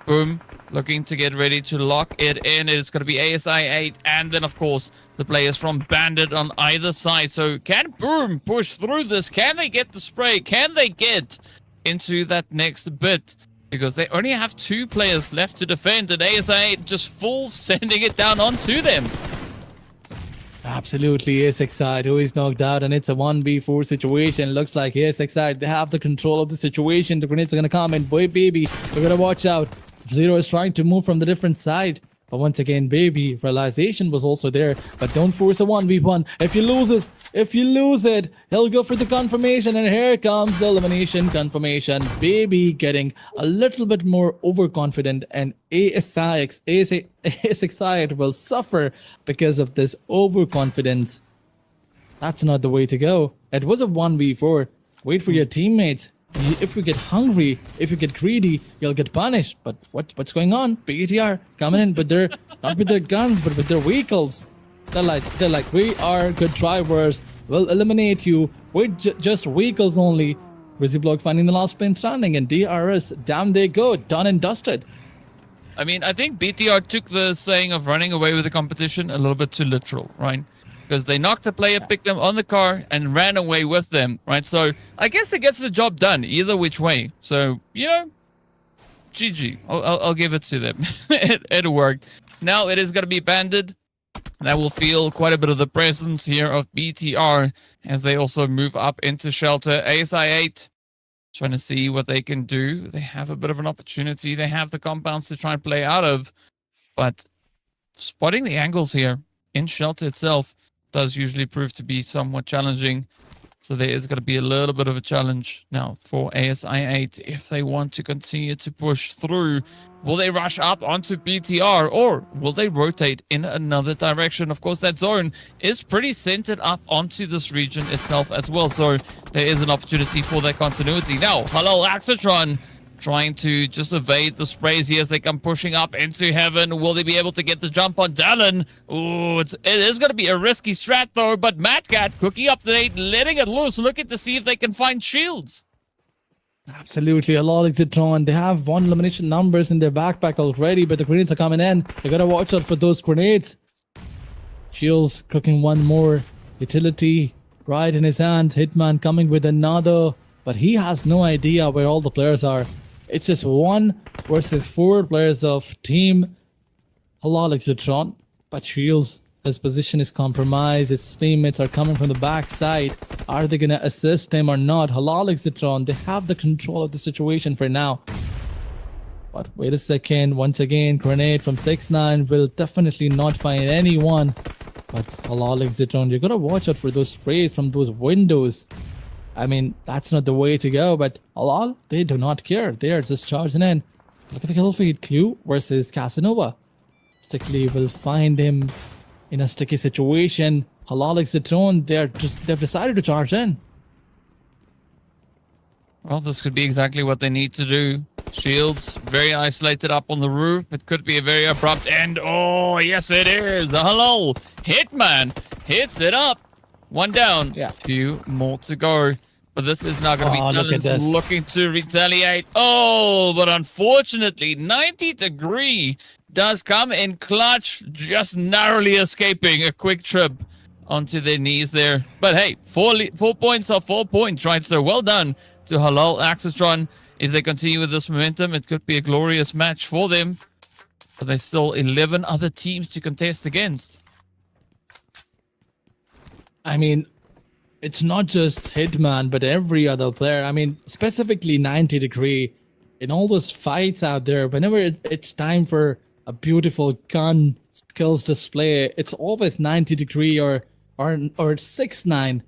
Boom looking to get ready to lock it in. It's going to be ASI 8 and then, of course, the players from Bandit on either side. So can Boom push through this? Can they get the spray? Can they get into that next bit? Because they only have 2 players left to defend, and ASI 8 just full sending it down onto them. Absolutely, ASXide who is knocked out, and it's a 1v4 situation. Looks like ASXide, they have the control of the situation. The grenades are going to come in. Boy, baby, we're going to watch out. Zero is trying to move from the different side. But once again, baby, realization was also there. But don't force a 1v1. If you lose it, he'll go for the confirmation. And here comes the elimination confirmation. Baby getting a little bit more overconfident. And ASXide will suffer because of this overconfidence. That's not the way to go. It was a 1v4. Wait for your teammates. If you get hungry, if you get greedy, you'll get punished. But what's going on? BTR coming in, but they're not with their guns, but with their vehicles. They're like, we are good drivers. We'll eliminate you with just vehicles only. Rizzy finding the last plane standing, and DRS, down they go, done and dusted. I mean, I think BTR took the saying of running away with the competition a little bit too literal, right? Because they knocked the player, picked them on the car, and ran away with them, right? So I guess it gets the job done either which way. So, you know, GG. I'll give it to them. It worked. Now it is going to be Banded. That will feel quite a bit of the presence here of BTR as they also move up into shelter. ASI 8 trying to see what they can do. They have a bit of an opportunity. They have the compounds to try and play out of, but spotting the angles here in shelter itself does usually prove to be somewhat challenging. So there is going to be a little bit of a challenge now for ASI 8 if they want to continue to push through. Will they rush up onto BTR or will they rotate in another direction? Of course, that zone is pretty centered up onto this region itself as well. So there is an opportunity for that continuity. Now, Halal Axatron trying to just evade the sprays here as they come pushing up into heaven. Will they be able to get the jump on Dallin? Ooh, it is going to be a risky strat though, but Matcat cooking up the nade, letting it loose, looking to see if they can find shields. Absolutely, a lot of Zitron. They have 1 elimination numbers in their backpack already, but the grenades are coming in. They gotta watch out for those grenades. Shields cooking one more. Utility right in his hands. Hitman coming with another, but he has no idea where all the players are. It's just 1 versus 4 players of team Halal Zitron, but Shields, his position is compromised. His teammates are coming from the backside. Are they gonna assist him or not? Halal Zitron, they have the control of the situation for now. But wait a second, once again, grenade from 6ix9ine will definitely not find anyone. But Halal Zitron, you gotta watch out for those sprays from those windows. I mean, that's not the way to go, but Halal, they do not care. They are just charging in. Look at the kill feed. Clue versus Casanova. Stickly will find him in a sticky situation. Halal Zitron, they've decided to charge in. Well, this could be exactly what they need to do. Shields very isolated up on the roof. It could be a very abrupt end. Oh, yes, it is. Hello. Hitman hits it up. 1 down. Yeah. Few more to go. But this is not going to be look at this. looking to retaliate. Oh, but unfortunately, 90 degree does come in clutch, just narrowly escaping a quick trip onto their knees there. But hey, 4 points are 4 points, right? So well done to Halal Axistron. If they continue with this momentum, it could be a glorious match for them. But there's still 11 other teams to contest against. I mean, it's not just Hitman, but every other player. I mean, specifically 90 degree. In all those fights out there, whenever it's time for a beautiful gun skills display, it's always 90 degree or 6ix9ine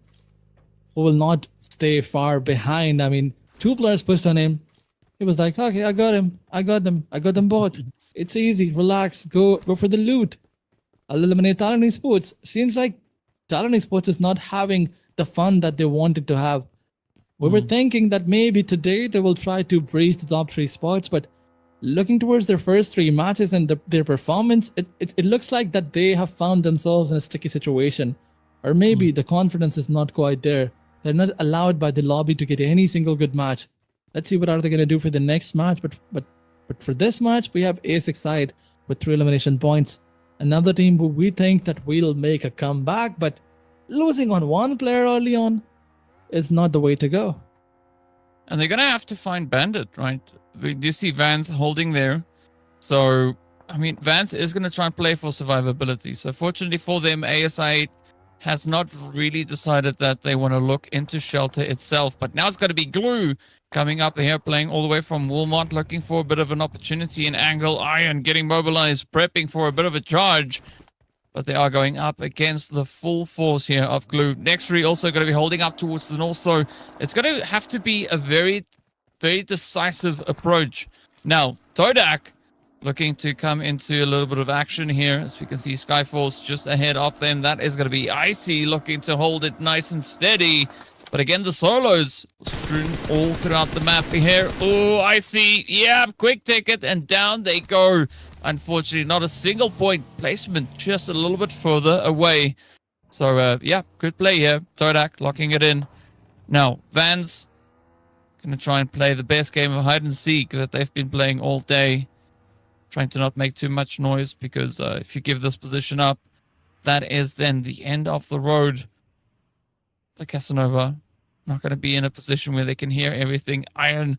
who will not stay far behind. I mean, 2 players pushed on him. He was like, okay, I got him. I got them both. It's easy. Relax. Go for the loot. I'll eliminate Talon Esports. Seems like Talon Esports is not having the fun that they wanted to have. We were thinking that maybe today they will try to breach the top 3 spots, but looking towards their first 3 matches and their performance, it looks like that they have found themselves in a sticky situation. Or maybe the confidence is not quite there. They're not allowed by the lobby to get any single good match. Let's see what are they going to do for the next match. But for this match, we have A6 side with 3 elimination points. Another team who we think that will make a comeback, but losing on 1 player early on is not the way to go. And they're going to have to find Bandit, right? We do see Vance holding there. So, I mean, Vance is going to try and play for survivability. So, fortunately for them, ASI has not really decided that they want to look into Shelter itself. But now it's going to be Glue coming up here, playing all the way from Walmart, looking for a bit of an opportunity in angle. Iron getting mobilized, prepping for a bit of a charge. But they are going up against the full force here of Glue. Nextry also going to be holding up towards the north. So it's going to have to be a very, very decisive approach. Now, Todak looking to come into a little bit of action here. As we can see, Skyforce just ahead of them. That is going to be Icy looking to hold it nice and steady. But again, the solos strewn all throughout the map here. Oh, Icy. Yeah, quick ticket. And down they go. Unfortunately, not a single point placement. Just a little bit further away. So, yeah, good play here. Todak locking it in. Now, Vans going to try and play the best game of hide and seek that they've been playing all day. Trying to not make too much noise because if you give this position up, that is then the end of the road. The Casanova not going to be in a position where they can hear everything. Iron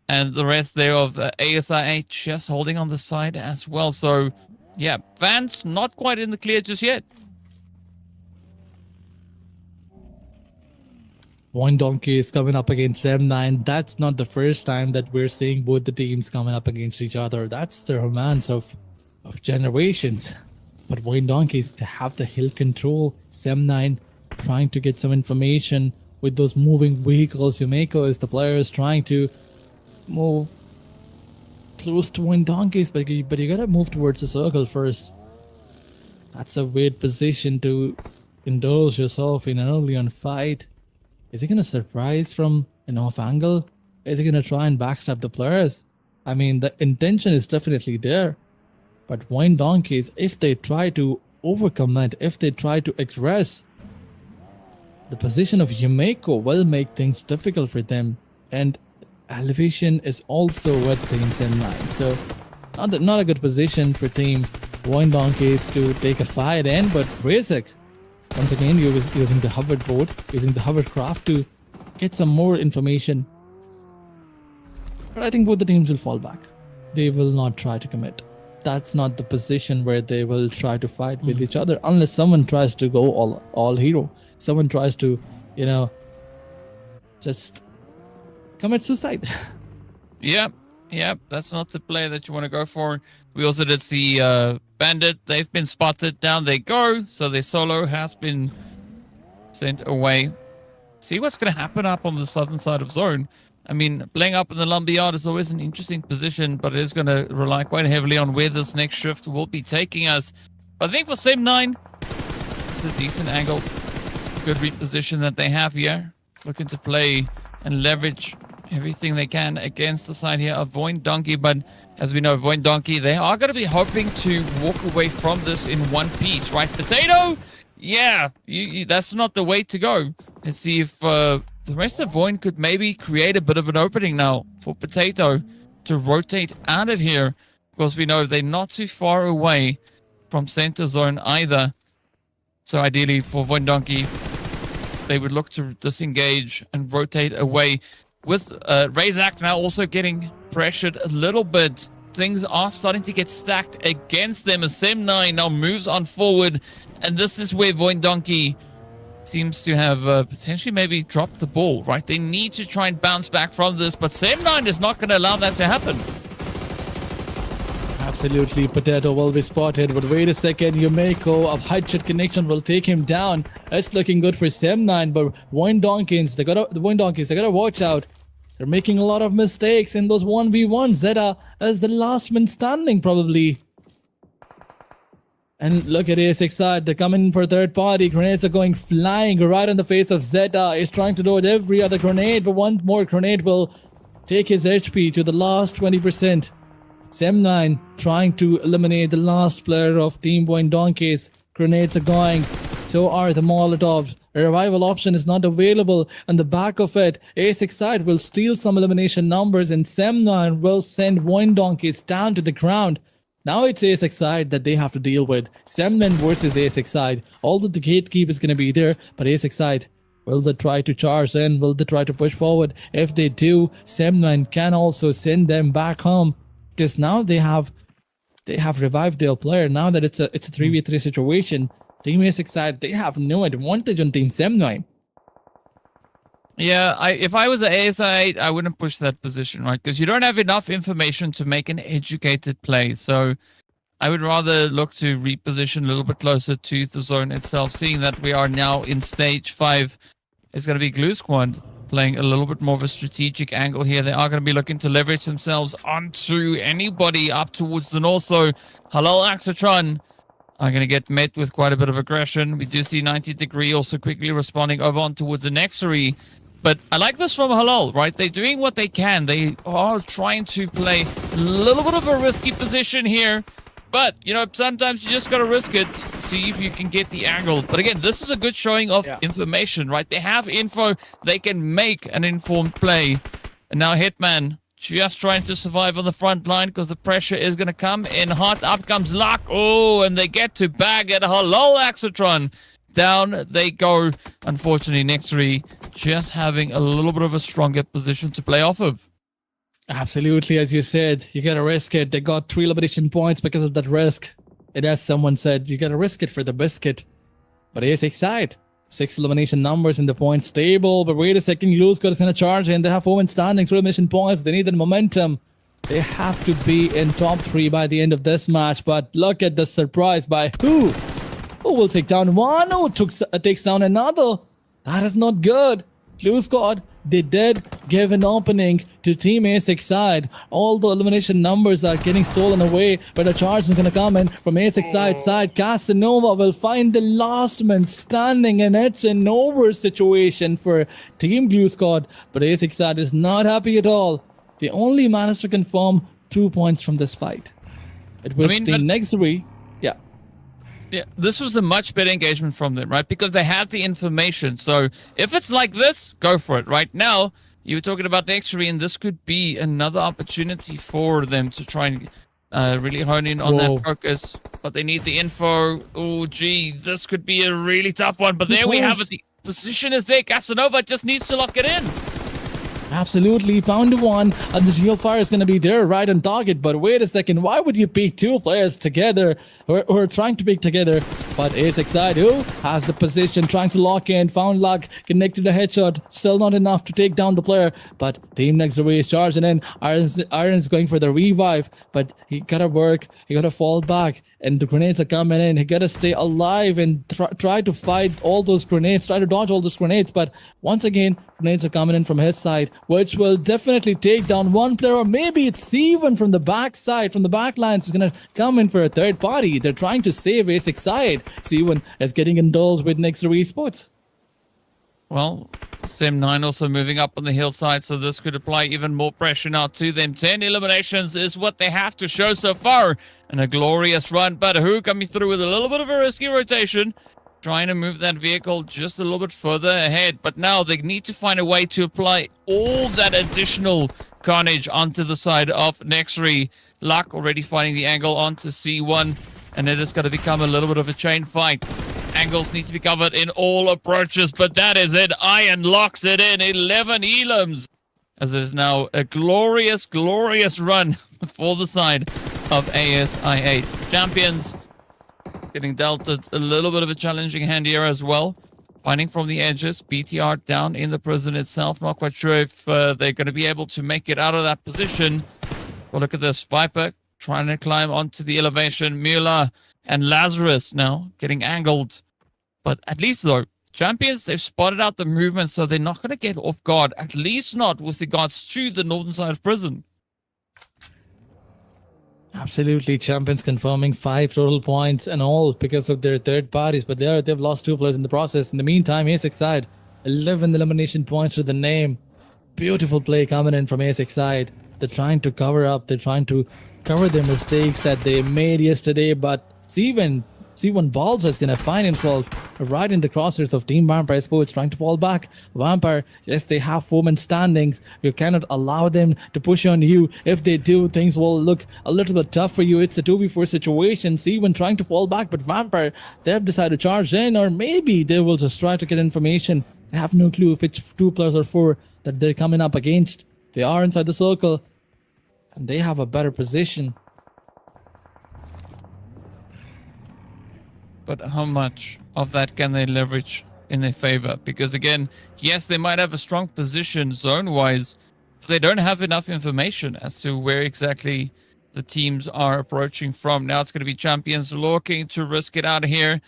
and the rest there of the ASI just holding on the side as well. So, yeah, Vance not quite in the clear just yet. One Donkey is coming up against M9. That's not the first time that we're seeing both the teams coming up against each other. That's the romance of generations. But Wayne Donkeys to have the hill control. M9 trying to get some information with those moving vehicles. Yumeko is the player is trying to move close to Wayne Donkeys, but you gotta move towards the circle first. That's a weird position to indulge yourself in an early on fight. Is he gonna surprise from an off angle? Is he gonna try and backstab the players? I mean, the intention is definitely there. But Wine Donkeys, if they try to overcommit, if they try to aggress, the position of Yumeko will make things difficult for them. And elevation is also with Team Zen 9. So not a good position for Team Wine Donkeys to take a fight in, but Razek, once again, using the hoverboard, using the hovercraft to get some more information. But I think both the teams will fall back. They will not try to commit. That's not the position where they will try to fight with each other unless someone tries to go all hero. Someone tries to, just commit suicide. Yep, that's not the play that you want to go for. We also did see Bandit. They've been spotted. Down they go. So their solo has been sent away. See what's going to happen up on the southern side of zone. I mean, playing up in the lumberyard is always an interesting position, but it is going to rely quite heavily on where this next shift will be taking us. But I think for Sim 9, it's a decent angle. Good reposition that they have here. Looking to play and leverage everything they can against the side here of Voin Donkey. But as we know, Voin Donkey, they are going to be hoping to walk away from this in one piece, right? Potato? Yeah, that's not the way to go. Let's see if the rest of Voin could maybe create a bit of an opening now for Potato to rotate out of here. Because we know they're not too far away from center zone either. So ideally for Voin Donkey, they would look to disengage and rotate away. With Razak now also getting pressured a little bit. Things are starting to get stacked against them as Sem9 now moves on forward. And this is where Voin Donkey seems to have potentially maybe dropped the ball, right? They need to try and bounce back from this, but Sem9 is not going to allow that to happen. Absolutely, Potato will be spotted, but wait a second, Yumeko of height shot connection will take him down. It's looking good for Sem9, but Wine Donkeys, they gotta watch out. They're making a lot of mistakes in those 1v1s. Zeta is the last man standing, probably. And look at A6i, they're coming for third party. Grenades are going flying right in the face of Zeta. He's trying to dodge every other grenade, but one more grenade will take his HP to the last 20%. Sem9 trying to eliminate the last player of Team Wine Donkeys. Grenades are going. So are the Molotovs. A revival option is not available. On the back of it, A6i will steal some elimination numbers and Sem9 will send Wine Donkeys down to the ground. Now it's A6i that they have to deal with. Sem9 versus A6i. Although the gatekeep is going to be there, but A6i, will they try to charge in? Will they try to push forward? If they do, Sem9 can also send them back home. Because now they have revived their player. Now that it's a 3v3 situation, Team A6i, they have no advantage on Team Sem9. Yeah, if I was an ASI, I wouldn't push that position, right? Because you don't have enough information to make an educated play. So I would rather look to reposition a little bit closer to the zone itself, seeing that we are now in stage 5. It's going to be Glue Squad playing a little bit more of a strategic angle here. They are going to be looking to leverage themselves onto anybody up towards the north. So Halal Axatron are going to get met with quite a bit of aggression. We do see 90 Degree also quickly responding over on towards the Nexary. But I like this from Halal, right? They're doing what they can. They are trying to play a little bit of a risky position here. But, sometimes you just got to risk it to see if you can get the angle. But again, this is a good showing of information, right? They have info. They can make an informed play. And now Hitman just trying to survive on the front line because the pressure is going to come in hot. Up comes Luck. Oh, and they get to bag at Halal Axatron. Down they go. Unfortunately, Nexary just having a little bit of a stronger position to play off of. Absolutely, as you said, you gotta risk it. They got 3 elimination points because of that risk. And as someone said, you gotta risk it for the biscuit. But A6i, 6 elimination numbers in the points table. But wait a second, Glue Squad is gonna charge in. They have 4 men standing, 3 elimination points. They need the momentum. They have to be in top 3 by the end of this match. But look at the surprise by who? Who will take down one? Who takes down another? That is not good. Glue Squad they did give an opening to Team A6 side. All the elimination numbers are getting stolen away, but a charge is going to come in from A6 side. Casanova will find the last man standing, and it's an over situation for Team Glue Squad. But A6 side is not happy at all. They only managed to confirm 2 points from this fight. It was the next three. Yeah. Yeah, this was a much better engagement from them, right? Because they had the information. So if it's like this, go for it. Right now, you were talking about next three, and this could be another opportunity for them to try and really hone in on that focus. But they need the info. Oh, gee, this could be a really tough one. But there we have it. The position is there. Casanova just needs to lock it in. Absolutely, found one, and the geofire is going to be there right on target. But wait a second, why would you pick two players together, or trying to pick together? But A6 side, who has the position, trying to lock in, found luck, connected a headshot, still not enough to take down the player. But Team Next Away is charging in. Iron's going for the revive, but he gotta work, he gotta fall back, and the grenades are coming in. He gotta stay alive and try to fight all those grenades, try to dodge all those grenades. But once again, grenades are coming in from his side, which will definitely take down one player, or maybe it's Steven from the back side, from the back lines, is gonna come in for a third party. They're trying to save A6 side. Steven is getting indulged with Next Esports. Well, Sem9 also moving up on the hillside, so this could apply even more pressure now to them. 10 eliminations is what they have to show so far, and a glorious run. But who coming through with a little bit of a risky rotation, trying to move that vehicle just a little bit further ahead. But now they need to find a way to apply all that additional carnage onto the side of Nexry. Luck already finding the angle onto C1, and it is going to become a little bit of a chain fight. Angles need to be covered in all approaches, but that is it. Iron locks it in. 11 elims, as it is now a glorious, glorious run for the side of ASI8. Champions getting dealt a little bit of a challenging hand here as well. Finding from the edges, BTR down in the prison itself. Not quite sure if they're going to be able to make it out of that position. Well, look at this. Viper trying to climb onto the elevation. Mueller and Lazarus now getting angled. But at least, though, Champions, they've spotted out the movement, so they're not going to get off guard. At least not with regards to the northern side of prison. Absolutely, Champions confirming 5 total points and all because of their third parties, but they've lost 2 players in the process. In the meantime, A6 side, 11 elimination points to the name. Beautiful play coming in from A6 side. They're trying to cover up, they're trying to cover their mistakes that they made yesterday, but C1 Balls is going to find himself right in the crosshairs of Team Vampire Sports, trying to fall back. Vampire, yes, they have 4-man standings. You cannot allow them to push on you. If they do, things will look a little bit tough for you. It's a 2v4 situation. C1 trying to fall back, but Vampire, they have decided to charge in, or maybe they will just try to get information. They have no clue if it's 2 players or 4 that they're coming up against. They are inside the circle, and they have a better position. But how much of that can they leverage in their favor? Because again, yes, they might have a strong position zone-wise, but they don't have enough information as to where exactly the teams are approaching from. Now it's going to be Champions looking to risk it out here,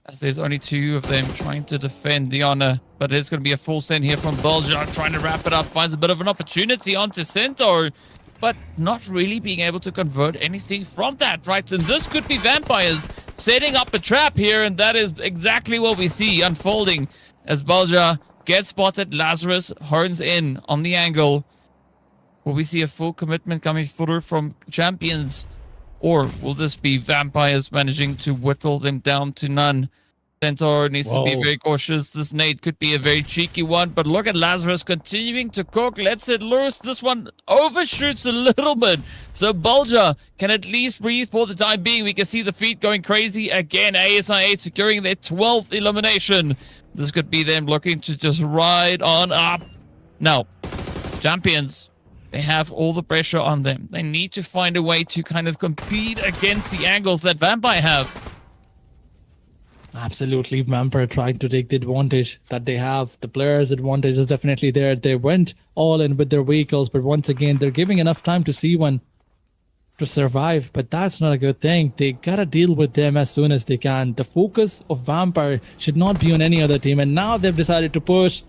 as there's only 2 of them trying to defend the honor. But it's going to be a full stand here from Belgium, trying to wrap it up, finds a bit of an opportunity onto Centaur, but not really being able to convert anything from that, right? And this could be Vampires setting up a trap here, and that is exactly what we see unfolding as Balja gets spotted. Lazarus horns in on the angle. Will we see a full commitment coming through from Champions, or will this be Vampires managing to whittle them down to none? Centaur needs to be very cautious. This nade could be a very cheeky one, but look at Lazarus continuing to cook. Lets it loose. This one overshoots a little bit, so Bulger can at least breathe for the time being. We can see the feet going crazy again. ASI8 securing their 12th elimination. This could be them looking to just ride on up. Now, Champions, they have all the pressure on them. They need to find a way to kind of compete against the angles that Vampire have. Absolutely, Vampire trying to take the advantage that they have. The players' advantage is definitely there. They went all in with their vehicles, but once again, they're giving enough time to C1 to survive, but that's not a good thing. They gotta deal with them as soon as they can. The focus of Vampire should not be on any other team, and now they've decided to push.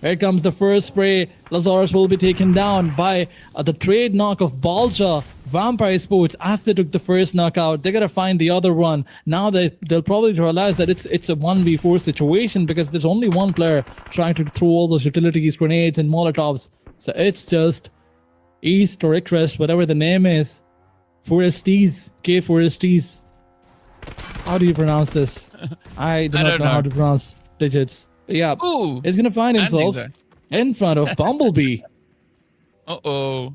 Here comes the first spray. Lazarus will be taken down by the trade knock of Balja. Vampire Sports, as they took the first knockout, they gotta find the other one. Now they'll probably realize that it's a 1v4 situation because there's only one player trying to throw all those utilities, grenades, and molotovs. So it's just East or Icarus, whatever the name is. Foresties, K Foresties. How do you pronounce this? I do not know how to pronounce digits. But yeah, Ooh, he's gonna find himself in front of Bumblebee. Uh-oh.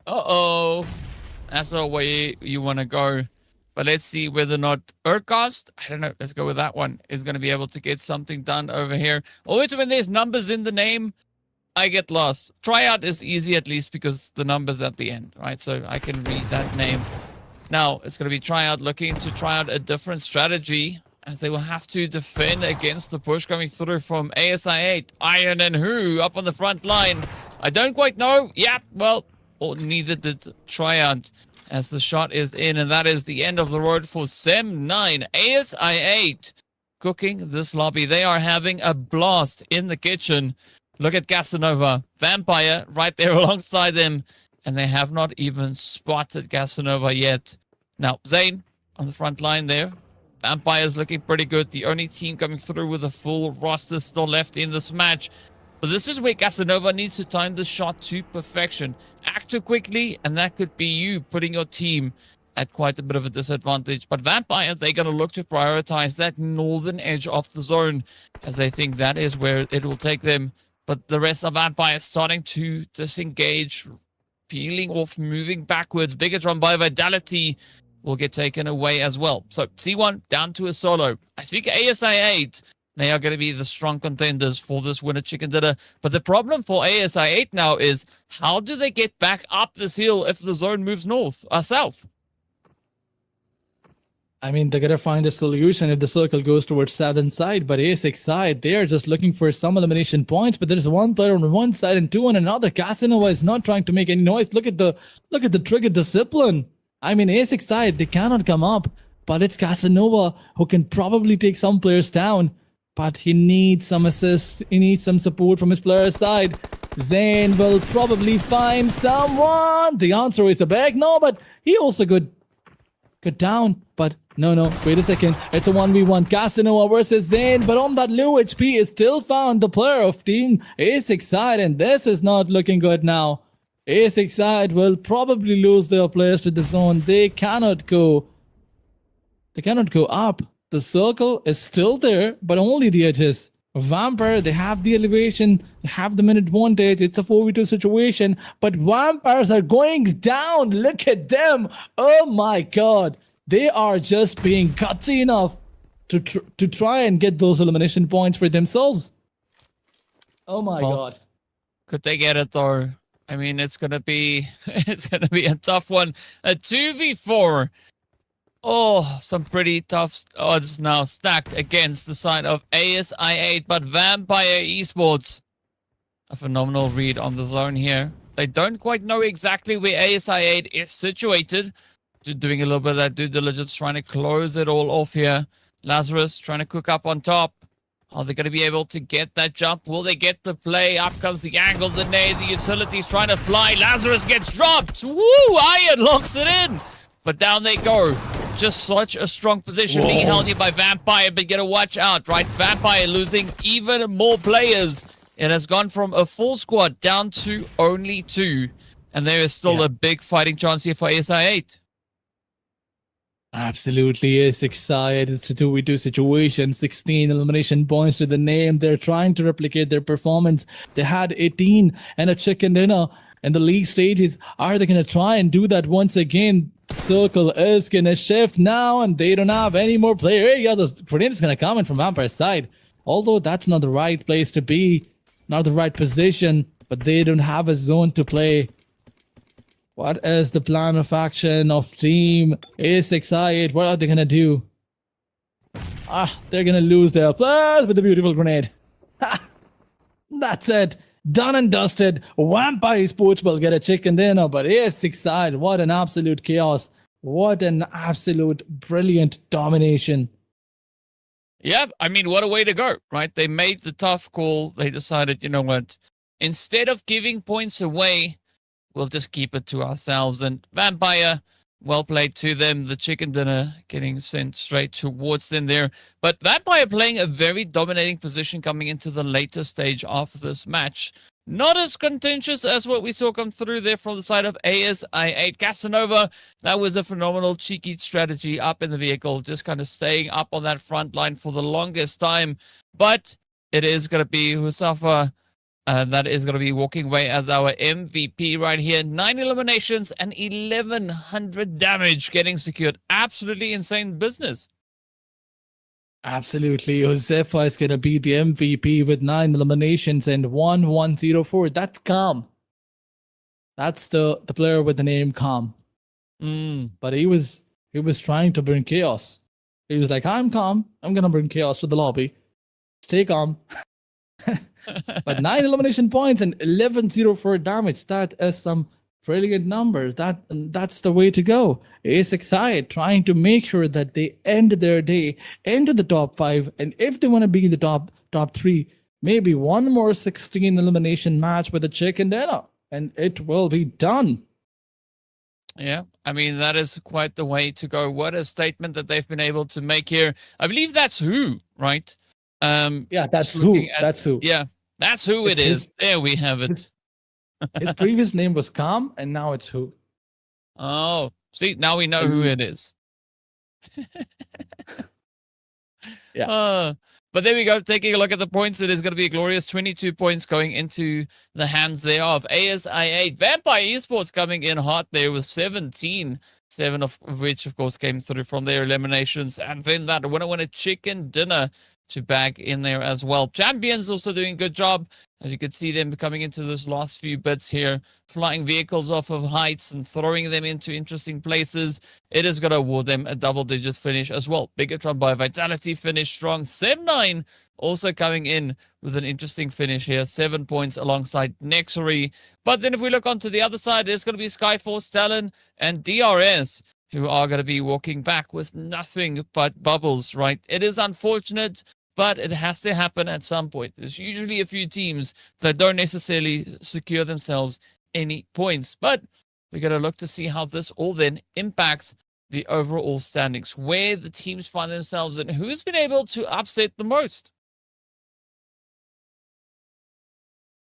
Uh-oh. That's the way you want to go. But let's see whether or not Urcast, I don't know, let's go with that one, is going to be able to get something done over here. Always when there's numbers in the name, I get lost. Tryout is easy at least because the number's at the end, right? So I can read that name. Now, it's going to be Tryout looking to try out a different strategy as they will have to defend against the push coming through from ASI8, Iron and Who up on the front line. I don't quite know. Yeah, well, or neither did Tryout as the shot is in, and that is the end of the road for Sem9. ASI8 cooking this lobby. They are having a blast in the kitchen. Look at Casanova, Vampire right there alongside them, and they have not even spotted Casanova yet. Now, Zane on the front line there. Vampire's looking pretty good. The only team coming through with a full roster still left in this match. But this is where Casanova needs to time the shot to perfection. Act too quickly, and that could be you putting your team at quite a bit of a disadvantage. But Vampire, they're going to look to prioritize that northern edge of the zone, as they think that is where it will take them. But the rest of Vampire starting to disengage, peeling off, moving backwards. Biggotron by Vitality will get taken away as well. So C1 down to a solo. I think ASI8, they are going to be the strong contenders for this winner chicken dinner. But the problem for ASI8 now is, how do they get back up this hill if the zone moves north or south? I mean, they're gonna find a solution if the circle goes towards southern side, but A6 side, they are just looking for some elimination points, but there's one player on one side and two on another. Casanova is not trying to make any noise. Look at the trigger discipline. I mean, A6 side, they cannot come up, but it's Casanova who can probably take some players down. But he needs some assists, he needs some support from his player side. Zane will probably find someone. The answer is a bag. No, but he also got down. But no, wait a second. It's a 1v1 Casanova versus Zane. But on that low HP is still found the player of team A6 side. And this is not looking good now. A6 side will probably lose their players to the zone. They cannot go up. The circle is still there, but only the edges. Vampire, they have the elevation, they have the minute advantage. It's a 4v2 situation, but Vampires are going down. Look at them. Oh my god. They are just being gutsy enough to try and get those elimination points for themselves. Oh my god. Could they get it though? I mean, it's gonna be a tough one. A 2v4. Oh, some pretty tough odds now stacked against the side of ASI8, but Vampire Esports, a phenomenal read on the zone here. They don't quite know exactly where ASI8 is situated. Doing a little bit of that due diligence, trying to close it all off here. Lazarus trying to cook up on top. Are they going to be able to get that jump? Will they get the play? Up comes the angle, the nade, the utility's trying to fly. Lazarus gets dropped. Woo! Iron locks it in. But down they go. Just such a strong position being held here by Vampire, but you gotta watch out, right? Vampire losing even more players. It has gone from a full squad down to only 2. And there is still a big fighting chance here for ASI8. Absolutely is excited. It's a 2v2 situation. 16 elimination points to the name. They're trying to replicate their performance. They had 18 and a chicken dinner in the league stages. Are they going to try and do that once again? Circle is going to shift now, and they don't have any more players. Yeah, the grenade is going to come in from Vampire's side. Although that's not the right place to be, not the right position, but they don't have a zone to play. What is the plan of action of team A6I8? What are they going to do? They're going to lose their players with a beautiful grenade. That's it. Done and dusted. Vampire Sports will get a chicken dinner, but A6 side, what an absolute chaos. What an absolute brilliant domination. Yeah, I mean, what a way to go, right? They made the tough call. They decided, you know what? Instead of giving points away, we'll just keep it to ourselves. And Vampire, well played to them. The chicken dinner getting sent straight towards them there. But Vampire playing a very dominating position coming into the later stage of this match. Not as contentious as what we saw come through there from the side of ASI8. Casanova, that was a phenomenal cheeky strategy up in the vehicle, just kind of staying up on that front line for the longest time. But it is going to be Husafa that is going to be walking away as our MVP right here. 9 eliminations and 1100 damage getting secured. Absolutely insane business. Absolutely. Josefa is going to be the MVP with 9 eliminations and 1104. That's Calm. That's the player with the name Calm. But he was trying to bring chaos. He was like, I'm calm. I'm going to bring chaos to the lobby. Stay calm. But 9 elimination points and 1104 damage. That is some brilliant numbers. That's the way to go. Ace excited, trying to make sure that they end their day into the top 5, and if they want to be in the top 3, maybe one more 16 elimination match with a chicken dinner, and it will be done. Yeah, I mean, that is quite the way to go. What a statement that they've been able to make here. I believe that's who, right? Yeah, that's who. That's who. Yeah, that's who it is. There we have it. His previous name was Calm, and now it's who. Oh, see, now we know who it is. Yeah. But there we go. Taking a look at the points, it is going to be a glorious 22 points going into the hands there of ASI8. Vampire Esports coming in hot there with 17, 7 of which, of course, came through from their eliminations. And then that winner chicken dinner to bag in there as well. Champions also doing a good job. As you can see them coming into this last few bits here, flying vehicles off of heights and throwing them into interesting places. It is going to award them a double-digit finish as well. Bigatron by Vitality finished strong. 7-9 also coming in with an interesting finish here. 7 points alongside Nexury. But then if we look onto the other side, it's going to be Skyforce, Talon, and DRS, who are going to be walking back with nothing but bubbles, right? It is unfortunate, but it has to happen at some point. There's usually a few teams that don't necessarily secure themselves any points, but we're going to look to see how this all then impacts the overall standings, where the teams find themselves and who's been able to upset the most.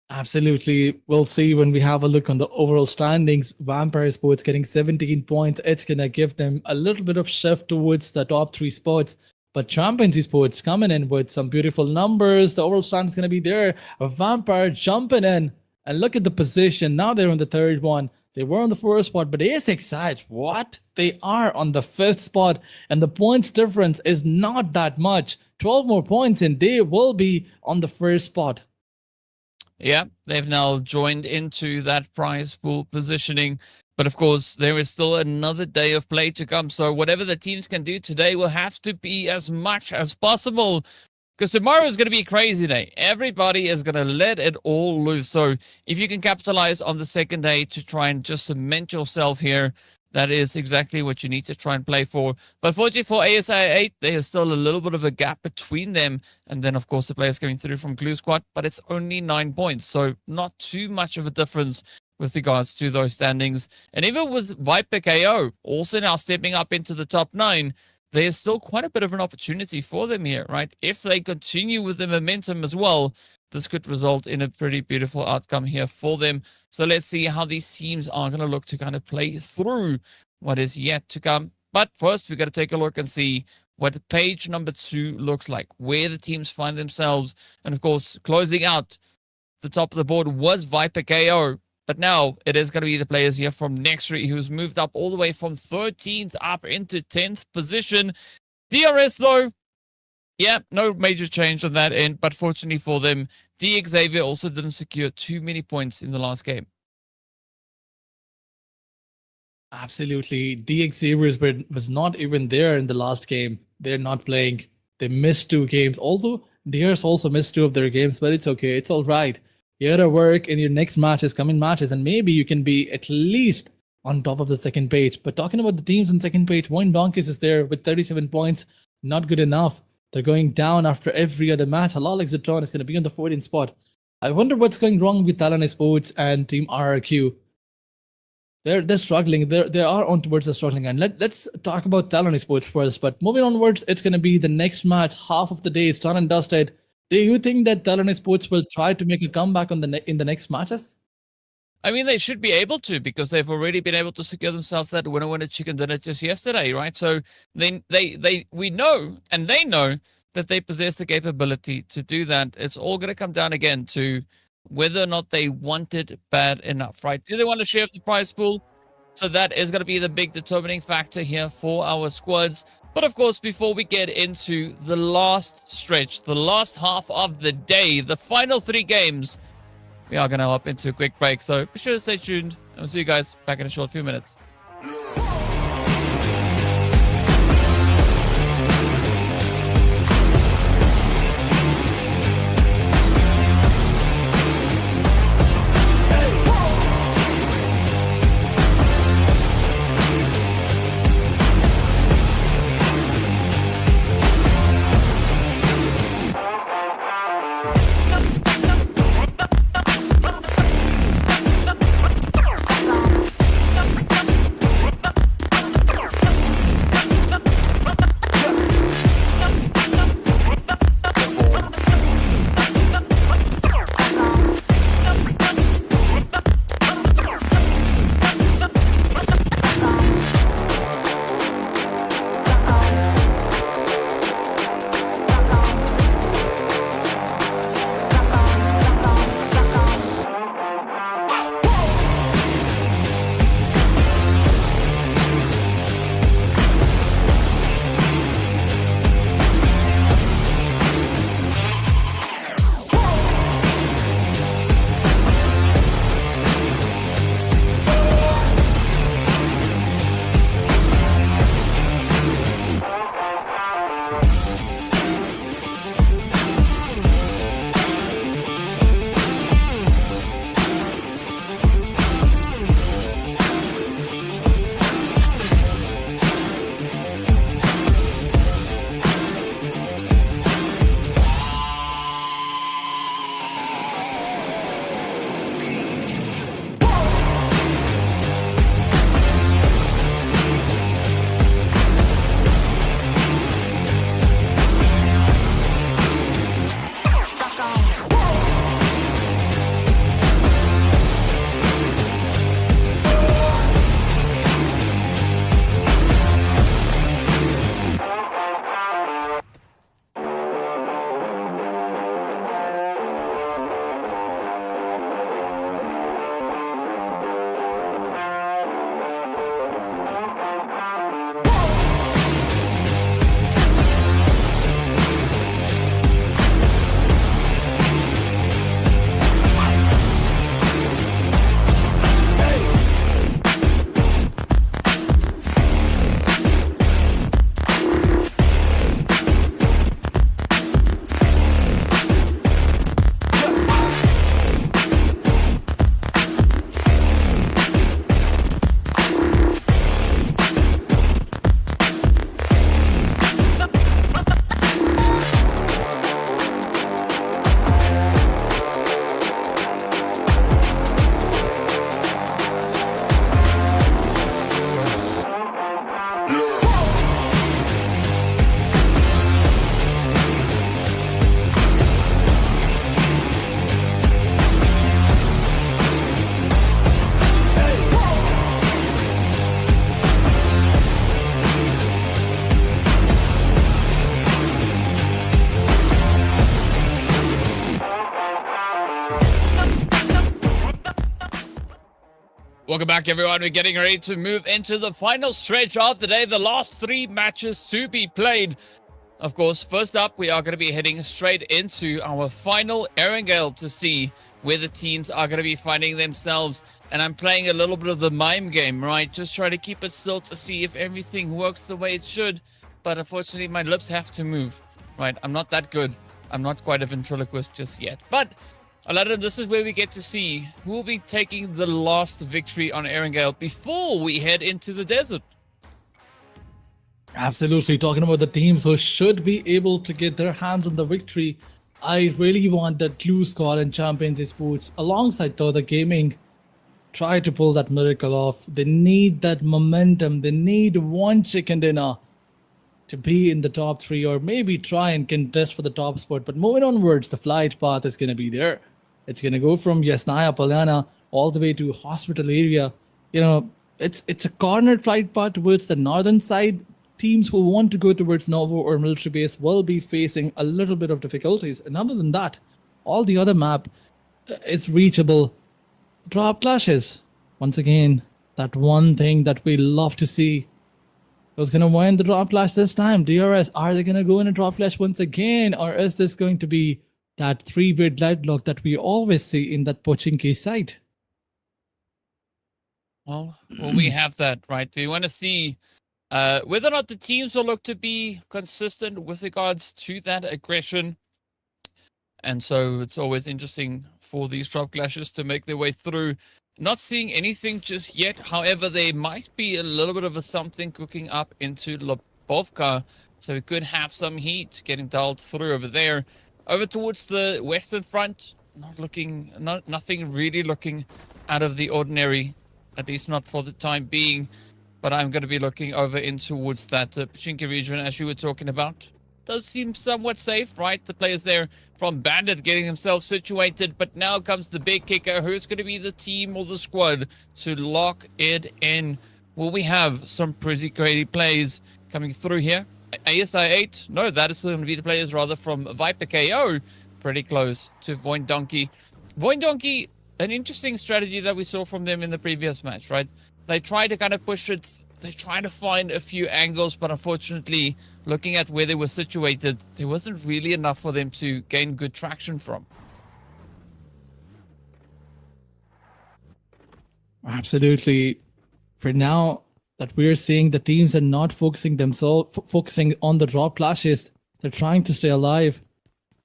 Absolutely. We'll see when we have a look on the overall standings. Vampire Sports getting 17 points. It's going to give them a little bit of shift towards the top 3 spots. But Champions Sports coming in with some beautiful numbers. The overall stand is going to be there. A Vampire jumping in. And look at the position. Now they're on the 3rd one. They were on the 1st spot, but ASI8, what? They are on the 5th spot. And the points difference is not that much. 12 more points and they will be on the 1st spot. Yeah, they've now joined into that prize pool positioning. But of course, there is still another day of play to come. So whatever the teams can do today will have to be as much as possible. Because tomorrow is going to be a crazy day. Everybody is going to let it all loose. So if you can capitalize on the 2nd day to try and just cement yourself here, that is exactly what you need to try and play for. But fortunately for ASI8, there is still a little bit of a gap between them. And then, of course, the players coming through from Glue Squad. But it's only 9 points. So not too much of a difference with regards to those standings. And even with Viper KO also now stepping up into the top 9, there's still quite a bit of an opportunity for them here, right? If they continue with the momentum as well, this could result in a pretty beautiful outcome here for them. So let's see how these teams are going to look to kind of play through what is yet to come. But first, we've got to take a look and see what page number 2 looks like, where the teams find themselves. And of course, closing out the top of the board was Viper KO. But now it is going to be the players here from Nexury, who's moved up all the way from 13th up into 10th position. DRS, though, yeah, no major change on that end. But fortunately for them, Xavier also didn't secure too many points in the last game. Absolutely. Xavier was not even there in the last game. They're not playing. They missed 2 games. Although DRS also missed 2 of their games, but it's okay. It's all right. You gotta work in your next matches, coming matches, and maybe you can be at least on top of the 2nd page. But talking about the teams on 2nd page, Wayne Donkeys is there with 37 points. Not good enough. They're going down after every other match. Halal Zitron is going to be on the 14th spot. I wonder what's going wrong with Talon Sports and Team RRQ. They're struggling. They are on towards the struggling end. Let's talk about Talon Sports first. But moving onwards, it's going to be the next match. Half of the day is done and dusted. Do you think that Talon Sports will try to make a comeback on in the next matches? I mean, they should be able to, because they've already been able to secure themselves that winner chicken dinner just yesterday, right? So we know, and they know that they possess the capability to do that. It's all going to come down again to whether or not they want it bad enough, right? Do they want to share the prize pool? So that is going to be the big determining factor here for our squads. But of course, before we get into the last stretch, the last half of the day, the final 3 games, we are going to hop into a quick break. So be sure to stay tuned, and we'll see you guys back in a short few minutes. Welcome back, everyone. We're getting ready to move into the final stretch of the day, the last 3 matches to be played. Of course, first up, we are going to be heading straight into our final Erangel to see where the teams are going to be finding themselves. And I'm playing a little bit of the mime game, right? Just try to keep it still to see if everything works the way it should. But unfortunately, my lips have to move, right? I'm not that good. I'm not quite a ventriloquist just yet. But Aladdin, this is where we get to see who will be taking the last victory on Erangel before we head into the desert. Absolutely. Talking about the teams who should be able to get their hands on the victory, I really want that Clue Squad and Champions Esports alongside the Gaming try to pull that miracle off. They need that momentum. They need one chicken dinner to be in the top three or maybe try and contest for the top spot. But moving onwards, the flight path is going to be there. It's going to go from Yasnaya Polyana all the way to hospital area. You know, it's a cornered flight path towards the northern side. Teams who want to go towards Novo or military base will be facing a little bit of difficulties. And other than that, all the other map is reachable. Drop clashes. Once again, that one thing that we love to see. Who's going to win the drop clash this time? DRS, are they going to go in a drop clash once again? Or is this going to be that three-way deadlock that we always see in that Pochinki side? Well, we have that, right? We want to see whether or not the teams will look to be consistent with regards to that aggression. And so it's always interesting for these drop clashes to make their way through. Not seeing anything just yet. However, there might be a little bit of a something cooking up into Lubovka. So we could have some heat getting dialed through over there. Over towards the western front, nothing really looking out of the ordinary, at least not for the time being. But I'm going to be looking over in towards that Pachinki region, as you were talking about. Does seem somewhat safe, right? The players there from Bandit getting themselves situated, but now comes the big kicker. Who's going to be the team or the squad to lock it in? Will we have some pretty great plays coming through here? ASI 8? No, that is going to be the players rather from Viper KO. Pretty close to Voin Donkey. Voin Donkey, an interesting strategy that we saw from them in the previous match, right? They try to kind of push it. They try to find a few angles, but unfortunately, looking at where they were situated, there wasn't really enough for them to gain good traction from. Absolutely. For now, that we're seeing the teams are not focusing focusing on the drop clashes. They're trying to stay alive.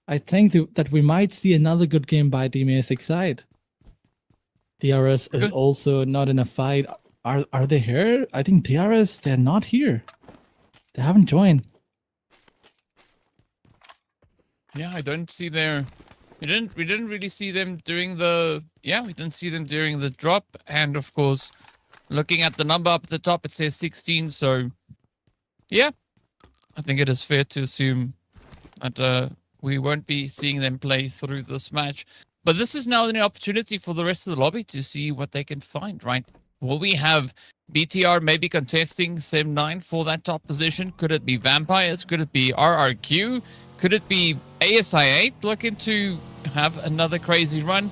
I think that we might see another good game by Team A6 side. DRS is also not in a fight. Are they here? I think DRS, they're not here. They haven't joined. Yeah, I don't see their... We didn't really see them during the... Yeah, we didn't see them during the drop. And of course, looking at the number up at the top, it says 16. So, yeah, I think it is fair to assume that we won't be seeing them play through this match. But this is now an opportunity for the rest of the lobby to see what they can find, right? Will we have BTR maybe contesting Sim 9 for that top position? Could it be Vampires? Could it be RRQ? Could it be ASI 8 looking to have another crazy run?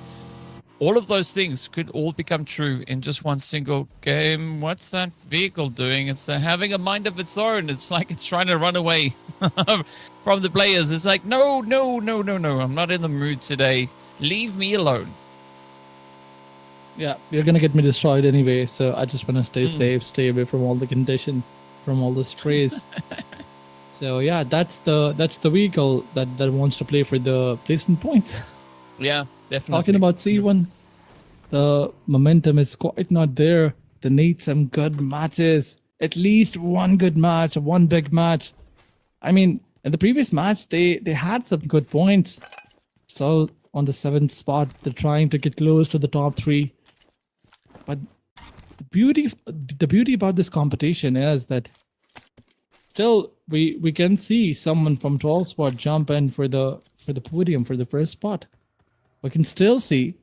All of those things could all become true in just one single game. What's that vehicle doing? It's having a mind of its own. It's like it's trying to run away from the players. It's like, no, no, no, no, no. I'm not in the mood today. Leave me alone. Yeah, you're gonna get me destroyed anyway, so I just want to stay safe, stay away from all the condition, from all the sprays. So yeah, that's the vehicle that wants to play for the placement points. Yeah, definitely. Talking about C1, the momentum is quite not there. They need some good matches, at least one good match, one big match. I mean, in the previous match, they had some good points. Still on the 7th spot, they're trying to get close to the top 3. But the beauty about this competition is that still we can see someone from 12th spot jump in for the podium for the first spot. We can still see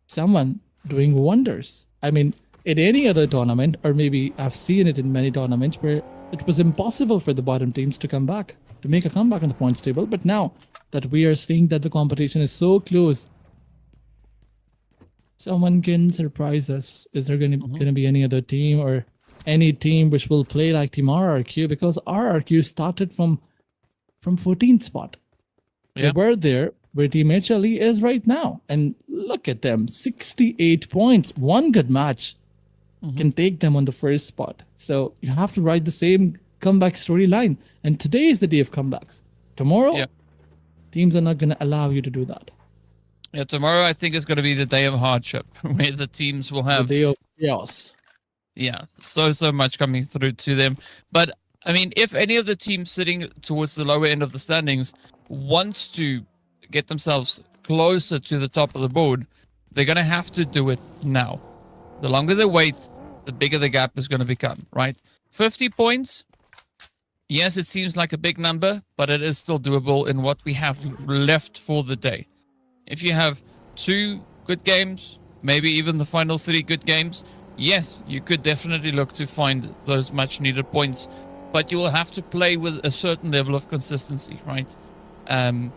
someone doing wonders. I mean, in any other tournament, or maybe I've seen it in many tournaments where it was impossible for the bottom teams to come back, to make a comeback on the points table. But now that we are seeing that the competition is so close, someone can surprise us. Is there going to be any other team or any team which will play like Team RRQ? Because RRQ started from 14th spot. Yeah. They were there where Team HLE is right now. And look at them, 68 points. One good match can take them on the first spot. So you have to write the same comeback storyline. And today is the day of comebacks. Tomorrow, teams are not going to allow you to do that. Yeah, tomorrow I think is going to be the day of hardship, where the teams will have... The day of chaos. Yeah, so much coming through to them. But I mean, if any of the teams sitting towards the lower end of the standings wants to get themselves closer to the top of the board, they're going to have to do it now. The longer they wait, the bigger the gap is going to become, right? 50 points. Yes, it seems like a big number, but it is still doable in what we have left for the day. If you have 2 good games, maybe even the final 3 good games, yes, you could definitely look to find those much needed points, but you will have to play with a certain level of consistency, right? And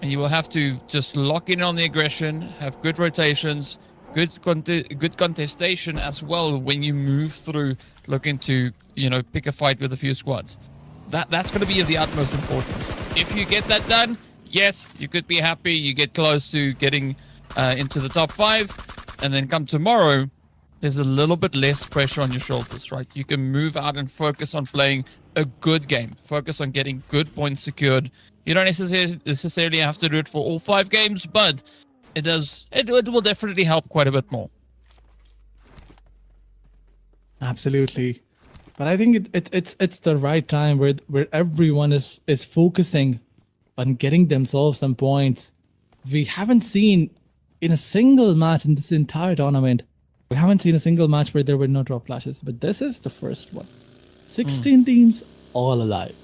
you will have to just lock in on the aggression, have good rotations, good contestation as well when you move through looking to, pick a fight with a few squads. That's going to be of the utmost importance. If you get that done, yes, you could be happy. You get close to getting into the top 5, and then come tomorrow, there's a little bit less pressure on your shoulders, right? You can move out and focus on playing a good game. Focus on getting good points secured. You don't necessarily have to do it for all 5 games, but it will definitely help quite a bit more. Absolutely. But I think it's the right time where everyone is focusing on getting themselves some points. We haven't seen in a single match in this entire tournament, we haven't seen a single match where there were no drop clashes, but this is the first one. 16 teams all alive.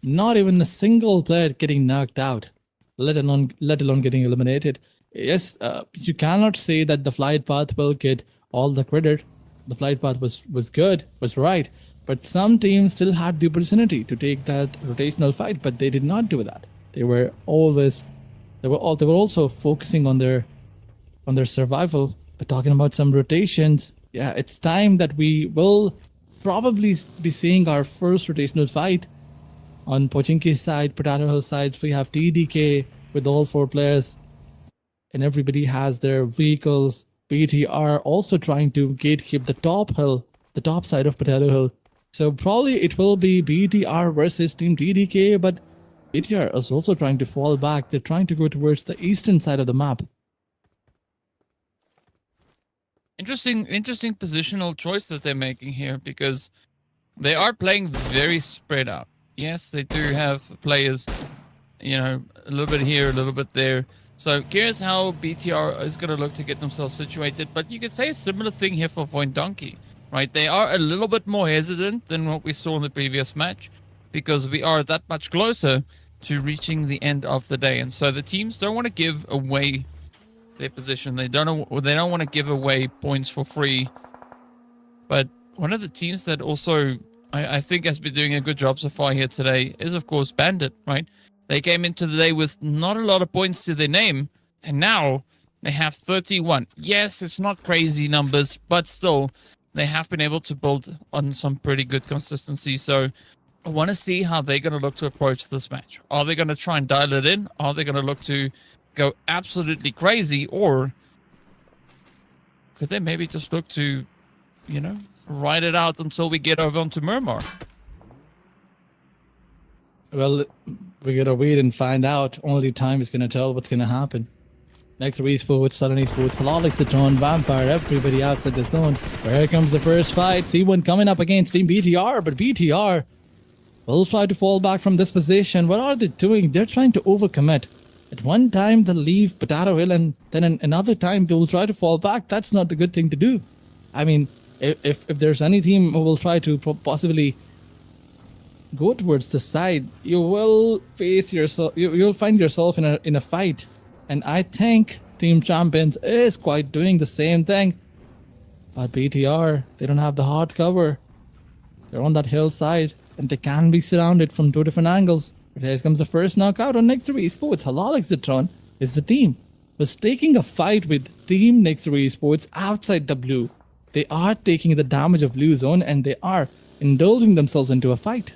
Not even a single player getting knocked out, let alone getting eliminated. Yes, you cannot say that the flight path will get all the credit. The flight path was good, was right, but some teams still had the opportunity to take that rotational fight, but they did not do that. They were also focusing on their survival. But talking about some rotations, yeah, it's time that we will probably be seeing our first rotational fight. On Pochinki's side, Potato Hill side, we have TDK with all 4 players, and everybody has their vehicles. BTR also trying to gatekeep the top side of Potato Hill. So probably it will be BTR versus Team TDK, but BTR is also trying to fall back. They're trying to go towards the eastern side of the map. Interesting positional choice that they're making here, because they are playing very spread out. Yes, they do have players, a little bit here, a little bit there. So curious how BTR is going to look to get themselves situated. But you could say a similar thing here for Voin Donkey, right? They are a little bit more hesitant than what we saw in the previous match, because we are that much closer to reaching the end of the day. And so the teams don't want to give away their position. They don't want to give away points for free. But one of the teams that also I think has been doing a good job so far here today is, of course, Bandit, right? They came into the day with not a lot of points to their name, and now they have 31. Yes, it's not crazy numbers, but still, they have been able to build on some pretty good consistency. So I want to see how they're going to look to approach this match. Are they going to try and dial it in? Are they going to look to go absolutely crazy, or could they maybe just look to, ride it out until we get over onto Murmur? Well, we gotta wait and find out. Only time is gonna tell what's gonna happen. Next Esports, Southern Esports, Halalik, Citron, Vampire, everybody outside the zone. Where here comes the first fight. C1 coming up against Team BTR, but BTR will try to fall back from this position. What are they doing? They're trying to overcommit. At one time, they'll leave Potato Hill, and then another time, they will try to fall back. That's not the good thing to do. I mean, if there's any team who will try to possibly go towards the side, you will face yourself. You'll find yourself in a fight, and I think Team Champions is quite doing the same thing. But BTR, they don't have the hard cover. They're on that hillside, and they can be surrounded from 2 different angles. But here comes the first knockout on Next Esports. Halalik Zitron is the team was taking a fight with Team Next Esports outside the blue. They are taking the damage of blue zone, and they are indulging themselves into a fight.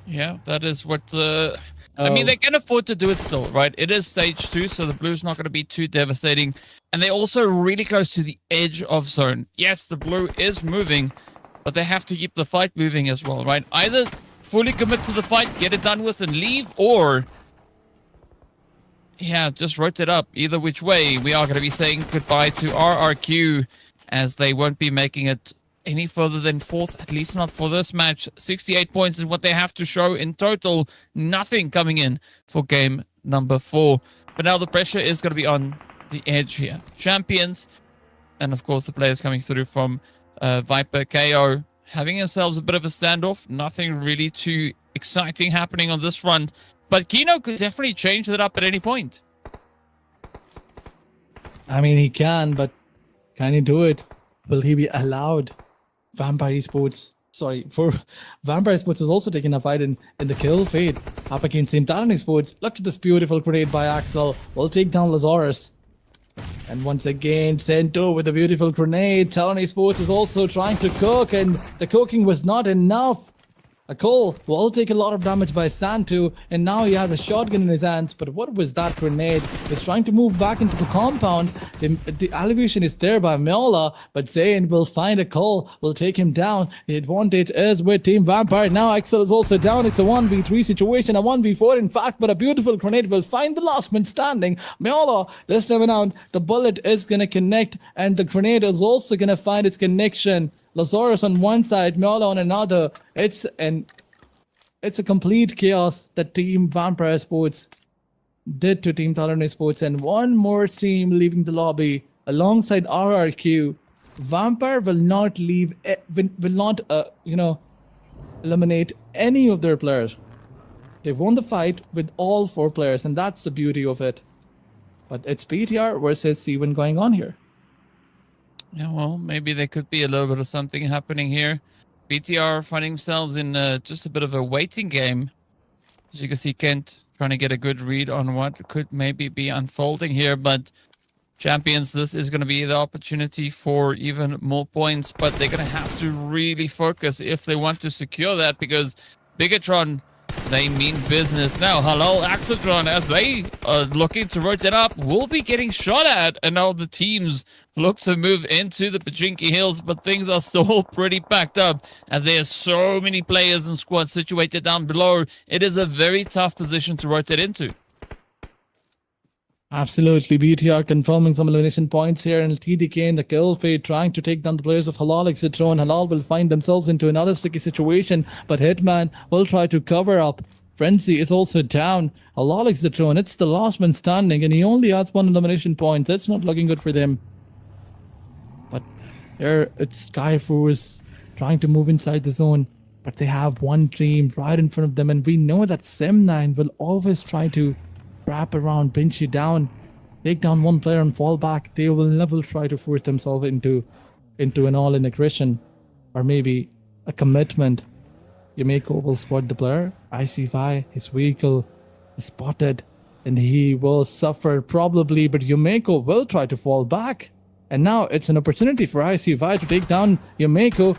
Yeah, that is what... I mean, they can afford to do it still, right? It is stage 2, so the blue's not going to be too devastating. And they're also really close to the edge of zone. Yes, the blue is moving, but they have to keep the fight moving as well, right? Either fully commit to the fight, get it done with, and leave, or... yeah, just rotate up. Either which way, we are going to be saying goodbye to RRQ, as they won't be making it any further than fourth, at least not for this match. 68 points is what they have to show in total. Nothing coming in for game number 4. But now the pressure is going to be on the edge here. Champions, and of course the players coming through from Viper, KO, having themselves a bit of a standoff. Nothing really too exciting happening on this front. But Kino could definitely change that up at any point. I mean, he can, but can he do it? Will he be allowed? Vampire Esports, for Vampire Esports is also taking a fight in the kill fade up against Team Talon Esports. Look at this beautiful grenade by Axel. Will take down Lazarus. And once again, Sento with a beautiful grenade. Talon Esports is also trying to cook, and the cooking was not enough. A Cole will take a lot of damage by Santu, and now he has a shotgun in his hands. But what was that grenade? He's trying to move back into the compound. The elevation is there by Miola, but Zayn will find a Cole, will take him down. The advantage is with Team Vampire. Now Axel is also down. It's a 1v3 situation, a 1v4 in fact, but a beautiful grenade will find the last man standing. Miola, this time around, the bullet is going to connect, and the grenade is also going to find its connection. Lazarus on one side, Miola on another. It's a complete chaos that Team Vampire Sports did to Team Talon Sports, and one more team leaving the lobby alongside RRQ. Vampire will not leave, will not eliminate any of their players. They won the fight with all 4 players, and that's the beauty of it. But it's BTR versus C1 going on here. Yeah, well, maybe there could be a little bit of something happening here. BTR finding themselves in just a bit of a waiting game. As you can see, Kent trying to get a good read on what could maybe be unfolding here. But Champions, this is going to be the opportunity for even more points. But they're going to have to really focus if they want to secure that, because Bigatron, they mean business. Now, Halal Axotron, as they are looking to rotate up, will be getting shot at. And now the teams look to move into the Pachinki Hills, but things are still pretty packed up as there are so many players and squads situated down below. It is a very tough position to rotate into. Absolutely. BTR confirming some elimination points here, and TDK in the kill fade trying to take down the players of Halal Exitron. Halal will find themselves into another sticky situation, but Hitman will try to cover up. Frenzy is also down. Halal Exitron, it's the last man standing, and he only has 1 elimination point. That's not looking good for them. But here it's Skyforce trying to move inside the zone, but they have one team right in front of them, and we know that Sem9 will always try to wrap around, pinch you down, take down one player and fall back. They will never try to force themselves into an all-in aggression or maybe a commitment. Yumeko will spot the player. IC5, his vehicle is spotted, and he will suffer probably, but Yumeko will try to fall back. And now it's an opportunity for IC5 to take down Yumeko.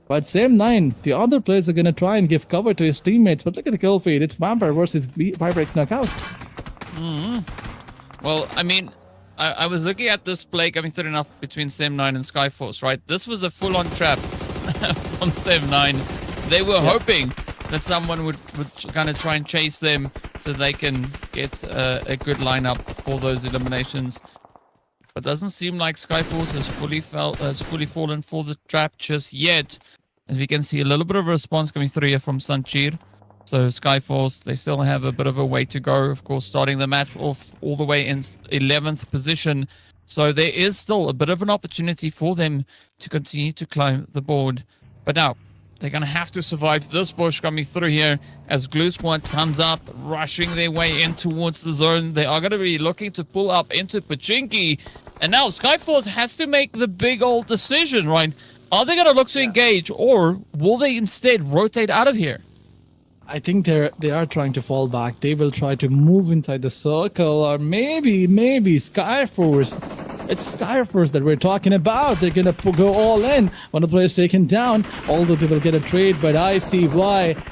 But Sem9, the other players are going to try and give cover to his teammates. But look at the kill feed. It's Vampire versus Viper X Knockout. Well, I mean, I was looking at this play coming through enough between Sem9 and Skyforce, right? This was a full-on trap from Sem9. They were hoping that someone would kind of try and chase them so they can get a good lineup for those eliminations. But doesn't seem like Skyforce has fully fallen for the trap just yet. As we can see, a little bit of a response coming through here from Sanchir. So Skyforce, they still have a bit of a way to go. Of course, starting the match off all the way in 11th position. So there is still a bit of an opportunity for them to continue to climb the board. But now, they're going to have to survive this push coming through here as Glue Squad comes up, rushing their way in towards the zone. They are going to be looking to pull up into Pachinki. And now Skyforce has to make the big old decision, right? Are they going to look to engage, or will they instead rotate out of here? I think they are trying to fall back. They will try to move inside the circle, or maybe Skyforce. It's Skyforce that we're talking about. They're gonna go all in. One of the players taken down, although they will get a trade, but ICY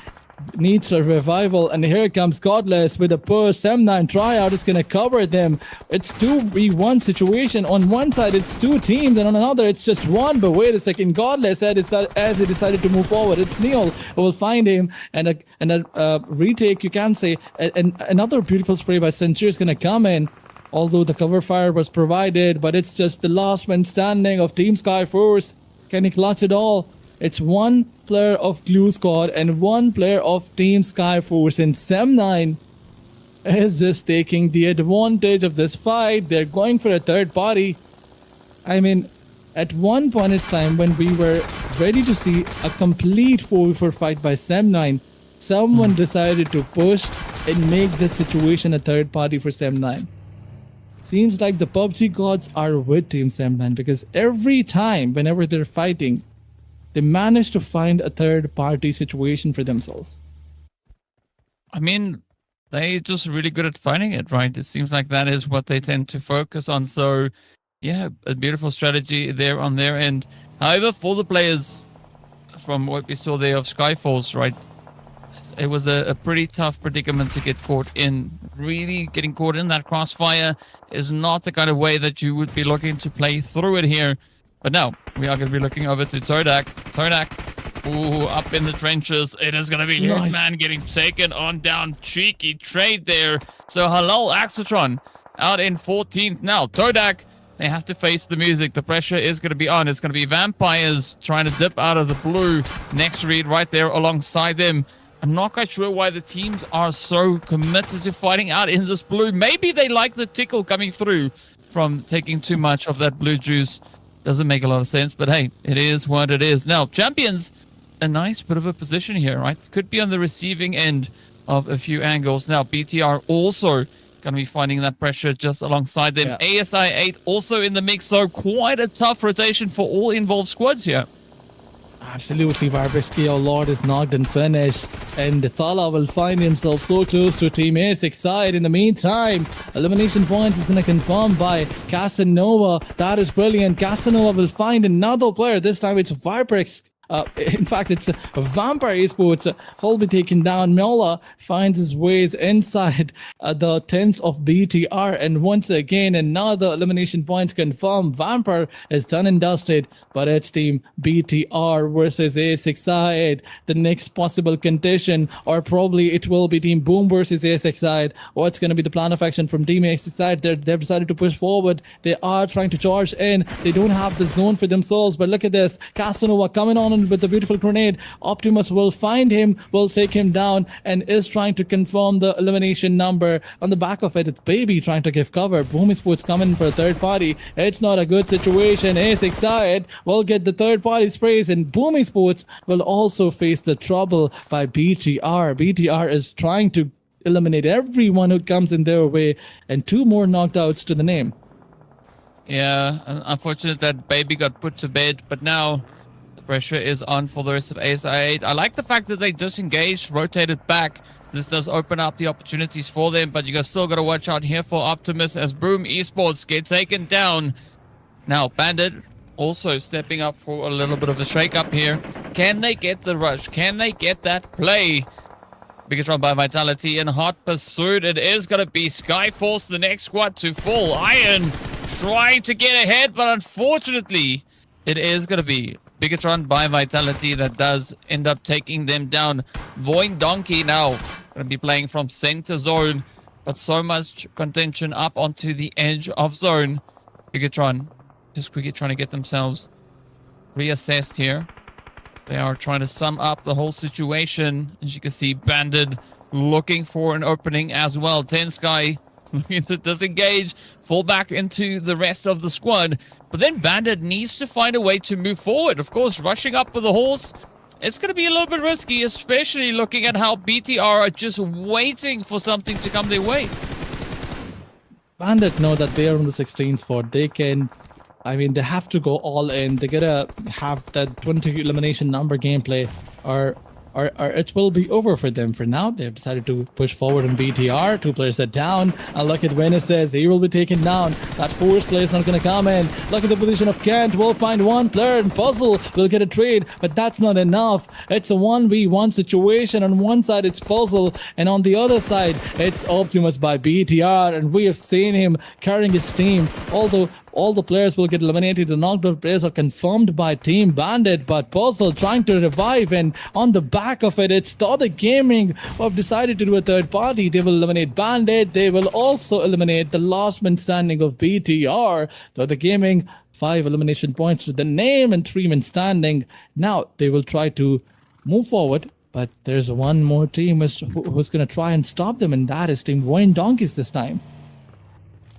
needs a revival, and here comes Godless with a push. Sem9 tryout is gonna cover them. It's 2v1 situation. On one side it's 2 teams, and on another it's just 1. But wait a second, Godless said as he decided to move forward, it's Neil who will find him, and a retake, you can say, and another beautiful spray by Century is gonna come in. Although the cover fire was provided, but it's just the last man standing of Team Skyforce. Can he clutch it all? It's one player of Glue Squad and one player of Team Skyforce, and Sem9 is just taking the advantage of this fight. They're going for a third party. I mean, at one point in time when we were ready to see a complete 4v4 fight by Sem9, someone decided to push and make this situation a third party for Sem9. Seems like the PUBG gods are with Team Sem9, because every time, whenever they're fighting, they manage to find a third party situation for themselves. I mean, they're just really good at finding it, right? It seems like that is what they tend to focus on. So, yeah, a beautiful strategy there on their end. However, for the players, from what we saw there of Skyforce, right, it was a pretty tough predicament to get caught in. Really getting caught in that crossfire is not the kind of way that you would be looking to play through it here. But now, we are going to be looking over to Todak. Todak, ooh, up in the trenches. It is going to be Nice. Hitman getting taken on down. Cheeky trade there. So Halal Axotron out in 14th now. Todak, they have to face the music. The pressure is going to be on. It's going to be Vampires trying to dip out of the blue. Next read right there alongside them. I'm not quite sure why the teams are so committed to fighting out in this blue. Maybe they like the tickle coming through from taking too much of that blue juice. Doesn't make a lot of sense, but hey, it is what it is. Now, Champions, a nice bit of a position here, right? Could be on the receiving end of a few angles. Now, BTR also going to be finding that pressure just alongside them. Yeah. ASI 8 also in the mix, so quite a tough rotation for all involved squads here. Absolutely, Varbeski, our Lord is knocked and finished, and Thala will find himself so close to Team A6 side. In the meantime, elimination points is going to confirm by Casanova. That is brilliant. Casanova will find another player. This time it's Viperx. In fact, it's Vampire Esports. Will be taken down. Mola finds his ways inside the tents of BTR, and once again, another elimination point confirmed. Vampire is done and dusted, but it's Team BTR versus A6 side. The next possible condition, or probably it will be Team Boom versus A6 side. What's going to be the plan of action from Team A6 side? They've decided to push forward. They are trying to charge in. They don't have the zone for themselves, but look at this. Casanova coming on with the beautiful grenade. Optimus will find him, will take him down, and is trying to confirm the elimination number. On the back of it, it's Baby trying to give cover. Boom Sports coming for a third party. It's not a good situation. A6 side will get the third party sprays, and Boom Sports will also face the trouble by BTR. BTR is trying to eliminate everyone who comes in their way, and 2 more knockouts to the name. Yeah, unfortunate that Baby got put to bed, but now pressure is on for the rest of ASI 8. I like the fact that they disengaged, rotated back. This does open up the opportunities for them, but you guys still got to watch out here for Optimus as Boom Esports get taken down. Now, Bandit also stepping up for a little bit of a shake-up here. Can they get the rush? Can they get that play? Biggest run by Vitality in hot pursuit. It is going to be Skyforce, the next squad to fall. Iron trying to get ahead, but unfortunately, it is going to be Bigatron by Vitality that does end up taking them down. Void Donkey now going to be playing from center zone, but so much contention up onto the edge of zone. Bigatron just quickly trying to get themselves reassessed here. They are trying to sum up the whole situation. As you can see, Bandit looking for an opening as well. Ten Sky looking to disengage, fall back into the rest of the squad. But then Bandit needs to find a way to move forward. Of course, rushing up with a horse, it's going to be a little bit risky, especially looking at how BTR are just waiting for something to come their way. Bandit know that they are on the 16th spot. They can, I mean, they have to go all in. They gotta have that 20 elimination number gameplay, or it will be over for them. For now, they've decided to push forward on BTR. 2 players are down. And look at Venice says he will be taken down. That 4th player is not going to come in. Look at the position of Kent. We'll find 1 player, and Puzzle will get a trade, but that's not enough. It's a 1v1 situation. On one side, it's Puzzle, and on the other side, it's Optimus by BTR. And we have seen him carrying his team. Although all the players will get eliminated. The knocked out players are confirmed by Team Bandit, but Puzzle trying to revive, and on the back of it, it's Todd Gaming who have decided to do a third party. They will eliminate Bandit. They will also eliminate the last man standing of BTR. Todd Gaming, 5 elimination points to the name and 3 men standing. Now they will try to move forward, but there's one more team who's going to try and stop them, and that is Team Wayne Donkeys this time.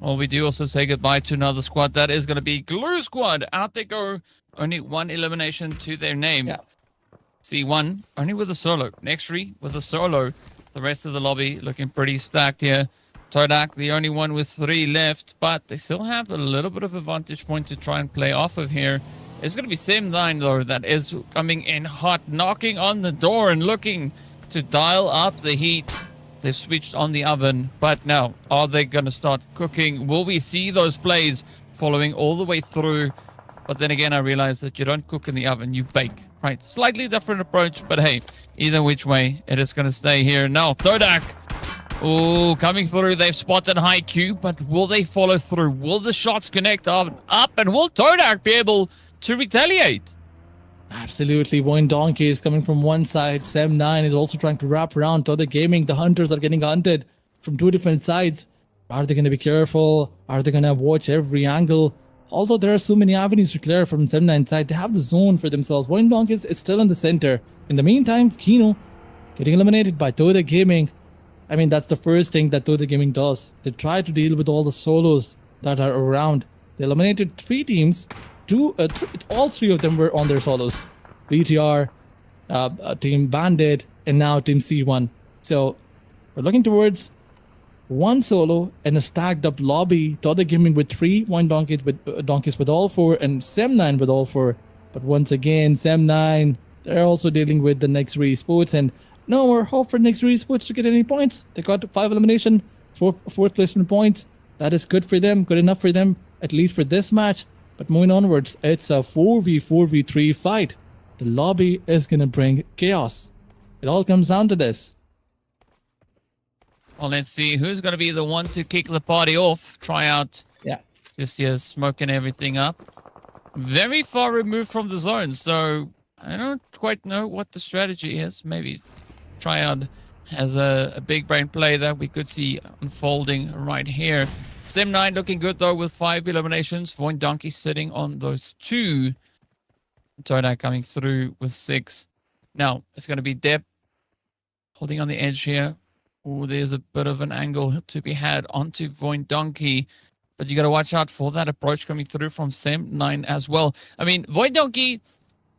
Well, we do also say goodbye to another squad. That is going to be Glue Squad. Out they go. Only 1 elimination to their name. Yeah. C1, only with a solo. Nextry with a solo. The rest of the lobby looking pretty stacked here. Todak, the only one with 3 left, but they still have a little bit of a vantage point to try and play off of here. It's going to be Sim9, though, that is coming in hot, knocking on the door and looking to dial up the heat. They've switched on the oven, but now, are they going to start cooking? Will we see those plays following all the way through? But then again, I realize that you don't cook in the oven, you bake, right? Slightly different approach, but hey, either which way, it is going to stay here. Now, Todak, oh, coming through. They've spotted High Q, but will they follow through? Will the shots connect up, and will Todak be able to retaliate? Absolutely. Wayne Donkey is coming from one side. Sem9 is also trying to wrap around. Other gaming, the hunters are getting hunted from 2 different sides. Are they going to be careful? Are they going to watch every angle? Although there are so many avenues to clear from Sem9 side, they have the zone for themselves. Wayne Donkey is still in the center. In the meantime, Kino getting eliminated by Toda Gaming. I mean, that's the first thing that Toda Gaming does. They try to deal with all the solos that are around. They eliminated 3 teams. All 3 of them were on their solos. BTR, Team Bandit, and now Team C1. So we're looking towards 1 solo and a stacked up lobby. Toda Gaming with 3, Wine Donkeys with all 4, and Sem9 with all 4. But once again, Sem9, they're also dealing with the next Esports, and no more hope for next Esports to get any points. They got 5 elimination, 4th placement points. That is good for them, good enough for them, at least for this match. But moving onwards, it's a 4v4v3 fight. The lobby is going to bring chaos. It all comes down to this. Well, let's see who's going to be the one to kick the party off. Try out. Yeah. Just here smoking everything up. Very far removed from the zone, so I don't quite know what the strategy is. Maybe Tryout has a big brain play that we could see unfolding right here. Sim9 looking good, though, with 5 eliminations. Voin Donkey sitting on those 2. Toda coming through with 6. Now, it's going to be Dep holding on the edge here. Oh, there's a bit of an angle to be had onto Voin Donkey. But you got to watch out for that approach coming through from Sim9 as well. I mean, Voin Donkey,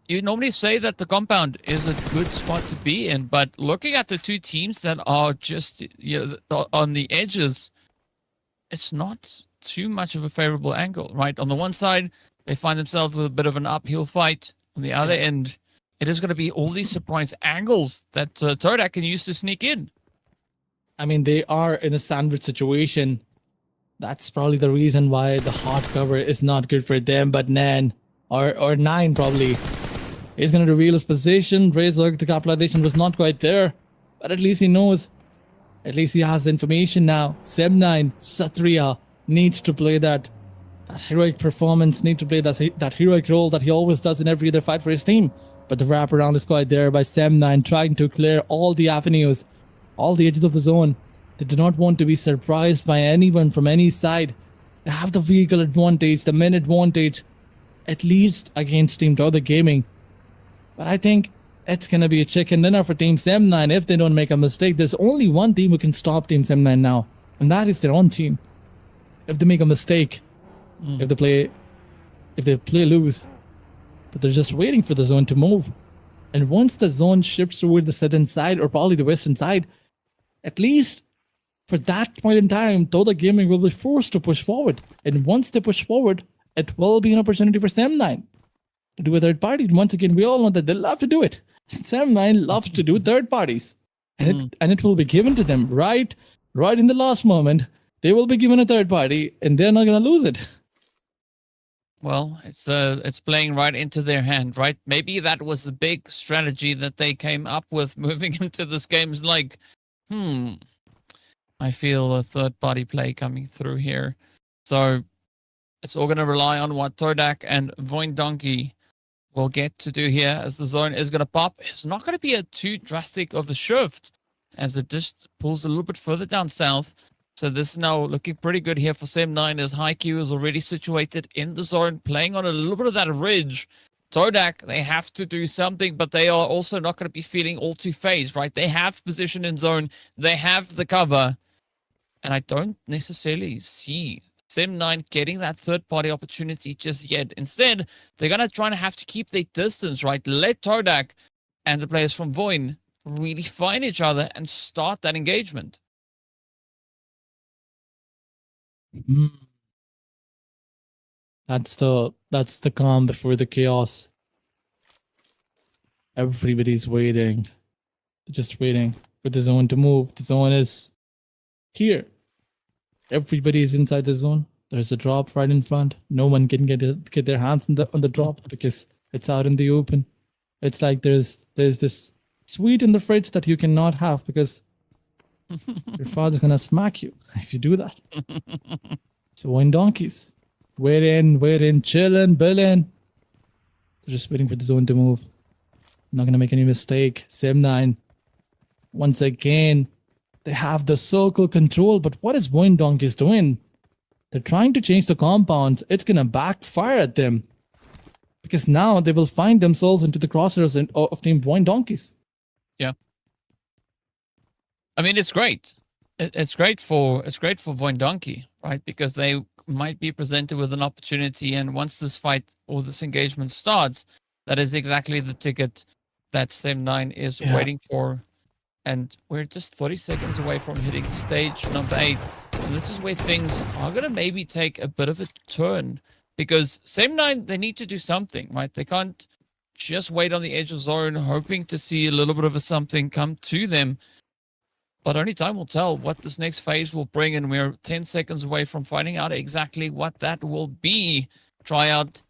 you normally say that the compound is a good spot to be in. But looking at the 2 teams that are just on the edges, it's not too much of a favorable angle, right? On the one side, they find themselves with a bit of an uphill fight. On the other end, it is going to be all these surprise angles that Toda can use to sneak in. I mean, they are in a sandwich situation. That's probably the reason why the hot cover is not good for them. But Nan, or 9 probably, is going to reveal his position. Razor, the capitalization was not quite there. But at least he knows. At least he has the information now. Sem9, Satria needs to play that heroic performance, needs to play that heroic role that he always does in every other fight for his team. But the wraparound is quite there by Sem9, trying to clear all the avenues, all the edges of the zone. They do not want to be surprised by anyone from any side. They have the vehicle advantage, the men advantage, at least against Team Toda Gaming. But I think it's going to be a chicken dinner for Team Sem9 if they don't make a mistake. There's only one team who can stop Team Sem9 now, and that is their own team. If they make a mistake, if they play loose, but they're just waiting for the zone to move. And once the zone shifts toward the southern side, or probably the western side, at least for that point in time, Toda Gaming will be forced to push forward. And once they push forward, it will be an opportunity for Sem9 to do a third party. And once again, we all know that they love to do it. Sem9 loves to do third parties, and it will be given to them right in the last moment. They will be given a third party, and they're not going to lose it. Well, it's playing right into their hand, right? Maybe that was the big strategy that they came up with moving into this game. Is like, I feel a third party play coming through here. So It's all going to rely on what Todak and Voin Donkey will get to do here, as the zone is going to pop. It's not going to be a too drastic of a shift, as it just pulls a little bit further down south. So this is now looking pretty good here for Sem9, as HiQ is already situated in the zone, playing on a little bit of that ridge. Todak, they have to do something, but they are also not going to be feeling all too phased, right? They have position in zone, they have the cover, and I don't necessarily see Sem9 getting that third-party opportunity just yet. Instead, they're going to try and have to keep their distance, right? Let Todak and the players from Voin really find each other and start that engagement. Mm. That's the calm before the chaos. Everybody's waiting. They're just waiting for the zone to move. The zone is here. Everybody is inside the zone. There's a drop right in front. No one can get their hands on the drop because it's out in the open. It's like there's this sweet in the fridge that you cannot have because your father's gonna smack you if you do that. So Voin Donkeys, wait in, chilling, billing. They're just waiting for the zone to move. Not gonna make any mistake. Sem9, once again, they have the circle control, but what is Voin Donkeys doing? They're trying to change the compounds. It's gonna backfire at them, because now they will find themselves into the crosshairs of Team Voin Donkeys. Yeah. I mean, it's great. It's great for Voin Donkey, right? Because they might be presented with an opportunity, and once this fight or this engagement starts, that is exactly the ticket that Sem9 is waiting for. And we're just 30 seconds away from hitting stage number 8. And this is where things are going to maybe take a bit of a turn, because Sem9, they need to do something, right? They can't just wait on the edge of zone hoping to see a little bit of a something come to them. But only time will tell what this next phase will bring, and we're 10 seconds away from finding out exactly what that will be. Tryout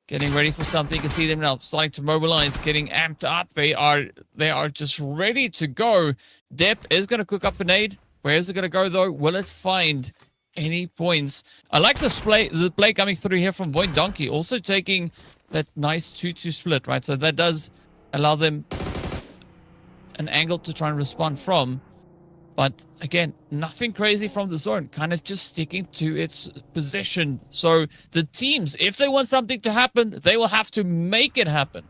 getting ready for something. You can see them now starting to mobilize, getting amped up. They are just ready to go. Depp is going to cook up a nade. Where is it going to go, though? Will it find any points? I like the play coming through here from Voin Donkey, also taking that nice 2-2 split, right? So that does allow them an angle to try and respond from. But again, nothing crazy from the zone, kind of just sticking to its position. So the teams, if they want something to happen, they will have to make it happen.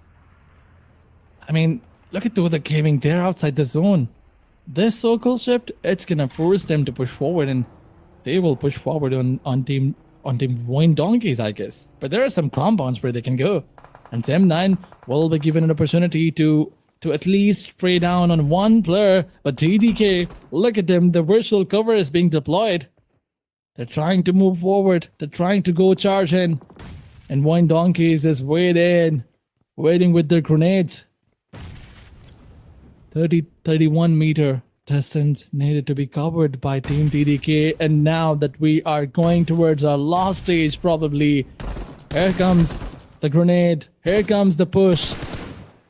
I mean, look at the gaming. They're outside the zone. This circle shift, it's gonna force them to push forward, and they will push forward on team Voin Donkeys, I guess. But there are some compounds where they can go, and Sem9 will be given an opportunity to at least spray down on one player. But TDK, look at them, the virtual cover is being deployed. They're trying to move forward. They're trying to go charge in. And Voin Donkeys is waiting with their grenades. 31 meter distance needed to be covered by Team TDK. And now that we are going towards our last stage, probably, here comes the grenade. Here comes the push.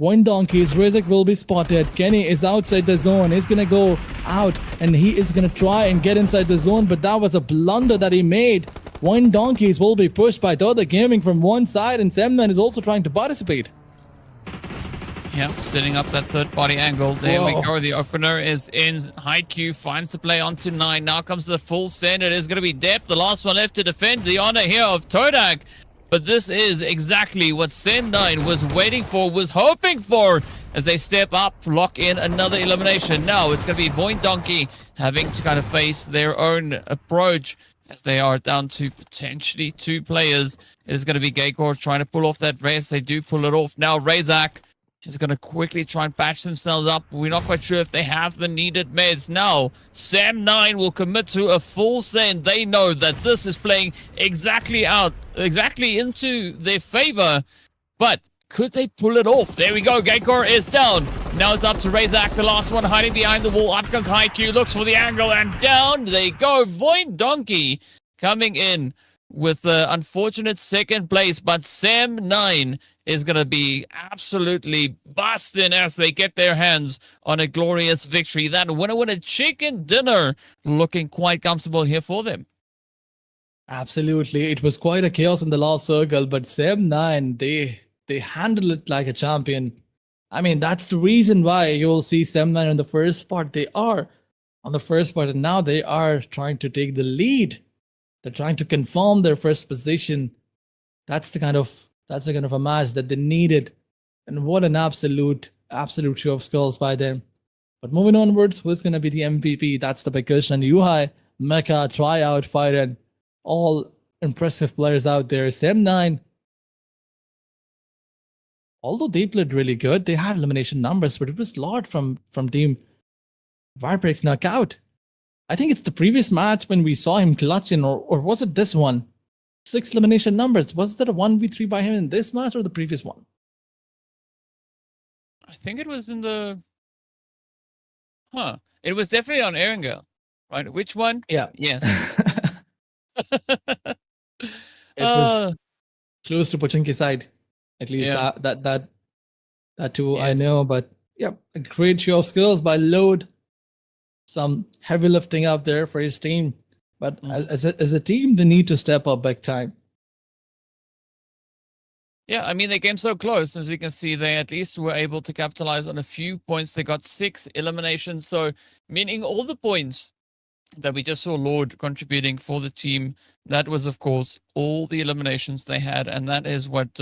Voin Donkeys, Rizek will be spotted. Kenny is outside the zone. He's gonna go out and he is gonna try and get inside the zone, but that was a blunder that he made. Voin Donkeys will be pushed by Turca Gaming from one side, and Sem9 is also trying to participate. Yeah, setting up that third-party angle. There we go. The opener is in. HiQ finds the play onto 9. Now comes the full send. It is going to be Depp, the last one left to defend the honor here of Todak. But this is exactly what Sem9 was waiting for, was hoping for, as they step up, lock in another elimination. Now it's going to be Voin Donkey having to kind of face their own approach, as they are down to potentially 2 players. It is going to be Gaykor trying to pull off that race. They do pull it off. Now Razak is going to quickly try and patch themselves up. We're not quite sure if they have the needed meds. Now, Sem9 will commit to a full send. They know that this is playing exactly into their favor. But could they pull it off? There we go. Gaykor is down. Now it's up to Razak, the last one hiding behind the wall. Up comes HiQ, looks for the angle, and down they go. Voin Donkey coming in with the unfortunate second place, but Sem9 is going to be absolutely busting as they get their hands on a glorious victory. That winner chicken dinner looking quite comfortable here for them. Absolutely, it was quite a chaos in the last circle, but Sem9 they handled it like a champion. I mean, that's the reason why you'll see Sem9 on the first spot. They are on the first spot, and now they are trying to take the lead. They're trying to confirm their first position. That's the kind of a match that they needed, and what an absolute show of skills by them. But moving onwards, who's gonna be the MVP? That's the big question. Yuhai, Mecha, Tryout, Firen, all impressive players out there. Sem9, although they played really good, they had elimination numbers, but it was a lot from Team Viperx knockout. I think it's the previous match when we saw him clutching, or was it this one? 6 elimination numbers. Was that a 1v3 by him in this match or the previous one? I think it was in the. Huh. It was definitely on Erangel, right? Which one? Yeah. Yes. It was close to Pochinki side. At least Yeah. that too I Yes. know. But yeah, a great show of skills by Load. Some heavy lifting out there for his team. But as a team, they need to step up big time. Yeah, I mean, they came so close. As we can see, they at least were able to capitalize on a few points. They got 6 eliminations. So, meaning all the points that we just saw Lord contributing for the team, that was, of course, all the eliminations they had. And that is what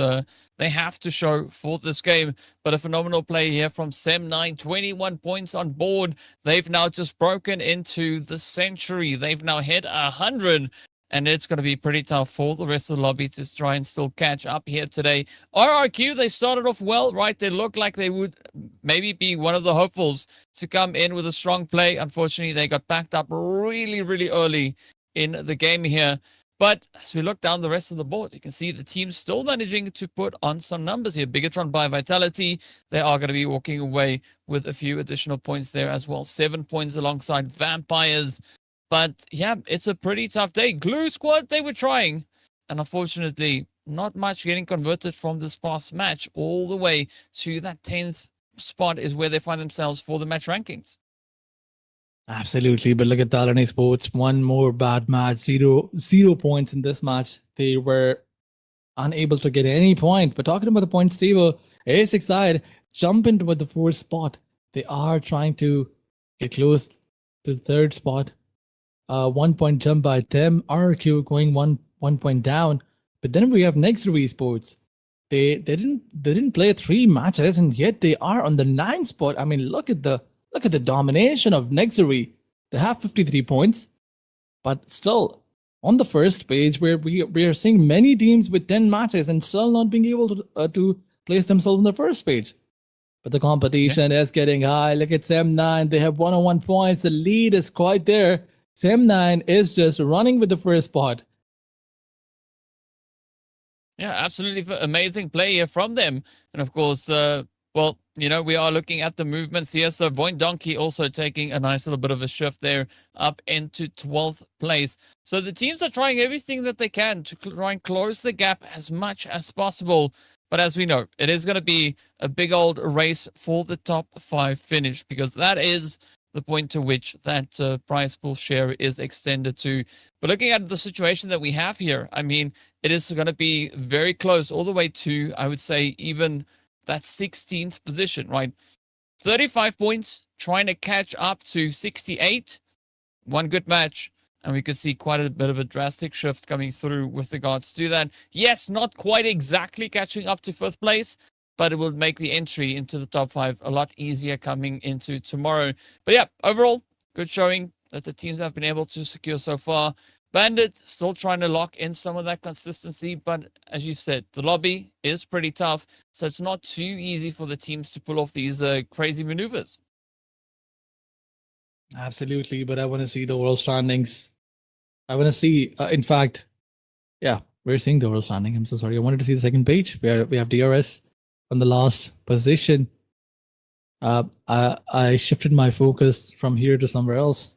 they have to show for this game. But a phenomenal play here from Sem9, 21 points on board. They've now just broken into the century. They've now hit 100. And it's going to be pretty tough for the rest of the lobby to try and still catch up here today. RRQ, they started off well, right? They looked like they would maybe be one of the hopefuls to come in with a strong play. Unfortunately, they got backed up really, really early in the game here. But as we look down the rest of the board, you can see the team still managing to put on some numbers here. Bigatron by Vitality, they are going to be walking away with a few additional points there as well. 7 points alongside Vampires. But yeah, it's a pretty tough day. Glue Squad, they were trying. And unfortunately, not much getting converted from this past match. All the way to that 10th spot is where they find themselves for the match rankings. Absolutely. But look at Talon Sports. One more bad match. Zero points in this match. They were unable to get any point. But talking about the points table, A6 side jump into the 4th spot. They are trying to get close to the 3rd spot. 1 point jump by them. RQ going one point down. But then we have Nextr Esports. They didn't play 3 matches, and yet they are on the 9th spot. I mean, look at the domination of Nextr. They have 53 points, but still on the first page where we are seeing many teams with 10 matches and still not being able to place themselves on the first page. But the competition is getting high. Look at Sem9. They have 101 points. The lead is quite there. Sem9 is just running with the first spot. Yeah, absolutely amazing play here from them. And of course, well, you know, we are looking at the movements here. So Voint Donkey also taking a nice little bit of a shift there up into 12th place. So the teams are trying everything that they can to try and close the gap as much as possible. But as we know, it is going to be a big old race for the top 5 finish, because that is the point to which that prize pool share is extended to. But looking at the situation that we have here, I mean, it is going to be very close all the way to, I would say, even that 16th position, right? 35 points, trying to catch up to 68. One good match, and we could see quite a bit of a drastic shift coming through with regards to that. Yes, not quite exactly catching up to 5th place, but it will make the entry into the top 5 a lot easier coming into tomorrow. But yeah, overall, good showing that the teams have been able to secure so far. Bandit still trying to lock in some of that consistency, but as you said, the lobby is pretty tough, so it's not too easy for the teams to pull off these crazy maneuvers. Absolutely, but I want to see the world standings. I want to see, in fact, yeah, we're seeing the world standing. I'm so sorry. I wanted to see the second page where we have DRS on the last position. I shifted my focus from here to somewhere else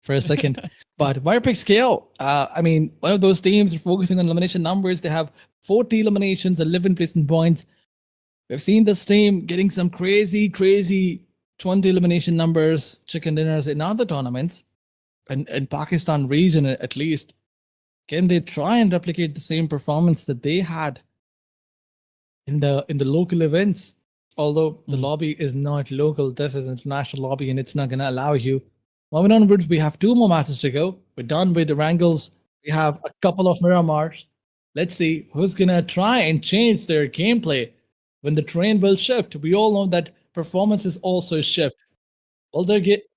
for a second. But Viperx scale, I mean, one of those teams are focusing on elimination numbers. They have 40 eliminations, 11 placement points. We've seen this team getting some crazy 20 elimination numbers, chicken dinners in other tournaments, and in Pakistan region at least. Can they try and replicate the same performance that they had in the local events? Although the Mm. lobby is not local, this is international lobby, and it's not gonna allow you. Moving onwards, we have two more matches to go. We're done with the Wrangles. We have a couple of Miramars. Let's see who's gonna try and change their gameplay when the train will shift. We all know that performances also shift. Will there get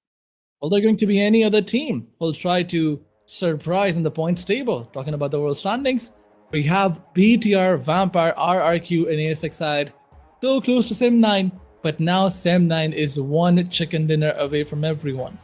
Will there going to be any other team who'll try to surprise in the points table? Talking about the world standings, we have BTR, Vampire, RRQ, and ASX side so close to SEM9, but now SEM9 is one chicken dinner away from everyone.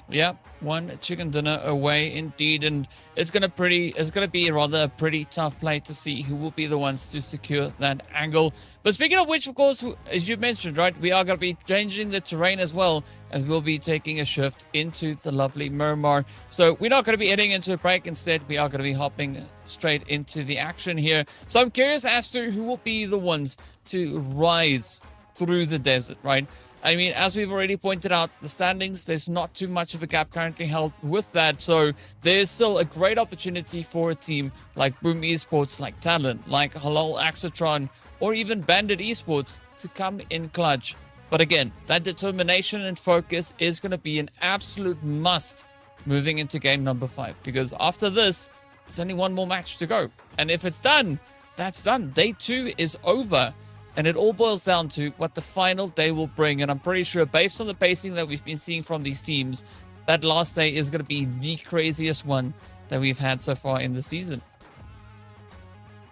Yeah, one chicken dinner away indeed, and it's gonna be rather a pretty tough play to see who will be the ones to secure that angle. But speaking of which, of course, as you mentioned, right, we are gonna be changing the terrain as well, as we'll be taking a shift into the lovely Miramar. So we're not gonna be heading into a break. Instead, we are gonna be hopping straight into the action here. So I'm curious as to who will be the ones to rise through the desert, right? I mean, as we've already pointed out, the standings, there's not too much of a gap currently held with that. So there's still a great opportunity for a team like Boom Esports, like Talent, like Halal Axatron, or even Bandit Esports to come in clutch. But again, that determination and focus is going to be an absolute must moving into game number 5. Because after this, it's only one more match to go. And if it's done, that's done. Day 2 is over. And it all boils down to what the final day will bring. And I'm pretty sure, based on the pacing that we've been seeing from these teams, that last day is going to be the craziest one that we've had so far in the season.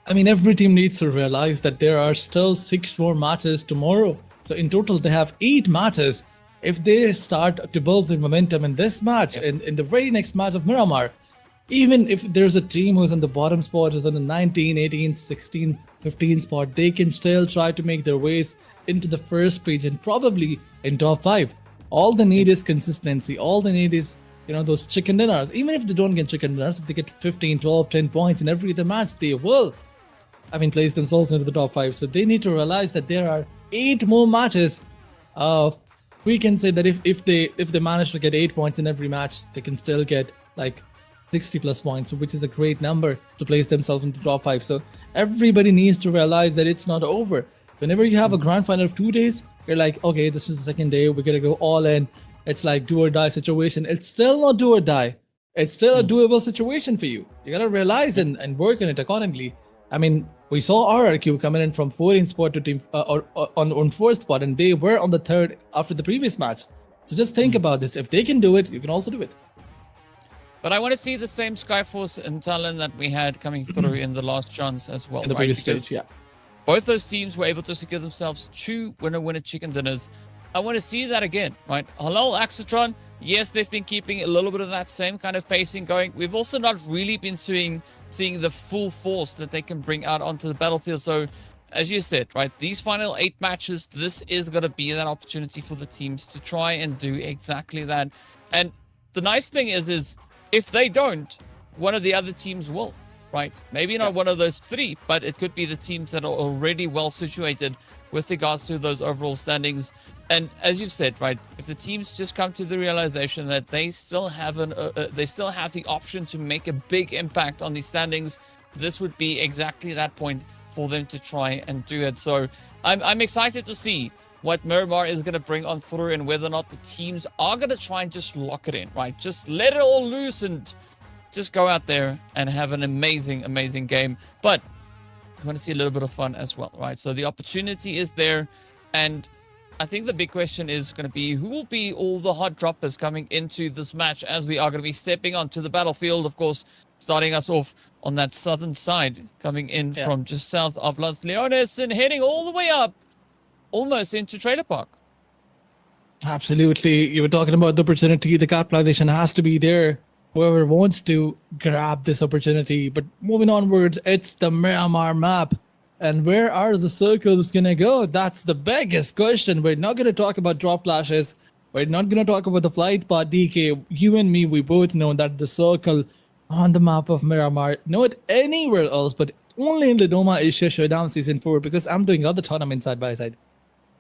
I mean, every team needs to realize that there are still 6 more matches tomorrow. So in total, they have 8 matches. If they start to build their momentum in this match, in the very next match of Miramar, even if there's a team who's in the bottom spot, who's in the 19, 18, 16, 15 spot, they can still try to make their ways into the first page and probably in top 5. All they need is consistency. All they need is, those chicken dinners. Even if they don't get chicken dinners, if they get 15, 12, 10 points in every other match, they will, place themselves into the top 5. So they need to realize that there are 8 more matches. We can say that if they manage to get 8 points in every match, they can still get like 60 plus points, which is a great number to place themselves into the top 5. So everybody needs to realize that it's not over. Whenever you have a grand final of 2 days, you're like, okay, this is the second day, we're gonna go all in. It's like do or die situation. It's still not do or die. It's still a doable situation for you. You gotta realize and work on it accordingly. I mean, we saw RRQ coming in from 14th spot to team on 4th spot, and they were on the 3rd after the previous match. So just think about this. If they can do it, you can also do it. But I want to see the same Skyforce and Talon that we had coming through in the last chance as well. In the previous stage, yeah. Both those teams were able to secure themselves 2 winner chicken dinners. I want to see that again, right? Halal Axatron, yes, they've been keeping a little bit of that same kind of pacing going. We've also not really been seeing the full force that they can bring out onto the battlefield. So, as you said, right, these final 8 matches, this is going to be that opportunity for the teams to try and do exactly that. And the nice thing is if they don't, one of the other teams will, right? Maybe not one of those 3, but it could be the teams that are already well situated with regards to those overall standings. And as you've said, right, if the teams just come to the realization that they still have the option to make a big impact on these standings, this would be exactly that point for them to try and do it. So I'm excited to see what Miramar is going to bring on through and whether or not the teams are going to try and just lock it in, right? Just let it all loose and just go out there and have an amazing, amazing game. But we want to see a little bit of fun as well, right? So the opportunity is there. And I think the big question is going to be who will be all the hot droppers coming into this match as we are going to be stepping onto the battlefield, of course, starting us off on that southern side, coming in from just south of Los Leones and heading all the way up almost into Trailer Park. Absolutely. You were talking about the opportunity. The capitalization has to be there. Whoever wants to grab this opportunity. But moving onwards, it's the Miramar map. And where are the circles going to go? That's the biggest question. We're not going to talk about drop clashes. We're not going to talk about the flight path, DK. You and me, we both know that the circle on the map of Miramar, not anywhere else, but only in Lidoma is Showdown Season 4 because I'm doing other tournaments side by side.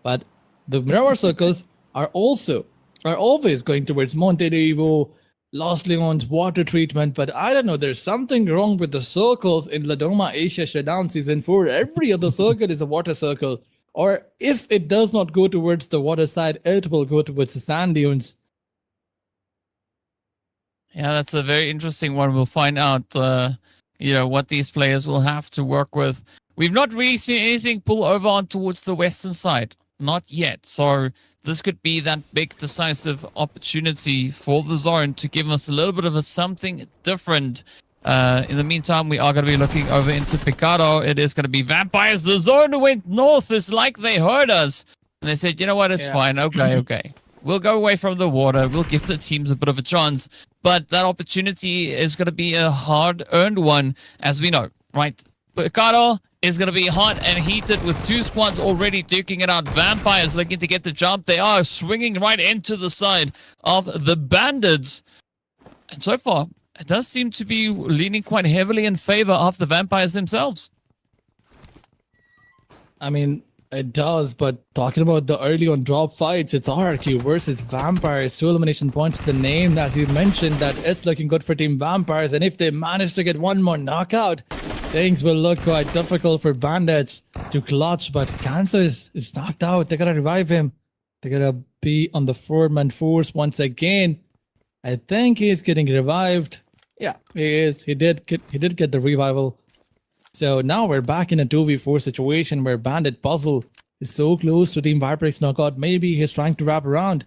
But the Miramar circles are always going towards Monte de Ivo, Lost Leon's water treatment, but I don't know. There's something wrong with the circles in Ladoma Asia Showdown Season 4. Every other circle is a water circle. Or if it does not go towards the water side, it will go towards the sand dunes. Yeah, that's a very interesting one. We'll find out, what these players will have to work with. We've not really seen anything pull over on towards the western side. Not yet. So this could be that big decisive opportunity for the zone to give us a little bit of a something different. In the meantime, we are going to be looking over into Picado. It is going to be vampires. The zone went north. It's like they heard us. And they said, you know what? It's fine. Okay. We'll go away from the water. We'll give the teams a bit of a chance. But that opportunity is going to be a hard-earned one, as we know, right? Picado is going to be hot and heated with 2 squads already duking it out. Vampires looking to get the jump. They are swinging right into the side of the bandits. And so far, it does seem to be leaning quite heavily in favor of the vampires themselves. I mean, it does, but talking about the early on drop fights, it's RRQ versus Vampires. 2 elimination points. The name, as you mentioned, that it's looking good for Team Vampires. And if they manage to get one more knockout, things will look quite difficult for Bandits to clutch. But Kanto is knocked out. They gotta revive him. They gotta be on the 4-man force once again. I think he's getting revived. Yeah, he is. He did get the revival. So now we're back in a 2v4 situation where Bandit Puzzle is so close to Team Viper's knockout. Maybe he's trying to wrap around.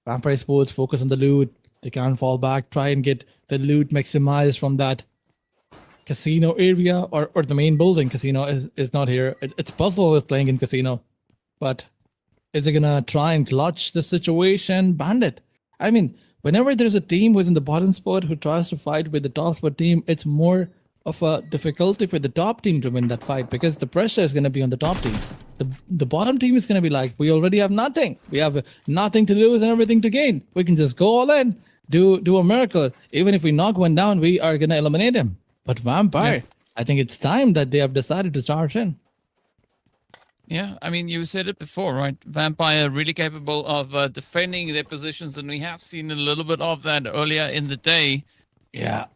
Vampire Sports focus on the loot. They can't fall back. Try and get the loot maximized from that casino area or the main building. Casino is not here. It's Puzzle who is playing in casino. But is he gonna try and clutch the situation? Bandit. I mean, whenever there's a team who's in the bottom spot who tries to fight with the top spot team, it's more of a difficulty for the top team to win that fight because the pressure is going to be on the top team. The bottom team is going to be like, we already have nothing. We have nothing to lose and everything to gain. We can just go all in, do a miracle. Even if we knock one down, we are going to eliminate him. But Vampire, I think it's time that they have decided to charge in. Yeah, I mean, you said it before, right? Vampire really capable of defending their positions, and we have seen a little bit of that earlier in the day. Yeah.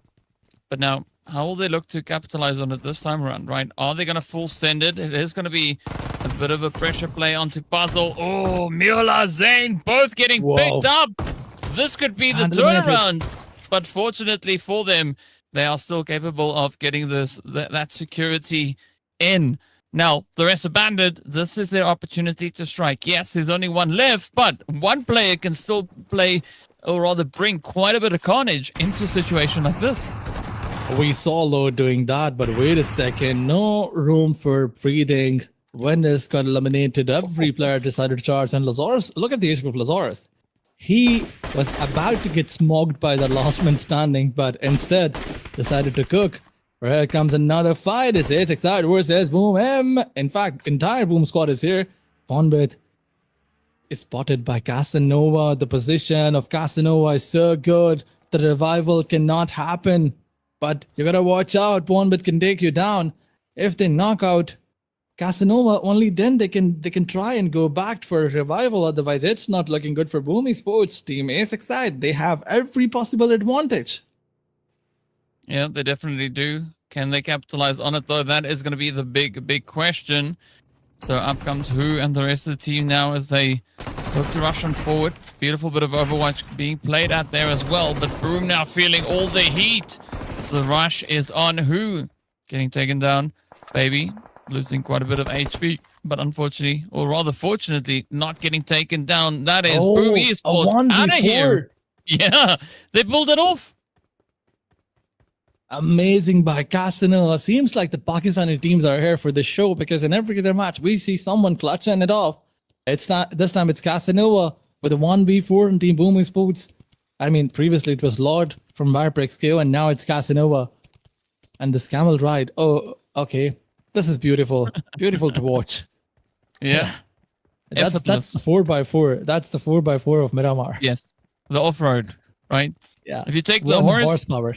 But now, how will they look to capitalize on it this time around, right? Are they going to full send it? It is going to be a bit of a pressure play onto Puzzle. Oh, Mula, Zane, both getting picked up. This could be the turnaround. But fortunately for them, they are still capable of getting that security in. Now, the rest of Bandit, this is their opportunity to strike. Yes, there's only one left, but one player can still play, or rather bring quite a bit of carnage into a situation like this. We saw Lord doing that, but wait a second. No room for breathing. Venice got eliminated. Every player decided to charge. And Lazarus, look at the HP of Lazarus. He was about to get smoked by the last man standing, but instead decided to cook. Here comes another fight. It's A6 versus Boom M. In fact, entire Boom squad is here. Bonbit is spotted by Casanova. The position of Casanova is so good. The revival cannot happen. But you gotta watch out. Bonbit can take you down. If they knock out Casanova, only then they can try and go back for a revival. Otherwise, it's not looking good for Boomy Sports. Team A6 side, they have every possible advantage. Yeah, they definitely do. Can they capitalize on it, though? That is going to be the big question. So up comes Who and the rest of the team now as they look to rush on forward. Beautiful bit of Overwatch being played out there as well. But Boom now feeling all the heat. So the rush is on Who. Getting taken down. Baby losing quite a bit of HP. But unfortunately, or rather fortunately, not getting taken down. That is Boom Esports out of here. Yeah, they pulled it off. Amazing by Casanova. Seems like the Pakistani teams are here for this show because in every other match we see someone clutching it off. It's not this time. It's Casanova with a 1v4 in Team Booming Sports. I mean, previously it was Lord from Vireprex KO, and now it's Casanova. And this camel ride. Oh, okay. This is beautiful. Beautiful to watch. Yeah. That's the 4x4. That's the 4x4 of Miramar. Yes. The off-road, right? Yeah. If you take the horsepower.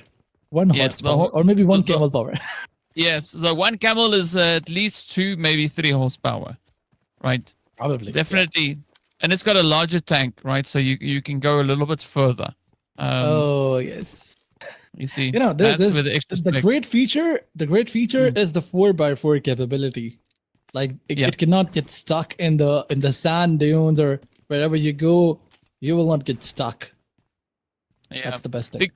One horsepower. Or maybe one camel power. Yes. So one camel is at least 2, maybe 3 horsepower, right? Probably. Definitely. Yeah. And it's got a larger tank, right? So you can go a little bit further. Oh yes. You see, You know, that's there's where the extra the spec. great feature. The great feature Mm, is the 4x4 capability. Like yeah, it cannot get stuck in the sand dunes or wherever you go. You will not get stuck. yeah. That's the best thing. Big,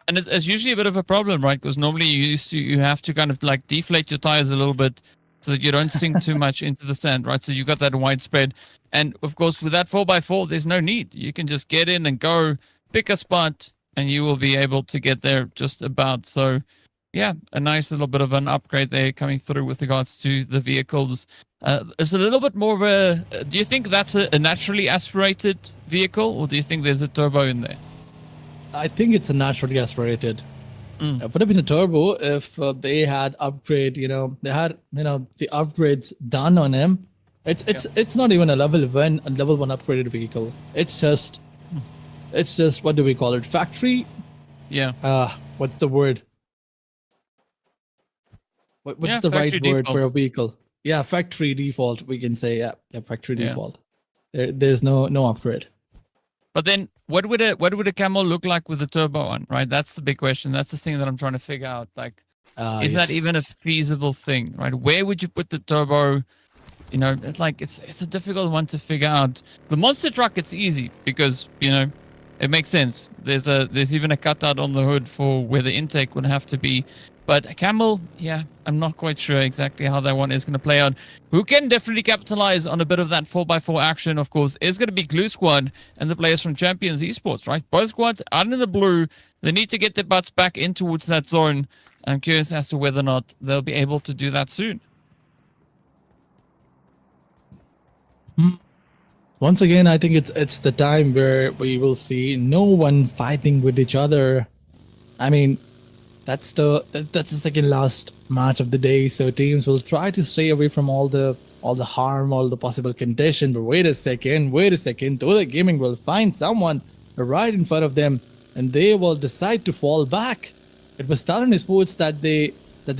and it's usually a bit of a problem, right? Because normally you have to kind of like deflate your tires a little bit so that you don't sink too much into the sand, right? So you got that wide spread, and of course with that 4x4, there's no need. You can just get in and go, pick a spot, and you will be able to get there just about. So, yeah, a nice little bit of an upgrade there coming through with regards to the vehicles. It's a little bit more of a. Do you think that's a naturally aspirated vehicle, or do you think there's a turbo in there? I think it's a naturally aspirated. Mm, It would have been a turbo if they had upgrade. They had the upgrades done on him. yeah. It's not even a level 1 upgraded vehicle. It's just what do we call it? Factory. Yeah. What's the word? What's Yeah, the right factory word for default. a vehicle? Yeah, factory default. We can say yeah, factory Yeah. default. There's no upgrade. But then what would a camel look like with the turbo on, right? That's the big question. That's the thing that I'm trying to figure out. Like, is that Yes. even a feasible thing, right? Where would you put the turbo? It's a difficult one to figure out. The monster truck, it's easy because it makes sense. There's even a cutout on the hood for where the intake would have to be. But a camel, yeah, I'm not quite sure exactly how that one is going to play out. Who can definitely capitalize on a bit of that 4x4 action, of course, is going to be Glue Squad and the players from Champions Esports, right? Both squads out in the blue. They need to get their butts back in towards that zone. I'm curious as to whether or not they'll be able to do that soon. Once again, I think it's the time where we will see no one fighting with each other. I mean, that's the second last match of the day, so teams will try to stay away from all the harm, all the possible contention. But wait a second, though the gaming will find someone right in front of them, and they will decide to fall back. It was Talon Sports that they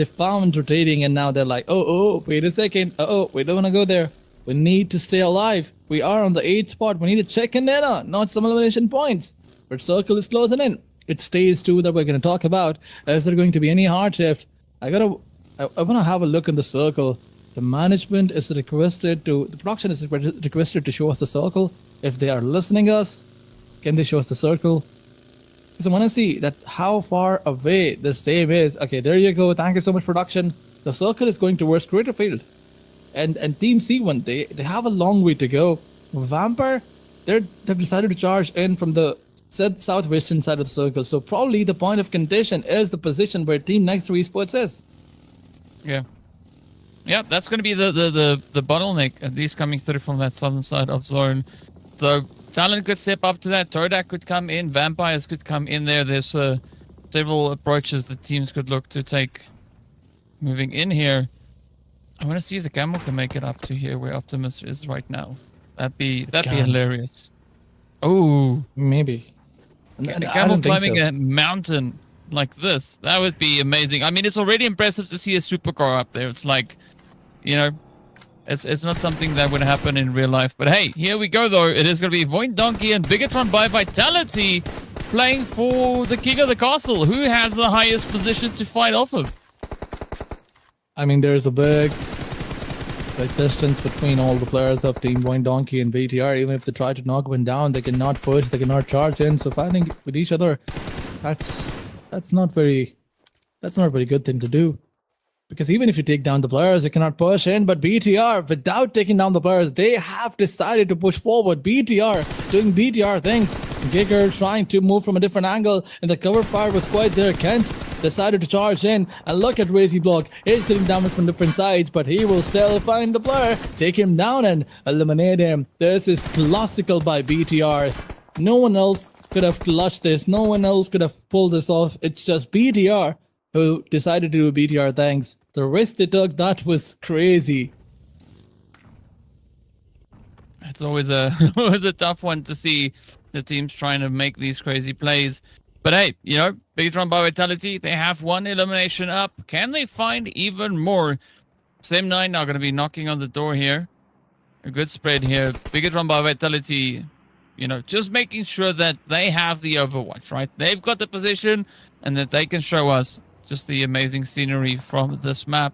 found rotating, and now they're like, oh, wait a second, we don't want to go there. We need to stay alive. We are on the 8th spot. We need to check in there, not some elimination points. But Circle is closing in. It's stage 2 that we're going to talk about. Is there going to be any hard shift? I want to have a look in the circle. The management is requested to, the production is requested to show us the circle. If they are listening us, can they show us the circle? Because I want to see that how far away this team is. Okay, there you go. Thank you so much, production. The circle is going towards Creator Field. And Team C1, they have a long way to go. Vampire, they've decided to charge in from the southwestern side of the circle. So probably the point of contention is the position where Team Next 3 Esports is. Yeah. Yeah, that's going to be the bottleneck, at least coming through from that southern side of zone. So Talon could step up to that. Turca could come in. Vampires could come in there. There's several approaches the teams could look to take. Moving in here, I want to see if the camel can make it up to here where Optimus is right now. That'd be hilarious. Oh, Maybe. a I camel don't think climbing so. a mountain like this. That would be amazing. I mean, it's already impressive to see a supercar up there. It's like, it's not something that would happen in real life. But hey, here we go though. It is going to be Void Donkey and Bigatron by Vitality playing for the king of the castle. Who has the highest position to fight off of? I mean, there's a big distance between all the players of Team Void Donkey and BTR. Even if they try to knock one down, they cannot push, they cannot charge in. So fighting with each other, that's not very good thing to do. Because even if you take down the players, you cannot push in. But BTR, without taking down the players, they have decided to push forward. BTR doing BTR things. Giger trying to move from a different angle, and the cover fire was quite there. Kent decided to charge in, and look at Razy Block. He's getting damage from different sides, but he will still find the player, take him down, and eliminate him. This is classical by BTR. No one else could have clutched this. No one else could have pulled this off. It's just BTR who decided to do BTR things. The risk they took, that was crazy. It's always a always a tough one to see the teams trying to make these crazy plays. But hey, Bigatron by Vitality, they have one elimination up. Can they find even more? Sem9 now going to be knocking on the door here. A good spread here. Bigatron by Vitality, just making sure that they have the overwatch, right? They've got the position and that they can show us just the amazing scenery from this map.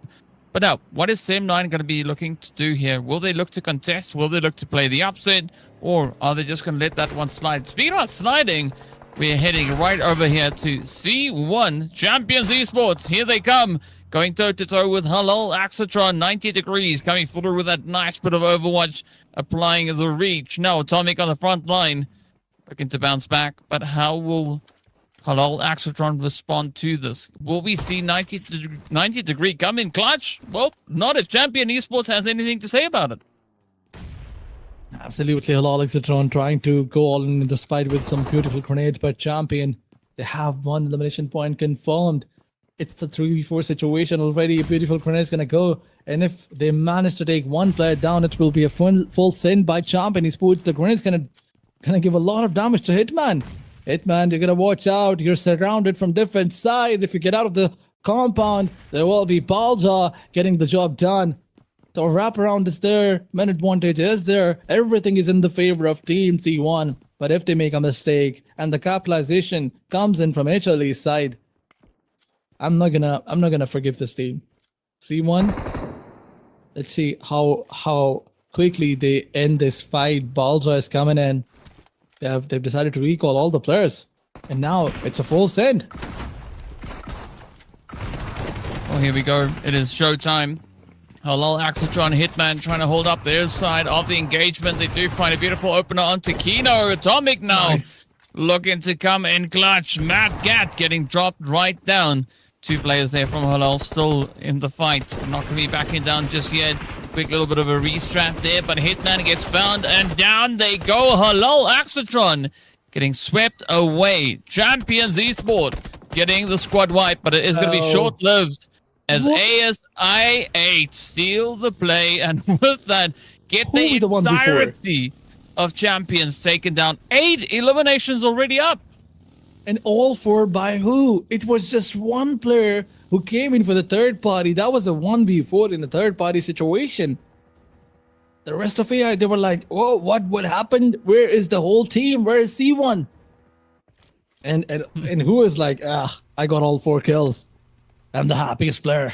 But now, what is Sim9 going to be looking to do here? Will they look to contest? Will they look to play the upset? Or are they just going to let that one slide? Speaking about sliding, we're heading right over here to C1 Champions Esports. Here they come, going toe-to-toe with Halal Axatron, 90 degrees, coming through with that nice bit of Overwatch, applying the reach. Now, Atomic on the front line, looking to bounce back. But how will Halal Axatron respond to this? Will we see 90 degree come in clutch? Well, not if Champion Esports has anything to say about it. Absolutely, Halal Exitron trying to go all in this fight with some beautiful grenades, but Champion, they have one elimination point confirmed. It's a 3v4 situation already. A beautiful grenade is going to go. And if they manage to take one player down, it will be a full send by Champion Esports. The grenade is going to give a lot of damage to Hitman. Hitman, you're going to watch out. You're surrounded from different sides. If you get out of the compound, there will be Balja getting the job done. The wraparound is there, man advantage is there, everything is in the favor of Team C1. But if they make a mistake and the capitalization comes in from HLE's side, I'm not gonna forgive this team. C1, let's see how quickly they end this fight. Balja is coming in. They've decided to recall all the players, and now it's a full send. Well, here we go. It is showtime. Halal Axatron Hitman trying to hold up their side of the engagement. They do find a beautiful opener onto Kino. Atomic now looking to come in clutch. Matt Gat getting dropped right down. Two players there from Halal still in the fight. Not going to be backing down just yet. Quick little bit of a restrat there, but Hitman gets found and down they go. Halal Axatron getting swept away. Champions Esport getting the squad wipe, but it is going to be short-lived. As ASI8 steal the play, and with that, get the entirety of Champions taken down. 8 eliminations already up. And all 4 by who? It was just one player who came in for the third party. That was a 1v4 in a third party situation. The rest of AI, they were like, oh, what happened? Where is the whole team? Where is C1? And who is like, I got all 4 kills. I'm the happiest player.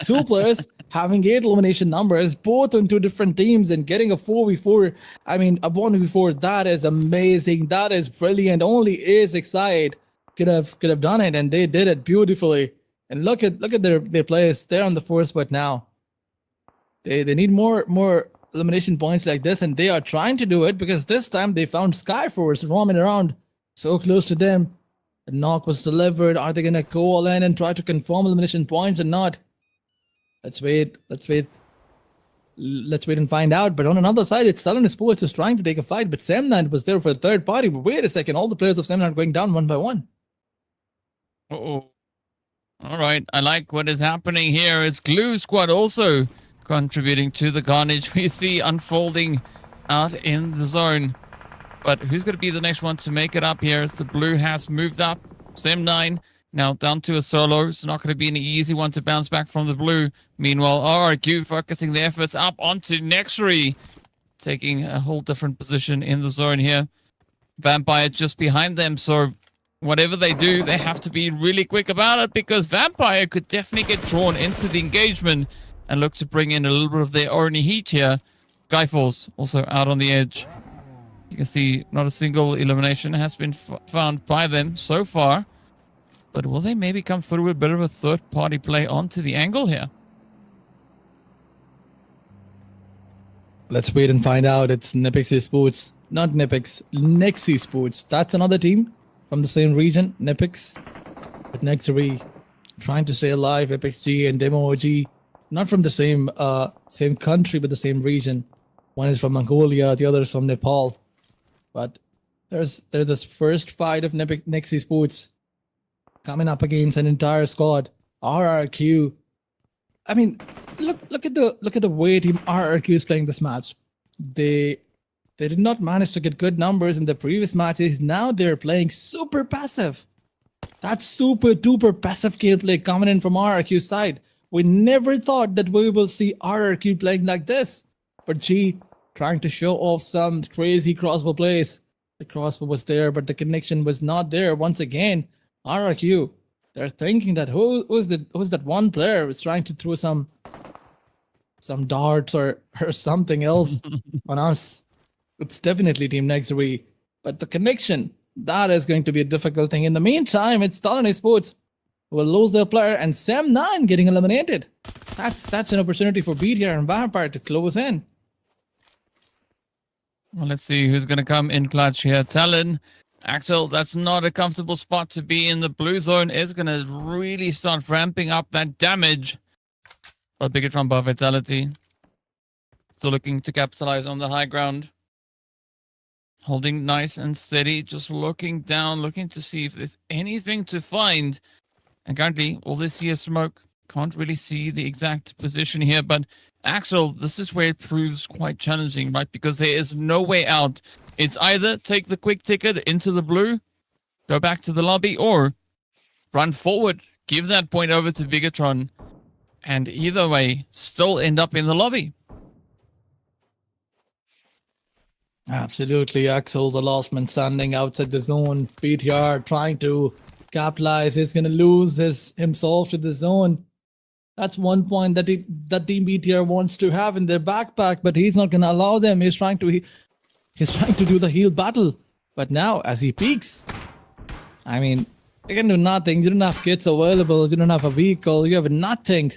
2 players having 8 elimination numbers, both on 2 different teams, and getting a 4v4. I mean, a 1v4. That is amazing. That is brilliant. Only ASI could have done it, and they did it beautifully. And look at their players. They're on the 4th spot now. They need more elimination points like this, and they are trying to do it because this time they found Skyforce roaming around so close to them. The knock was delivered. Are they going to go all in and try to confirm elimination points or not? Let's wait. Let's wait and find out. But on another side, it's Talon Sports is trying to take a fight, but Semnant was there for a third party. But wait a second, all the players of Semnant are going down one by one. Uh-oh. All right, I like what is happening here. It's Glue Squad also contributing to the carnage we see unfolding out in the zone. But who's going to be the next one to make it up here as the blue has moved up? Sem9 now down to a solo. It's not going to be an easy one to bounce back from the blue. Meanwhile, RRQ focusing their efforts up onto Nexury, taking a whole different position in the zone here. Vampire just behind them, so whatever they do, they have to be really quick about it because Vampire could definitely get drawn into the engagement and look to bring in a little bit of their own heat here. Skyforce also out on the edge. You can see not a single elimination has been found by them so far. But will they maybe come through with a bit of a third-party play onto the angle here? Let's wait and find out. It's Nipix Sports. Not Nipix, Nexi Sports. That's another team from the same region, Nipix. But Nexury trying to stay alive. Apex G and Demo OG. Not from the same country, but the same region. One is from Mongolia, the other is from Nepal. But there's this first fight of Nexi Sports coming up against an entire squad. RRQ. I mean, look at the way Team RRQ is playing this match. They did not manage to get good numbers in the previous matches. Now they're playing super passive. That's super duper passive gameplay coming in from RRQ's side. We never thought that we will see RRQ playing like this. But G trying to show off some crazy crossbow plays. The crossbow was there, but the connection was not there. Once again, RRQ, they're thinking that who's that one player who's trying to throw some darts or something else on us. It's definitely Team Nexury, but the connection, that is going to be a difficult thing. In the meantime, it's Talon Sports who will lose their player and Sam9 getting eliminated. That's an opportunity for BTR and Vampire to close in. Well, let's see who's going to come in clutch here. Talon, Axel, that's not a comfortable spot to be in. The blue zone is going to really start ramping up that damage. But Bigatron bar Vitality. Still looking to capitalize on the high ground. Holding nice and steady, just looking down, looking to see if there's anything to find. And currently, all this here smoke. Can't really see the exact position here, but Axel, this is where it proves quite challenging, right? Because there is no way out. It's either take the quick ticket into the blue, go back to the lobby, or run forward, give that point over to Bigatron, and either way, still end up in the lobby. Absolutely, Axel, the last man standing outside the zone. BTR trying to capitalize. He's going to lose himself to the zone. That's one point that Team BTR wants to have in their backpack, but he's not going to allow them. He's trying to do the heal battle. But now, as he peeks, I mean, you can do nothing. You don't have kits available. You don't have a vehicle. You have nothing.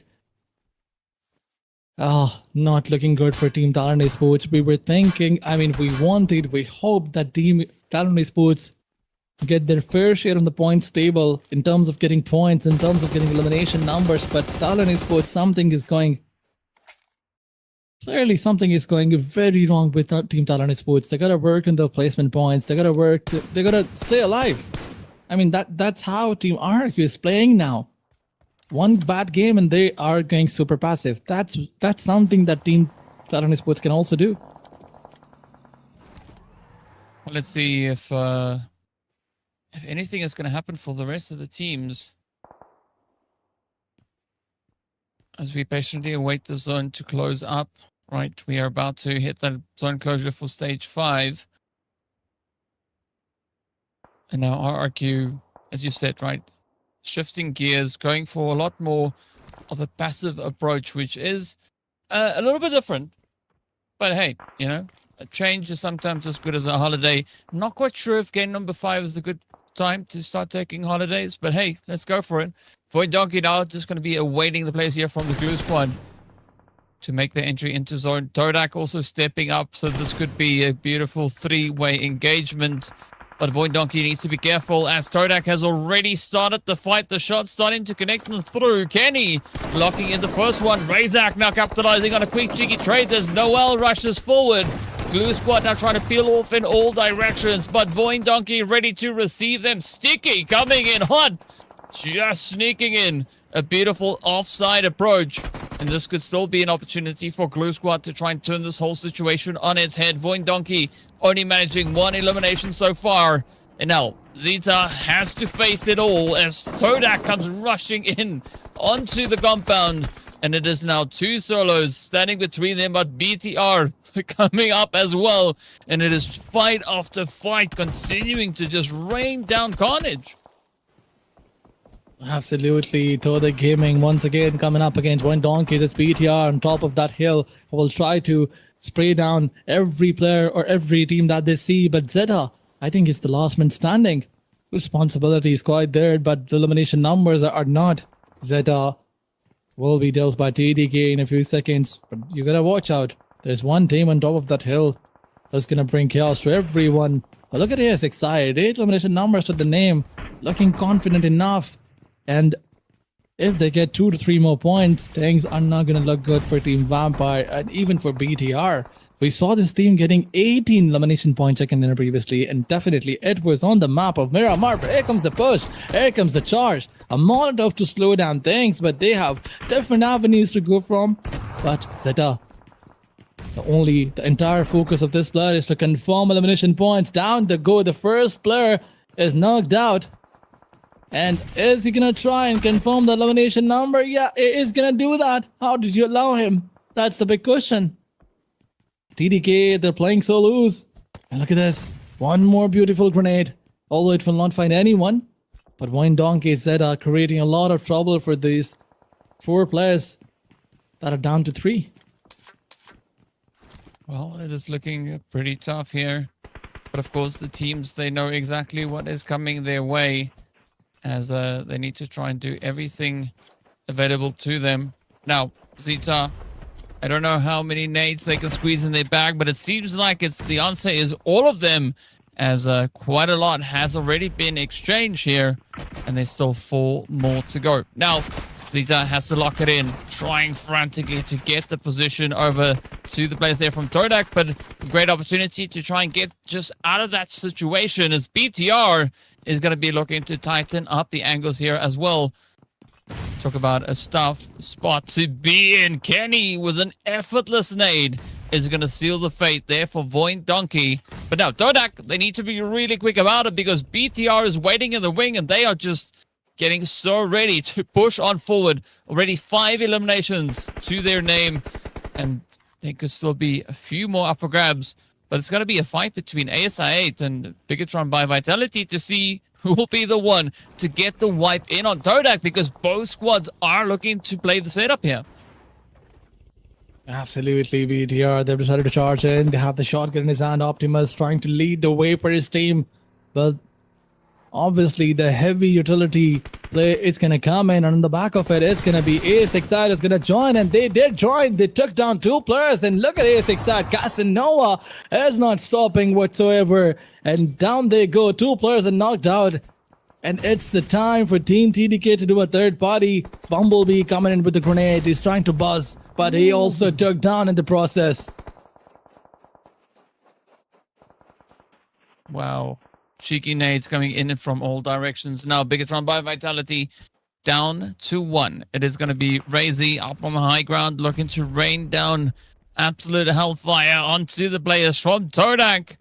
Oh, not looking good for Team Talon Esports. We were thinking, I mean, we hoped that Team Talon Esports get their fair share on the points table in terms of getting points, in terms of getting elimination numbers. But Talon Esports, something is going very wrong with Team Talon Esports. They gotta work on the placement points. They gotta stay alive. I mean, that's how Team RQ is playing now. One bad game and they are going super passive. That's something that Team Talon Esports can also do. Well, let's see if anything is going to happen for the rest of the teams. As we patiently await the zone to close up, right? We are about to hit that zone closure for stage 5. And now RRQ, as you said, right? Shifting gears, going for a lot more of a passive approach, which is a little bit different. But hey, you know, a change is sometimes as good as a holiday. I'm not quite sure if game number 5 is a good time to start taking holidays, but hey, let's go for it. Void Donkey now just going to be awaiting the players here from the Glue Squad to make their entry into zone. Todak also stepping up, so this could be a beautiful 3-way engagement. But Void Donkey needs to be careful as Todak has already started the fight. The shot starting to connect them through. Kenny locking in the first one. Razak now capitalizing on a quick cheeky trade as Noel rushes forward. Glue Squad now trying to peel off in all directions, but Void Donkey ready to receive them. Sticky coming in hot, just sneaking in a beautiful offside approach. And this could still be an opportunity for Glue Squad to try and turn this whole situation on its head. Void Donkey only managing 1 elimination so far. And now Zeta has to face it all as Todak comes rushing in onto the compound. And it is now 2 solos standing between them, but BTR coming up as well. And it is fight after fight continuing to just rain down carnage. Absolutely. Todak Gaming once again coming up against Void Donkey. That's BTR on top of that hill who will try to spray down every player or every team that they see. But Zeta, I think, is the last man standing. Responsibility is quite there, but the elimination numbers are not. Zeta will be dealt by TDK in a few seconds, but you gotta watch out. There's one team on top of that hill that's gonna bring chaos to everyone. But look at this, excited. 8 elimination numbers to the name, looking confident enough. And if they get 2 to 3 more points, things are not gonna look good for Team Vampire and even for BTR. We saw this team getting 18 elimination points second in previously, and definitely it was on the map of Miramar. But here comes the push, here comes the charge. A Molotov to slow down things, but they have different avenues to go from. But Zeta, the entire focus of this player is to confirm elimination points. Down the go, the first player is knocked out. And is he gonna try and confirm the elimination number? Yeah, he is gonna do that. How did you allow him? That's the big question. TDK, they're playing so loose. And look at this. One more beautiful grenade. Although it will not find anyone. But Wine Donkey Z are creating a lot of trouble for these 4 players that are down to 3. Well, it is looking pretty tough here. But of course, the teams, they know exactly what is coming their way, as they need to try and do everything available to them. Now, Zeta, I don't know how many nades they can squeeze in their bag, but it seems like the answer is all of them, as quite a lot has already been exchanged here, and there's still 4 more to go. Now, Zeta has to lock it in, trying frantically to get the position over to the players there from Turca, but a great opportunity to try and get just out of that situation, as BTR is going to be looking to tighten up the angles here as well. Talk about a tough spot to be in. Kenny with an effortless nade is going to seal the fate there for Void Donkey. But now, Turca, they need to be really quick about it, because BTR is waiting in the wing, and they are just getting so ready to push on forward. Already 5 eliminations to their name, and there could still be a few more up for grabs. But it's going to be a fight between ASI8 and Bigatron by Vitality to see who will be the one to get the wipe in on Turca, because both squads are looking to play the setup here. Absolutely, BTR. They've decided to charge in. They have the shotgun in his hand. Optimus trying to lead the way for his team. But obviously, the heavy utility play is going to come in. And on the back of it, it's going to be A6 is going to join. And they did join. They took down 2 players. And look at A6. Casanova is not stopping whatsoever. And down they go. 2 players are knocked out. And it's the time for Team TDK to do a third party. Bumblebee coming in with the grenade. He's trying to buzz, but he also took down in the process. Wow. Cheeky nades coming in from all directions. Now, Bigatron by Vitality down to 1. It is going to be Razy up on the high ground, looking to rain down absolute hellfire onto the players from Turca.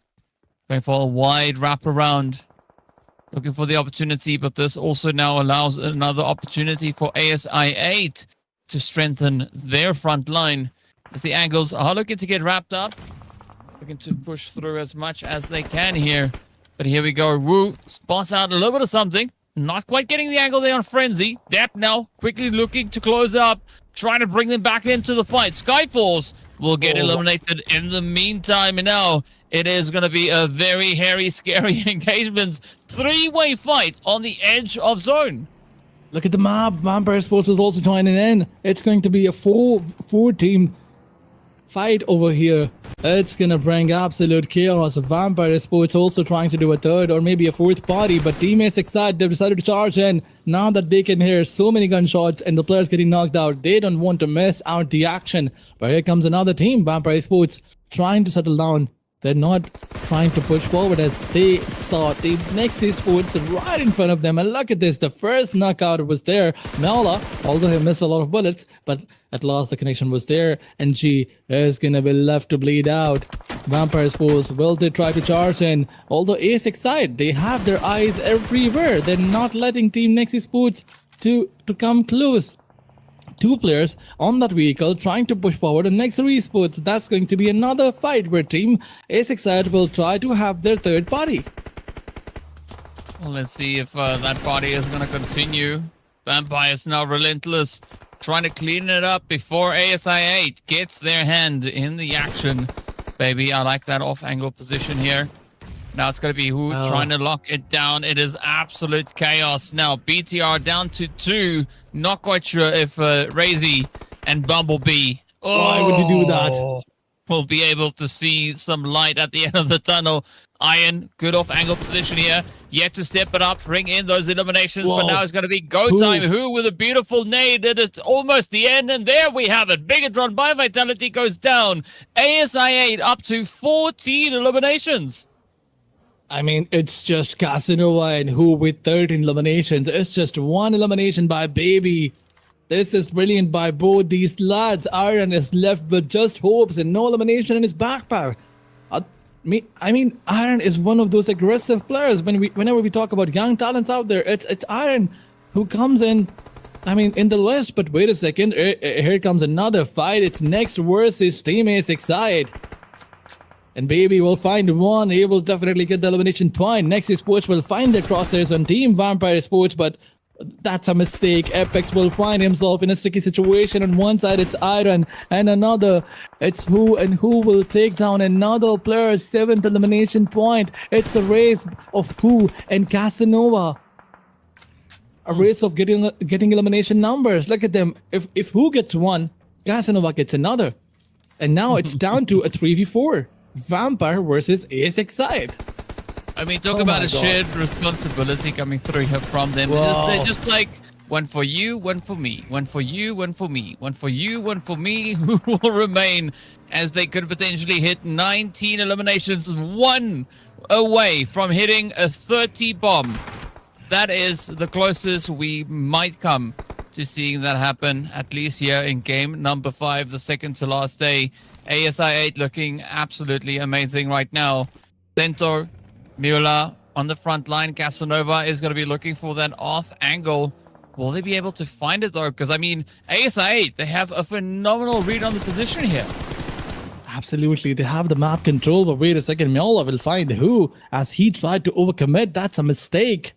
Going for a wide wraparound. Looking for the opportunity, but this also now allows another opportunity for ASI8 to strengthen their front line, as the angles are looking to get wrapped up. Looking to push through as much as they can here. But here we go. Wu spots out a little bit of something. Not quite getting the angle there on Frenzy. Depp now quickly looking to close up, trying to bring them back into the fight. Skyfalls will get eliminated in the meantime. And now it is going to be a very hairy, scary engagement. 3-way fight on the edge of zone. Look at the map. Vampire Sports is also joining in. It's going to be a 4-team fight over here. It's going to bring absolute chaos. Vampire Sports also trying to do a third or maybe a 4th party, but Team A6 they've decided to charge in. Now that they can hear so many gunshots and the players getting knocked out, they don't want to miss out the action. But here comes another team, Vampire Sports, trying to settle down. They're not trying to push forward, as they saw the Nexus Sports right in front of them. And look at this, the first knockout was there. Mela, although he missed a lot of bullets, but at last the connection was there. And G is going to be left to bleed out. Vampire Sports, will they try to charge in? Although A6 side, they have their eyes everywhere. They're not letting Team Nexus Sports to come close. 2 players on that vehicle trying to push forward, and next esports, that's going to be another fight where Team A6 will try to have their third party. Well, let's see if that party is going to continue. Vampire is now relentless, trying to clean it up before ASI8 gets their hand in the action. Baby, I like that off-angle position here. Now it's going to be Who trying to lock it down. It is absolute chaos. Now BTR down to 2. Not quite sure if Razy and Bumblebee why would you do that? Will be able to see some light at the end of the tunnel. Iron, good off-angle position here. Yet to step it up, bring in those eliminations. But now it's going to be go time. Who with a beautiful nade. It is almost the end. And there we have it. Bigatron by Vitality goes down. ASI8 up to 14 eliminations. I mean, it's just Casanova and Who with 13 eliminations. It's just 1 elimination by Baby. This is brilliant by both these lads. Iron is left with just hopes and no elimination in his backpack. I mean, Iron is one of those aggressive players. Whenever we talk about young talents out there, it's Iron who comes in, I mean, in the list. But wait a second, here comes another fight. It's next versus Team A6 side. And Baby will find one. He will definitely get the elimination point. Next Sports will find the crosshairs on Team Vampire Sports, but that's a mistake. Apex will find himself in a sticky situation. On one side, it's Iron, and another, it's Who, and Who will take down another player's 7th elimination point. It's a race of Who and Casanova. A race of getting elimination numbers. Look at them. If Who gets one, Casanova gets another. And now it's down to a 3v4. Vampire versus ASXide. I mean, talk about a shared responsibility coming through here from them. They're just like, one for you, one for me. One for you, one for me. One for you, one for me. Who will remain as they could potentially hit 19 eliminations, one away from hitting a 30 bomb. That is the closest we might come to seeing that happen, at least here in game number 5, the second to last day. ASI8 looking absolutely amazing right now. Centaur, Mula on the front line. Casanova is going to be looking for that off angle. Will they be able to find it though? Because I mean, ASI8, they have a phenomenal read on the position here. Absolutely, they have the map control, but wait a second, Mula will find Who as he tried to overcommit. That's a mistake.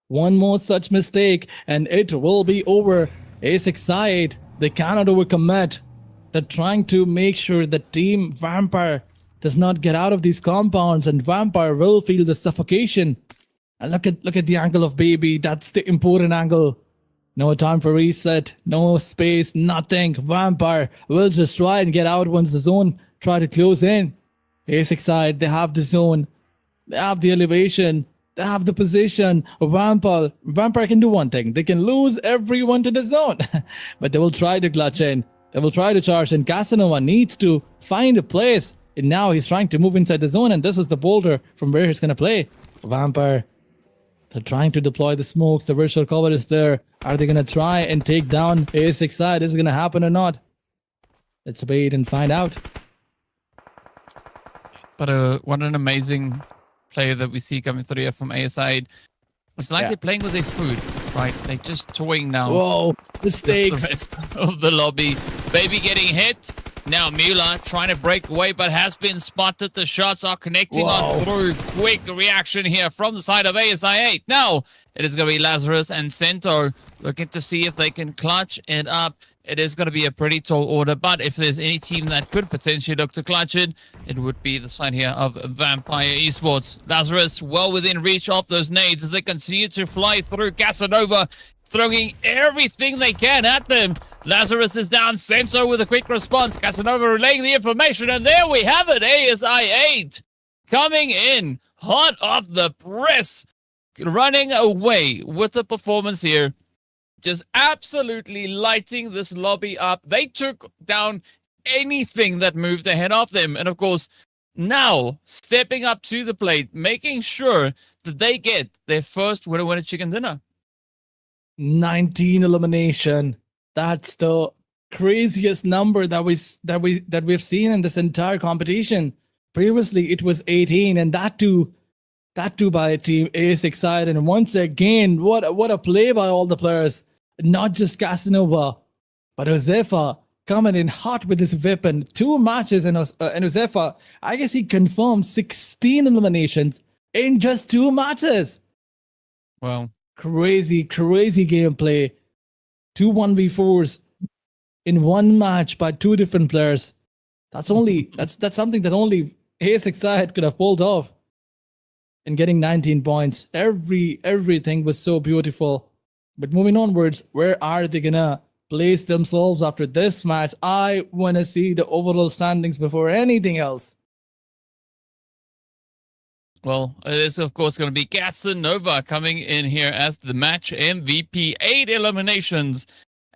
One more such mistake and it will be over. ASI8, they cannot overcommit. They're trying to make sure that Team Vampire does not get out of these compounds, and Vampire will feel the suffocation. And look at the angle of Baby. That's the important angle. No time for reset, no space, nothing. Vampire will just try and get out once the zone try to close in. ASXide, they have the zone, they have the elevation, they have the position. Vampire can do one thing. They can lose everyone to the zone, but they will try to clutch in. They will try to charge, and Casanova needs to find a place. And now he's trying to move inside the zone, and this is the boulder from where he's going to play. Vampire, they're trying to deploy the smokes. The virtual cover is there. Are they going to try and take down ASXide? Is it going to happen or not? Let's wait and find out. But what an amazing player that we see coming through here from ASI. It's like they're playing with their food, right? They're just toying now. Whoa, mistakes. The rest of the lobby. Baby getting hit. Now Mula trying to break away, but has been spotted. The shots are connecting on through. Quick reaction here from the side of ASI8. Now it is going to be Lazarus and Cento looking to see if they can clutch it up. It is going to be a pretty tall order, but if there's any team that could potentially look to clutch it, it would be the side here of Vampire Esports. Lazarus well within reach of those nades as they continue to fly through. Casanova throwing everything they can at them. Lazarus is down. Senso with a quick response. Casanova relaying the information, and there we have it. ASI8 coming in hot off the press, running away with the performance here. Just absolutely lighting this lobby up. They took down anything that moved ahead of them. And of course, now stepping up to the plate, making sure that they get their first winner chicken dinner. 19 elimination. That's the craziest number that we've seen in this entire competition. Previously, it was 18, and that too by Team ASXide. And once again, what a play by all the players. Not just Casanova, but Josefa coming in hot with his weapon. 2 matches, and Josefa, I guess he confirmed 16 eliminations in just 2 matches. Wow. Crazy gameplay. 2 1v4s in 1 match by 2 different players. That's something that only ASXide could have pulled off. And getting 19 points. Everything was so beautiful. But moving onwards, where are they gonna place themselves after this match? I wanna see the overall standings before anything else. Well, it is of course going to be Casanova coming in here as the match MVP. 8 eliminations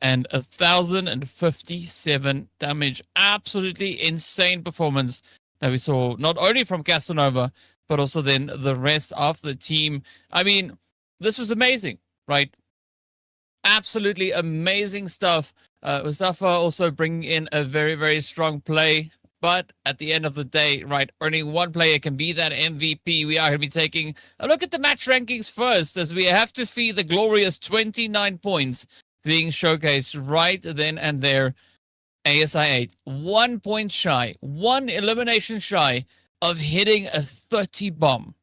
and 1,057 damage. Absolutely insane performance that we saw, not only from Casanova, but also then the rest of the team. I mean, this was amazing, right? Absolutely amazing stuff. Mustafa also bringing in a very, very strong play. But at the end of the day, right, only one player can be that MVP. We are going to be taking a look at the match rankings first, as we have to see the glorious 29 points being showcased right then and there. ASI8, 1 point shy, 1 elimination shy of hitting a 30 bomb.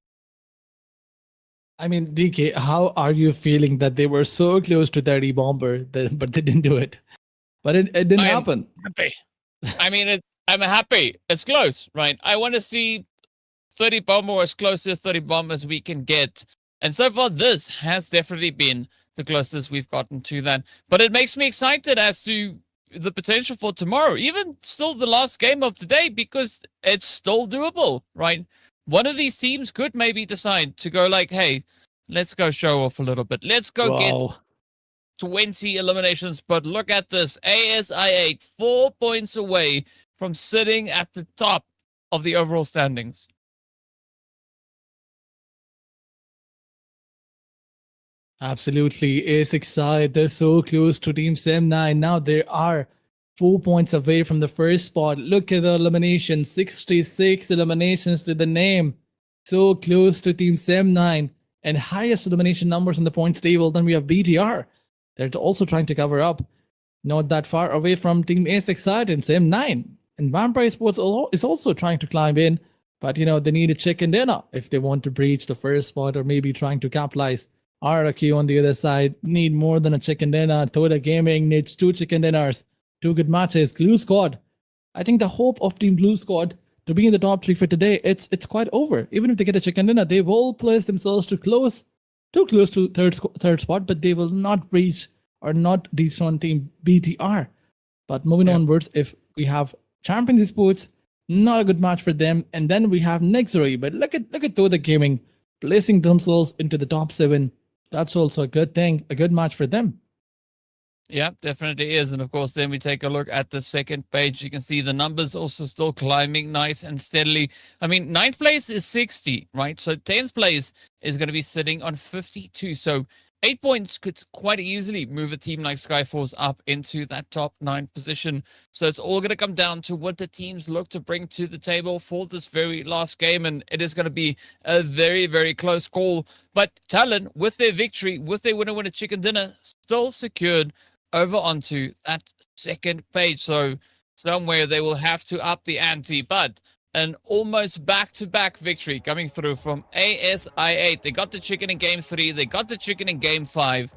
I mean, DK, how are you feeling that they were so close to 30 bomber, but they didn't do it? But it didn't I am happen. happy. I mean, I'm happy. It's close, right? I want to see 30 bomb or as close to 30 bomb as we can get. And so far, this has definitely been the closest we've gotten to that. But it makes me excited as to the potential for tomorrow, even still the last game of the day, because it's still doable, right? One of these teams could maybe decide to go like, hey, let's go show off a little bit. Let's go get Wow. 20 eliminations. But look at this. ASI8, 4 points away from sitting at the top of the overall standings. Absolutely. Ace excited. They're so close to Team Sem9. Now they are 4 points away from the first spot. Look at the elimination. 66 eliminations to the name. So close to Team Sem9. And highest elimination numbers in the points table. Then we have BTR. They're also trying to cover up. Not that far away from Team Ace Excite and Sem9. And Vampire Sports is also trying to climb in. But they need a chicken dinner if they want to breach the first spot or maybe trying to capitalize. RQ on the other side need more than a chicken dinner. Toda Gaming needs 2 chicken dinners, 2 good matches. Glue Squad. I think the hope of Team Blue Squad to be in the top 3 for today, it's quite over. Even if they get a chicken dinner, they will place themselves too close to third spot, but they will not reach or not dethrone Team BTR. But moving onwards, if we have Champions Esports, not a good match for them, and then we have Nexury. But look at Toda Gaming placing themselves into the top 7. That's also a good thing, a good match for them. Yeah, definitely is. And of course, then we take a look at the second page. You can see the numbers also still climbing nice and steadily. I mean, 9th place is 60, right? So 10th place is going to be sitting on 52. So 8 points could quite easily move a team like Skyforce up into that top 9 position. So it's all going to come down to what the teams look to bring to the table for this very last game. And it is going to be a very, very close call. But Talon, with their victory, with their winner chicken dinner, still secured over onto that second page. So somewhere they will have to up the ante. But an almost back-to-back victory coming through from ASI8. They got the chicken in game 3. They got the chicken in game 5.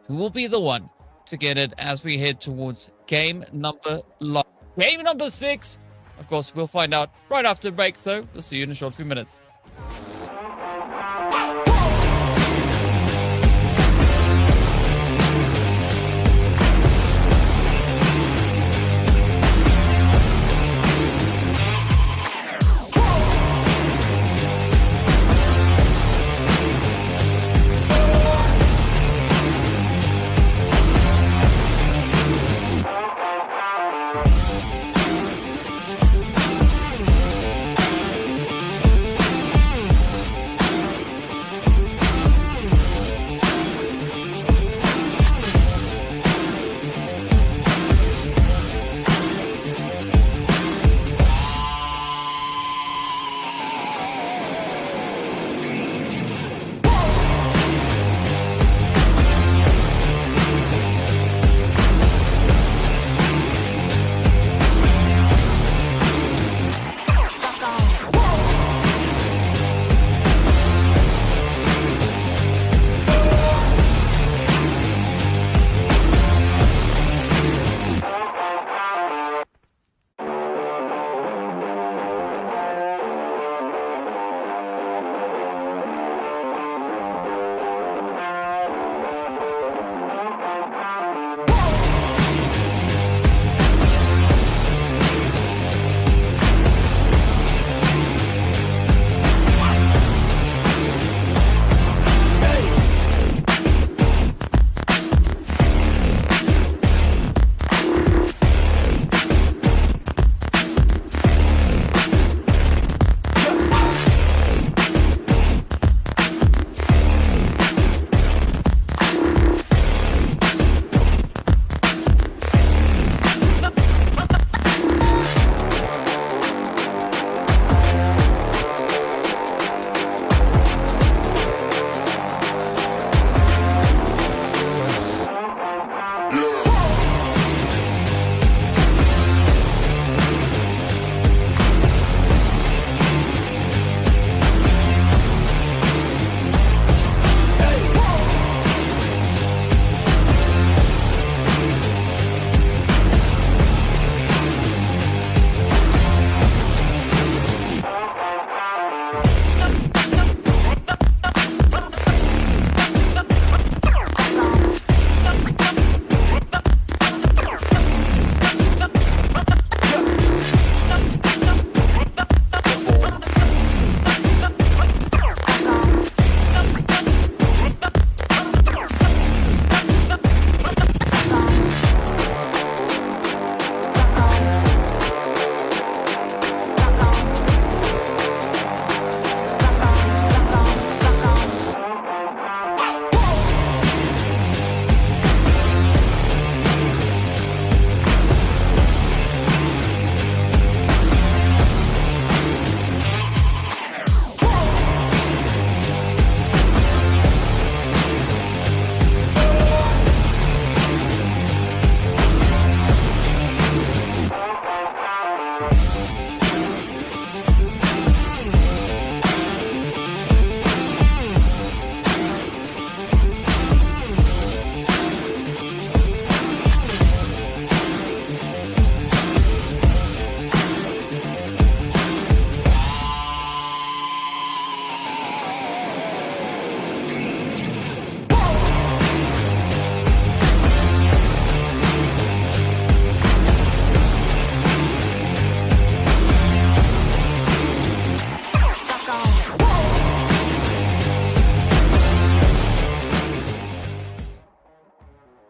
Who will be the one to get it as we head towards game number 6? Of course, we'll find out right after the break. So we'll see you in a short few minutes.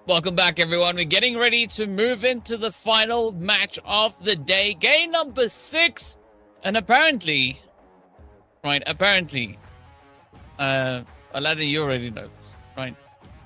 Welcome back, everyone. We're getting ready to move into the final match of the day, game number 6. And apparently, Aladdin, you already know this, right?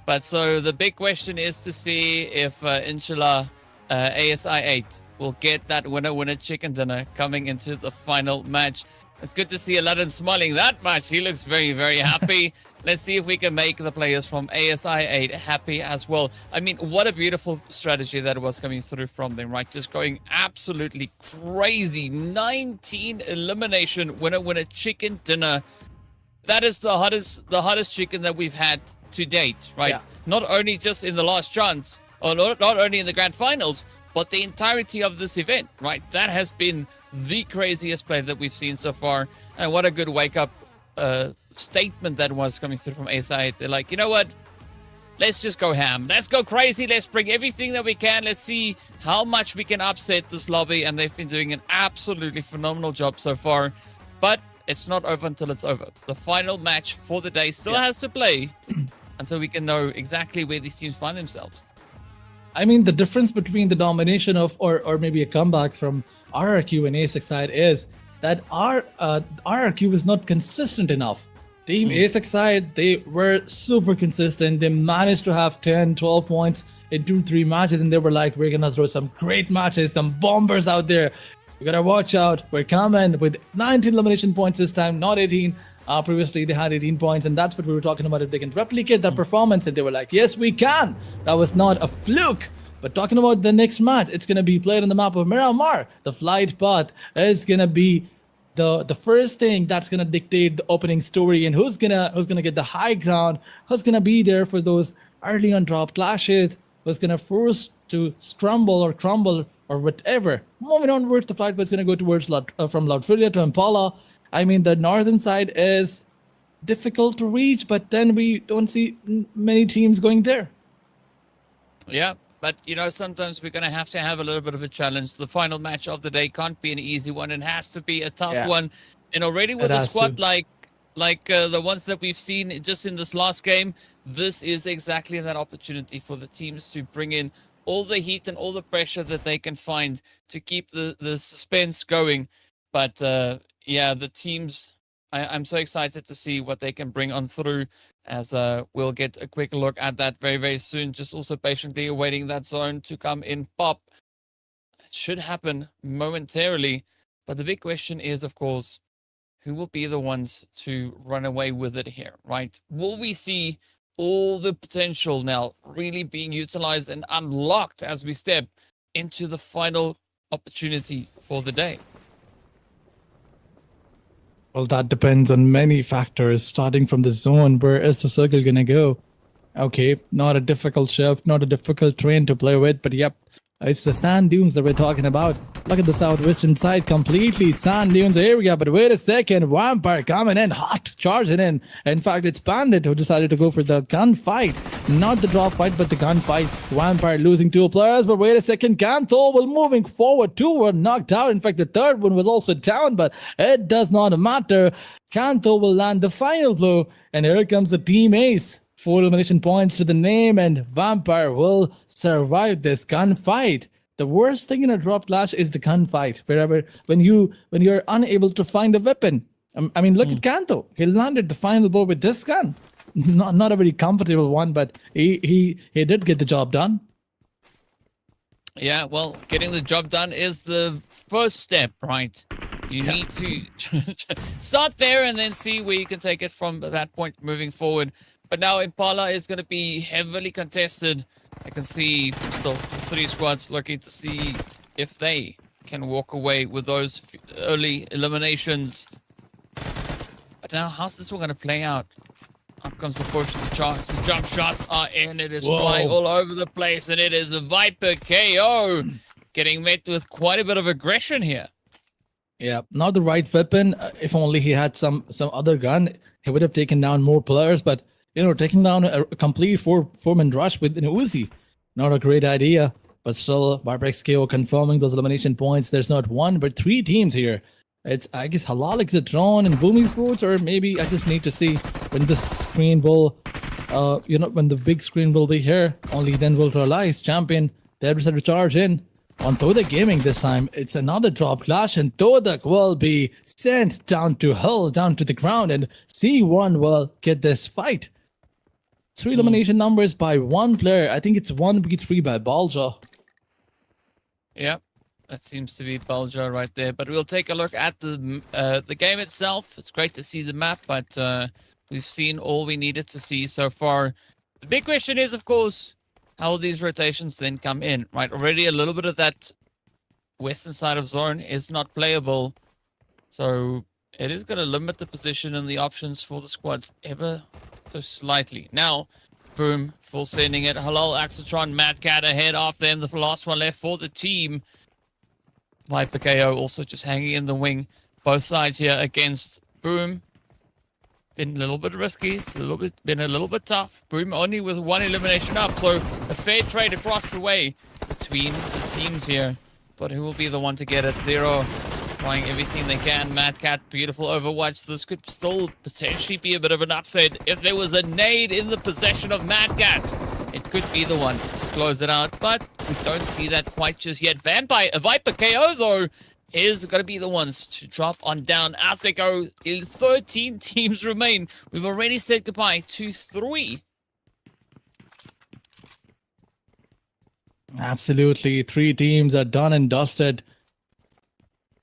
But so the big question is to see if, inshallah, ASI 8 will get that winner chicken dinner coming into the final match. It's good to see Aladdin smiling that much. He looks very, very happy. Let's see if we can make the players from ASI 8 happy as well. I mean, what a beautiful strategy that was coming through from them, right? Just going absolutely crazy. 19 elimination winner chicken dinner. That is the hottest chicken that we've had to date, right? Yeah. Not only just in the last chance, or not only in the grand finals, but the entirety of this event, right? That has been the craziest play that we've seen so far. And what a good wake-up statement that was coming through from ASI. They're like, you know what? Let's just go ham. Let's go crazy. Let's bring everything that we can. Let's see how much we can upset this lobby. And they've been doing an absolutely phenomenal job so far. But it's not over until it's over. The final match for the day still has to play until we can know exactly where these teams find themselves. I mean, the difference between the domination of, or maybe a comeback from RRQ and ASIC side is that our RRQ is not consistent enough. Team ASIC side, they were super consistent. They managed to have 10, 12 points in 2-3 matches, and they were like, we're gonna throw some great matches, some bombers out there. You gotta watch out. We're coming with 19 elimination points this time, not 18. Previously, they had 18 points, and that's what we were talking about. If they can replicate that performance, and they were like, yes, we can. That was not a fluke. But talking about the next match, it's going to be played on the map of Miramar. The flight path is going to be the first thing that's going to dictate the opening story, and who's gonna get the high ground, who's going to be there for those early on drop clashes, who's going to force to scramble or crumble or whatever. Moving onwards, the flight path is going to go towards from Lautfilia to Impala. I mean, the northern side is difficult to reach, but then we don't see many teams going there. Yeah, but, you know, sometimes we're going to have a little bit of a challenge. The final match of the day can't be an easy one. It has to be a tough one. And already with a squad like the ones that we've seen just in this last game, this is exactly that opportunity for the teams to bring in all the heat and all the pressure that they can find to keep the suspense going. But, yeah, the teams, I'm so excited to see what they can bring on through, as we'll get a quick look at that very, very soon. Just also patiently awaiting that zone to come in pop. It should happen momentarily. But the big question is, of course, who will be the ones to run away with it here, right? Will we see all the potential now really being utilized and unlocked as we step into the final opportunity for the day? Well, that depends on many factors, starting from the zone. Where is the circle going to go? Okay, not a difficult shift, not a difficult terrain to play with, but yep, it's the sand dunes that we're talking about. Look at the southwestern side, completely sand dunes area. But wait a second, Vampire coming in hot, charging in. In fact, it's Bandit who decided to go for the gunfight. Not the drop fight, but the gunfight. Vampire losing 2 players, but wait a second, Kanthol will moving forward. 2 were knocked out. In fact, the third one was also down, but it does not matter. Kanthol will land the final blow, and here comes the team ace. 4 elimination points to the name, and Vampire will survive this gunfight. The worst thing in a drop clash is the gunfight, when you're unable to find a weapon. I mean, look at Kanto. He landed the final blow with this gun. Not a very comfortable one, but he did get the job done. Yeah, well, getting the job done is the first step, right? You need to start there and then see where you can take it from that point moving forward. But now Impala is going to be heavily contested. I can see still 3 squads looking to see if they can walk away with those early eliminations. But now, how's this one going to play out? Up comes the push, the jump shots are in. It is flying all over the place, and it is a Viper KO getting met with quite a bit of aggression here. Yeah, not the right weapon. If only he had some other gun, he would have taken down more players. But you know, taking down a complete four-man rush with an Uzi, not a great idea. But still, Viper KO confirming those elimination points. There's not 1 but 3 teams here. It's, I guess, Halal, Exatron, and Booming Sports, or maybe I just need to see when the screen will when the big screen will be here, only then we'll realize champion, there is a recharge in. On Todak Gaming this time, it's another drop clash and Todak will be sent down to hell, down to the ground, and C1 will get this fight. 3 elimination numbers by one player. I think it's 1v3 by Balja. Yeah, that seems to be Belgium right there. But we'll take a look at the game itself. It's great to see the map, but we've seen all we needed to see so far. The big question is, of course, how will these rotations then come in, right? Already a little bit of that western side of zone is not playable. So it is going to limit the position and the options for the squads ever so slightly. Now, boom, full sending it. Halal, Axatron, Mad Cat ahead of them. The last one left for the team. Viper KO also just hanging in the wing. Both sides here against Boom. Been a little bit risky. It's been a little bit tough. Boom only with 1 elimination up. So a fair trade across the way between the teams here. But who will be the one to get it? Zero trying everything they can. Mad Cat, beautiful overwatch. This could still potentially be a bit of an upset. If there was a nade in the possession of Mad Cat, it could be the one to close it out. But we don't see that quite just yet. Viper KO, though, is going to be the ones to drop on down. Out they go. 13 teams remain. We've already said goodbye to 3. Absolutely. 3 teams are done and dusted.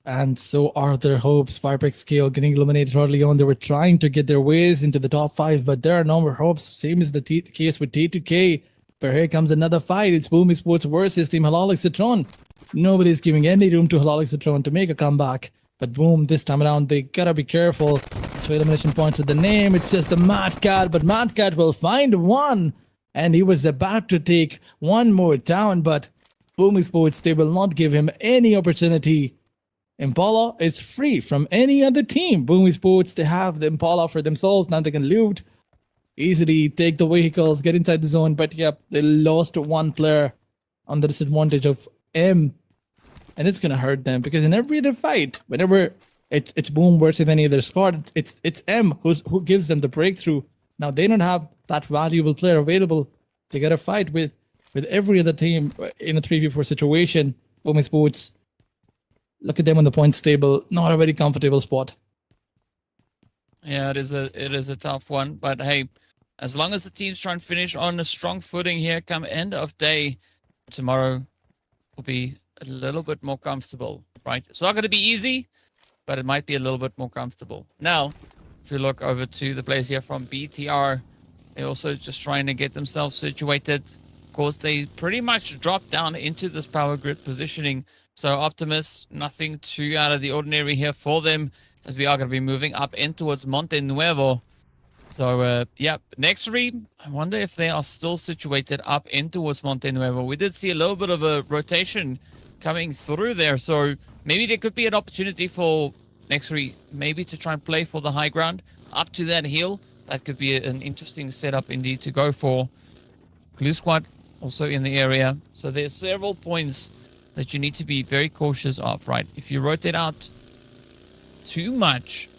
And so are their hopes. Firepex Scale getting eliminated early on. They were trying to get their ways into the top 5, but there are no more hopes. Same as the case with T2K. But here comes another fight. It's Boom Esports versus Team Halalic Citron. Nobody's giving any room to Halalic Citron to make a comeback. But Boom, this time around, they gotta be careful. 2 elimination points at the name. It's just a Mad Cat, but Mad Cat will find one. And he was about to take one more down, but Boom Esports, they will not give him any opportunity. Impala is free from any other team. Boom Esports, they have the Impala for themselves. Now they can loot, easily take the vehicles, get inside the zone. But yep, they lost 1 player on the disadvantage of M. And it's gonna hurt them because in every other fight, whenever it's Boom versus any other squad, it's M who gives them the breakthrough. Now they don't have that valuable player available. They gotta fight with every other team in a 3v4 situation. Boom Esports, look at them on the points table. Not a very comfortable spot. Yeah, it is a tough one. But hey, as long as the teams try and finish on a strong footing here, come end of day, tomorrow will be a little bit more comfortable, right? It's not going to be easy, but it might be a little bit more comfortable. Now, if you look over to the players here from BTR, they're also just trying to get themselves situated. Of course, they pretty much dropped down into this power grid positioning. So Optimus, nothing too out of the ordinary here for them, as we are going to be moving up in towards Monte Nuevo. So, yeah, next 3, I wonder if they are still situated up in towards Monte Nuevo. We did see a little bit of a rotation coming through there, so maybe there could be an opportunity for next 3, maybe to try and play for the high ground up to that hill. That could be an interesting setup indeed to go for. Glue Squad also in the area. So there's several points that you need to be very cautious of, right? If you rotate out too much,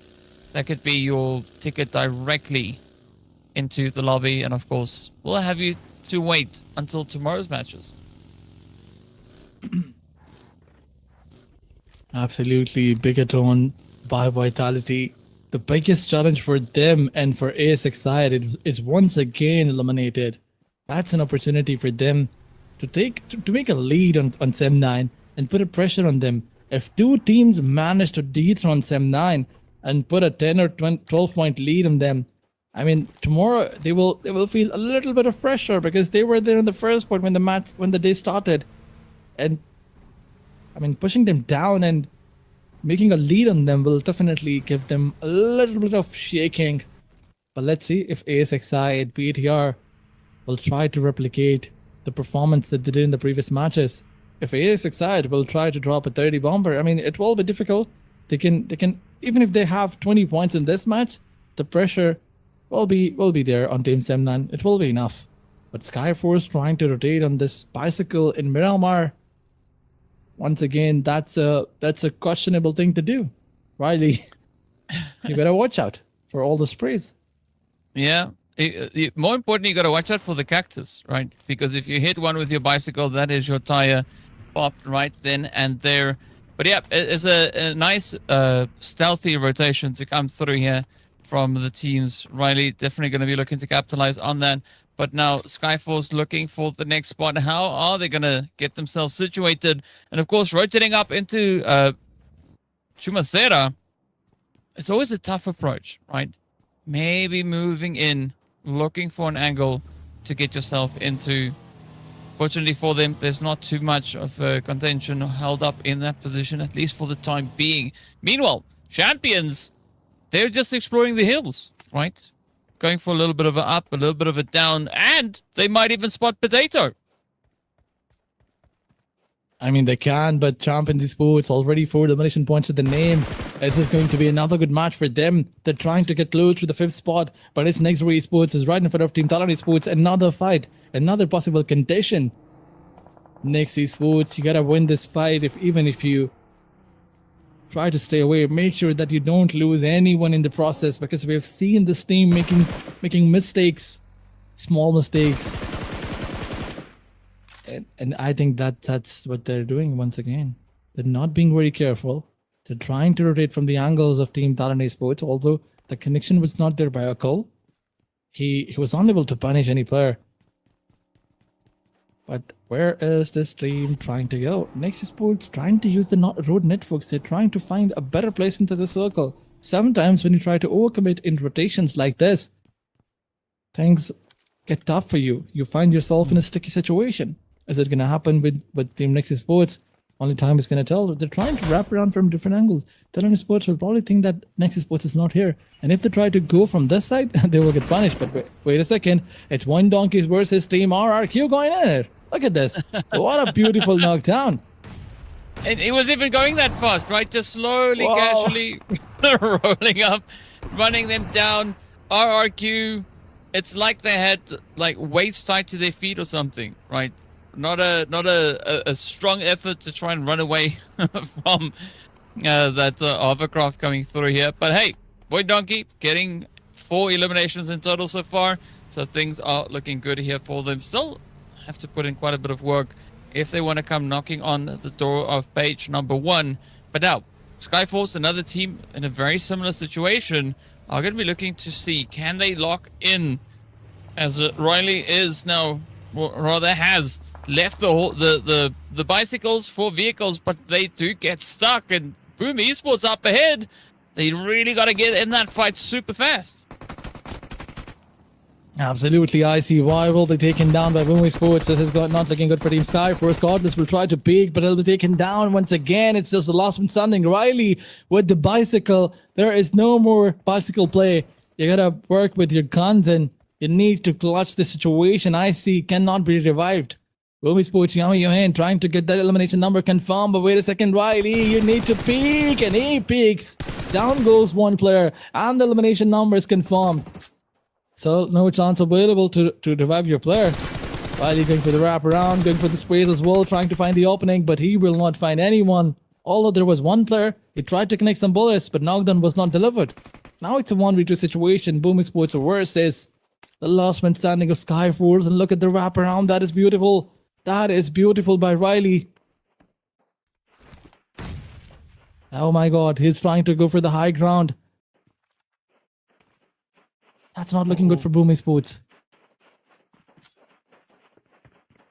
that could be your ticket directly into the lobby. And of course, we'll have you to wait until tomorrow's matches. Absolutely. Bigatron by Vitality. The biggest challenge for them and for ASXI is once again eliminated. That's an opportunity for them to make a lead on SEM9 and put a pressure on them. If 2 teams manage to dethrone SEM9 and put a 10 or 12 point lead on them, I mean, tomorrow they will feel a little bit of pressure because they were there in the first point when the day started. And I mean, pushing them down and making a lead on them will definitely give them a little bit of shaking. But let's see if ASXI and BTR will try to replicate the performance that they did in the previous matches. If ASXI will try to drop a 30 bomber, I mean, it will be difficult. They can even if they have 20 points in this match, the pressure will be there on Team Semnan. It will be enough. But Skyforce trying to rotate on this bicycle in Miramar, once again, that's a questionable thing to do. Riley, you better watch out for all the sprays. Yeah, More importantly, you got to watch out for the cactus, right? Because if you hit one with your bicycle, that is your tire popped right then and there. But yeah, it's a nice stealthy rotation to come through here from the teams. Riley definitely going to be looking to capitalize on that. But now Skyforce looking for the next spot. How are they going to get themselves situated? And of course, rotating up into Chumacera, it's always a tough approach, right? Maybe moving in, looking for an angle to get yourself into. Fortunately for them, there's not too much of contention held up in that position, at least for the time being. Meanwhile, champions, they're just exploring the hills, right? Going for a little bit of a up, a little bit of a down, and they might even spot Potato. I mean, they can, but Champion Esports already 4 elimination points to the name. This is going to be another good match for them. They're trying to get close to the 5th spot, but it's Next Esports is right in front of Team Talent Esports. Another fight, another possible condition. Next Esports, you gotta win this fight. Even if you try to stay away, make sure that you don't lose anyone in the process, because we have seen this team making mistakes, small mistakes. And I think that's what they're doing once again. They're not being very careful. They're trying to rotate from the angles of Team Talent Esports, although the connection was not there by Akul. He was unable to punish any player. But where is this team trying to go? Next Esports trying to use the road networks. They're trying to find a better place into the circle. Sometimes when you try to overcommit in rotations like this, things get tough for you. You find yourself in a sticky situation. Is it going to happen with Team Next Sports? Only time is going to tell. They're trying to wrap around from different angles. Talent Sports will probably think that Next Sports is not here. And if they try to go from this side, they will get punished. But wait a second. It's One Donkeys versus Team RRQ going in it. Look at this. What a beautiful knockdown. And it was even going that fast, right? Just slowly, casually rolling up, running them down. RRQ, it's like they had like weights tied to their feet or something, right? Not a strong effort to try and run away from that hovercraft coming through here. But hey, Boy Donkey getting 4 eliminations in total so far, so things are looking good here for them. Still have to put in quite a bit of work if they want to come knocking on the door of page number 1. But now, Skyforce, another team in a very similar situation, are going to be looking to see, can they lock in, as Riley is now, or rather has left the bicycles for vehicles, but they do get stuck, and Boom Esports up ahead. They really got to get in that fight super fast. Absolutely, I see why will be taken down by Boom Esports. This is not looking good for Team Skyforce. Godless will try to peek, but he'll be taken down once again. It's just the last one standing. Riley with the bicycle. There is no more bicycle play. You gotta work with your guns, and you need to clutch the situation. I see cannot be revived. Boom Esports, Yami Yohan trying to get that elimination number confirmed, but wait a second, Riley, you need to peek, and he peeks. Down goes one player, and the elimination number is confirmed. So no chance available to revive your player. Riley going for the wraparound, going for the sprays as well, trying to find the opening, but he will not find anyone. Although there was one player, he tried to connect some bullets, but knockdown was not delivered. Now it's a 1v2 situation. Boom Esports versus the last man standing of Skyforce, and look at the wraparound. That is beautiful. That is beautiful by Riley. Oh my god, he's trying to go for the high ground. That's not looking good for Boom Esports.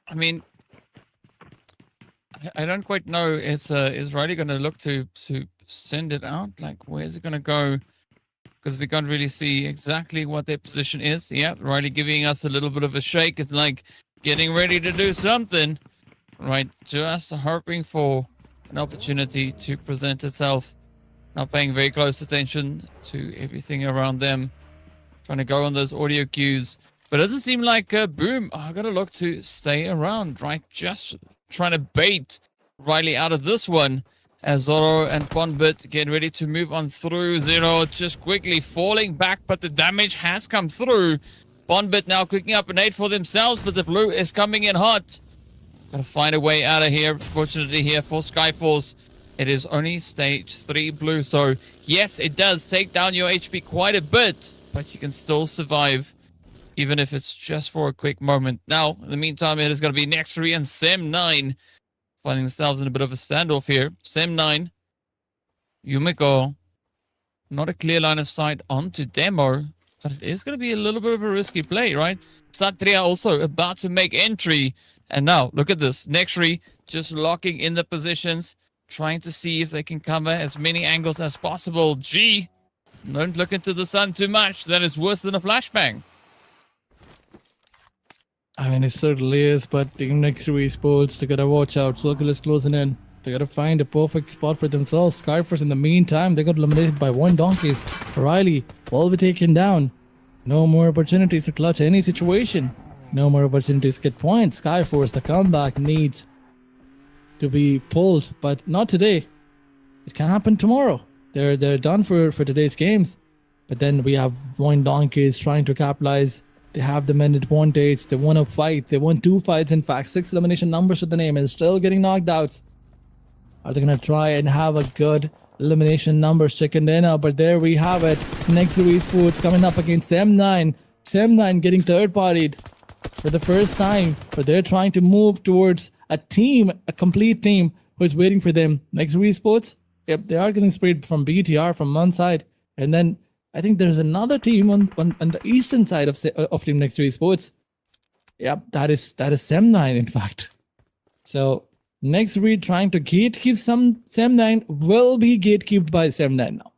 I mean, I don't quite know. Is Riley going to look to send it out? Like, where's it going to go? Because we can't really see exactly what their position is. Yeah, Riley giving us a little bit of a shake. It's like getting ready to do something, right? Just hoping for an opportunity to present itself. Not paying very close attention to everything around them. Trying to go on those audio cues. But it doesn't seem like Boom. I got to look to stay around, right? Just trying to bait Riley out of this one. As Zoro and Bonbit get ready to move on through. Zero just quickly falling back, but the damage has come through. Bonbit now cooking up a nade for themselves, but the blue is coming in hot. Gotta find a way out of here. Fortunately here for Skyforce, it is only stage 3 blue. So yes, it does take down your HP quite a bit, but you can still survive even if it's just for a quick moment. Now, in the meantime, it is going to be Nextory and Sem9 finding themselves in a bit of a standoff here. Sem9, Yumiko, not a clear line of sight onto Demo, but it is going to be a little bit of a risky play, right? Satria also about to make entry. And now, look at this. Nextory just locking in the positions, trying to see if they can cover as many angles as possible. G, don't look into the sun too much. That is worse than a flashbang. I mean, it certainly is, but Team Nextory Esports, they gotta watch out. Circle is closing in. They gotta find a perfect spot for themselves. Skyforce, in the meantime, they got eliminated by 1 Donkeys. Riley will be taken down. No more opportunities to clutch any situation. No more opportunities to get points. Skyforce, the comeback needs to be pulled, but not today. It can happen tomorrow. They're done for today's games. But then we have 1 Donkeys trying to capitalize. They have the men advantage. They won a fight. They won 2 fights, in fact. 6 elimination numbers to the name and still getting knocked out. Are they going to try and have a good elimination numbers chicken dinner? But there we have it. Nextory Esports coming up against Sem9. Sem9 getting third-partied for the first time. But they're trying to move towards a team, a complete team who is waiting for them. Nextory Esports, yep, they are getting sprayed from BTR from one side. And then I think there's another team on the eastern side of Team Nextory Esports. Yep, that is Sem9 in fact. So Nextory trying to gatekeep some Sem9 will be gatekeeped by Sem9 now.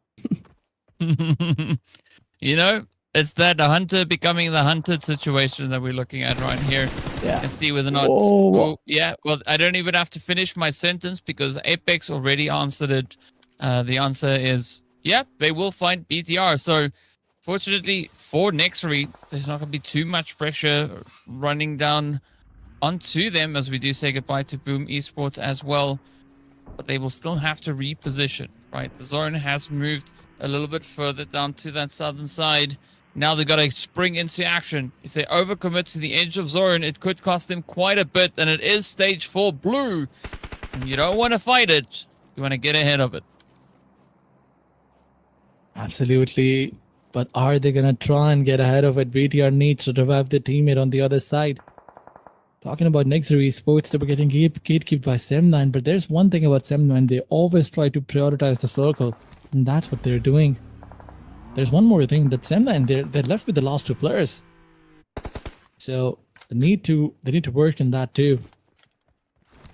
You know, it's that hunter becoming the hunted situation that we're looking at right here. Yeah. And see whether or not. Oh, yeah. Well, I don't even have to finish my sentence because Apex already answered it. The answer is, yeah, they will find BTR. So, fortunately for Nextory, there's not going to be too much pressure running down onto them as we do say goodbye to Boom Esports as well. But they will still have to reposition, right? The zone has moved a little bit further down to that southern side. Now they've got to spring into action. If they overcommit to the edge of zone, it could cost them quite a bit. And it is stage 4 blue. And you don't want to fight it. You want to get ahead of it. Absolutely. But are they going to try and get ahead of it? BTR needs to revive the teammate on the other side. Talking about Nextory Esports, they were getting gatekept by Sem9. But there's one thing about Sem9. They always try to prioritize the circle. And that's what they're doing. There's one more thing that Sem9, they're left with the last 2 players. So they need to work on that too.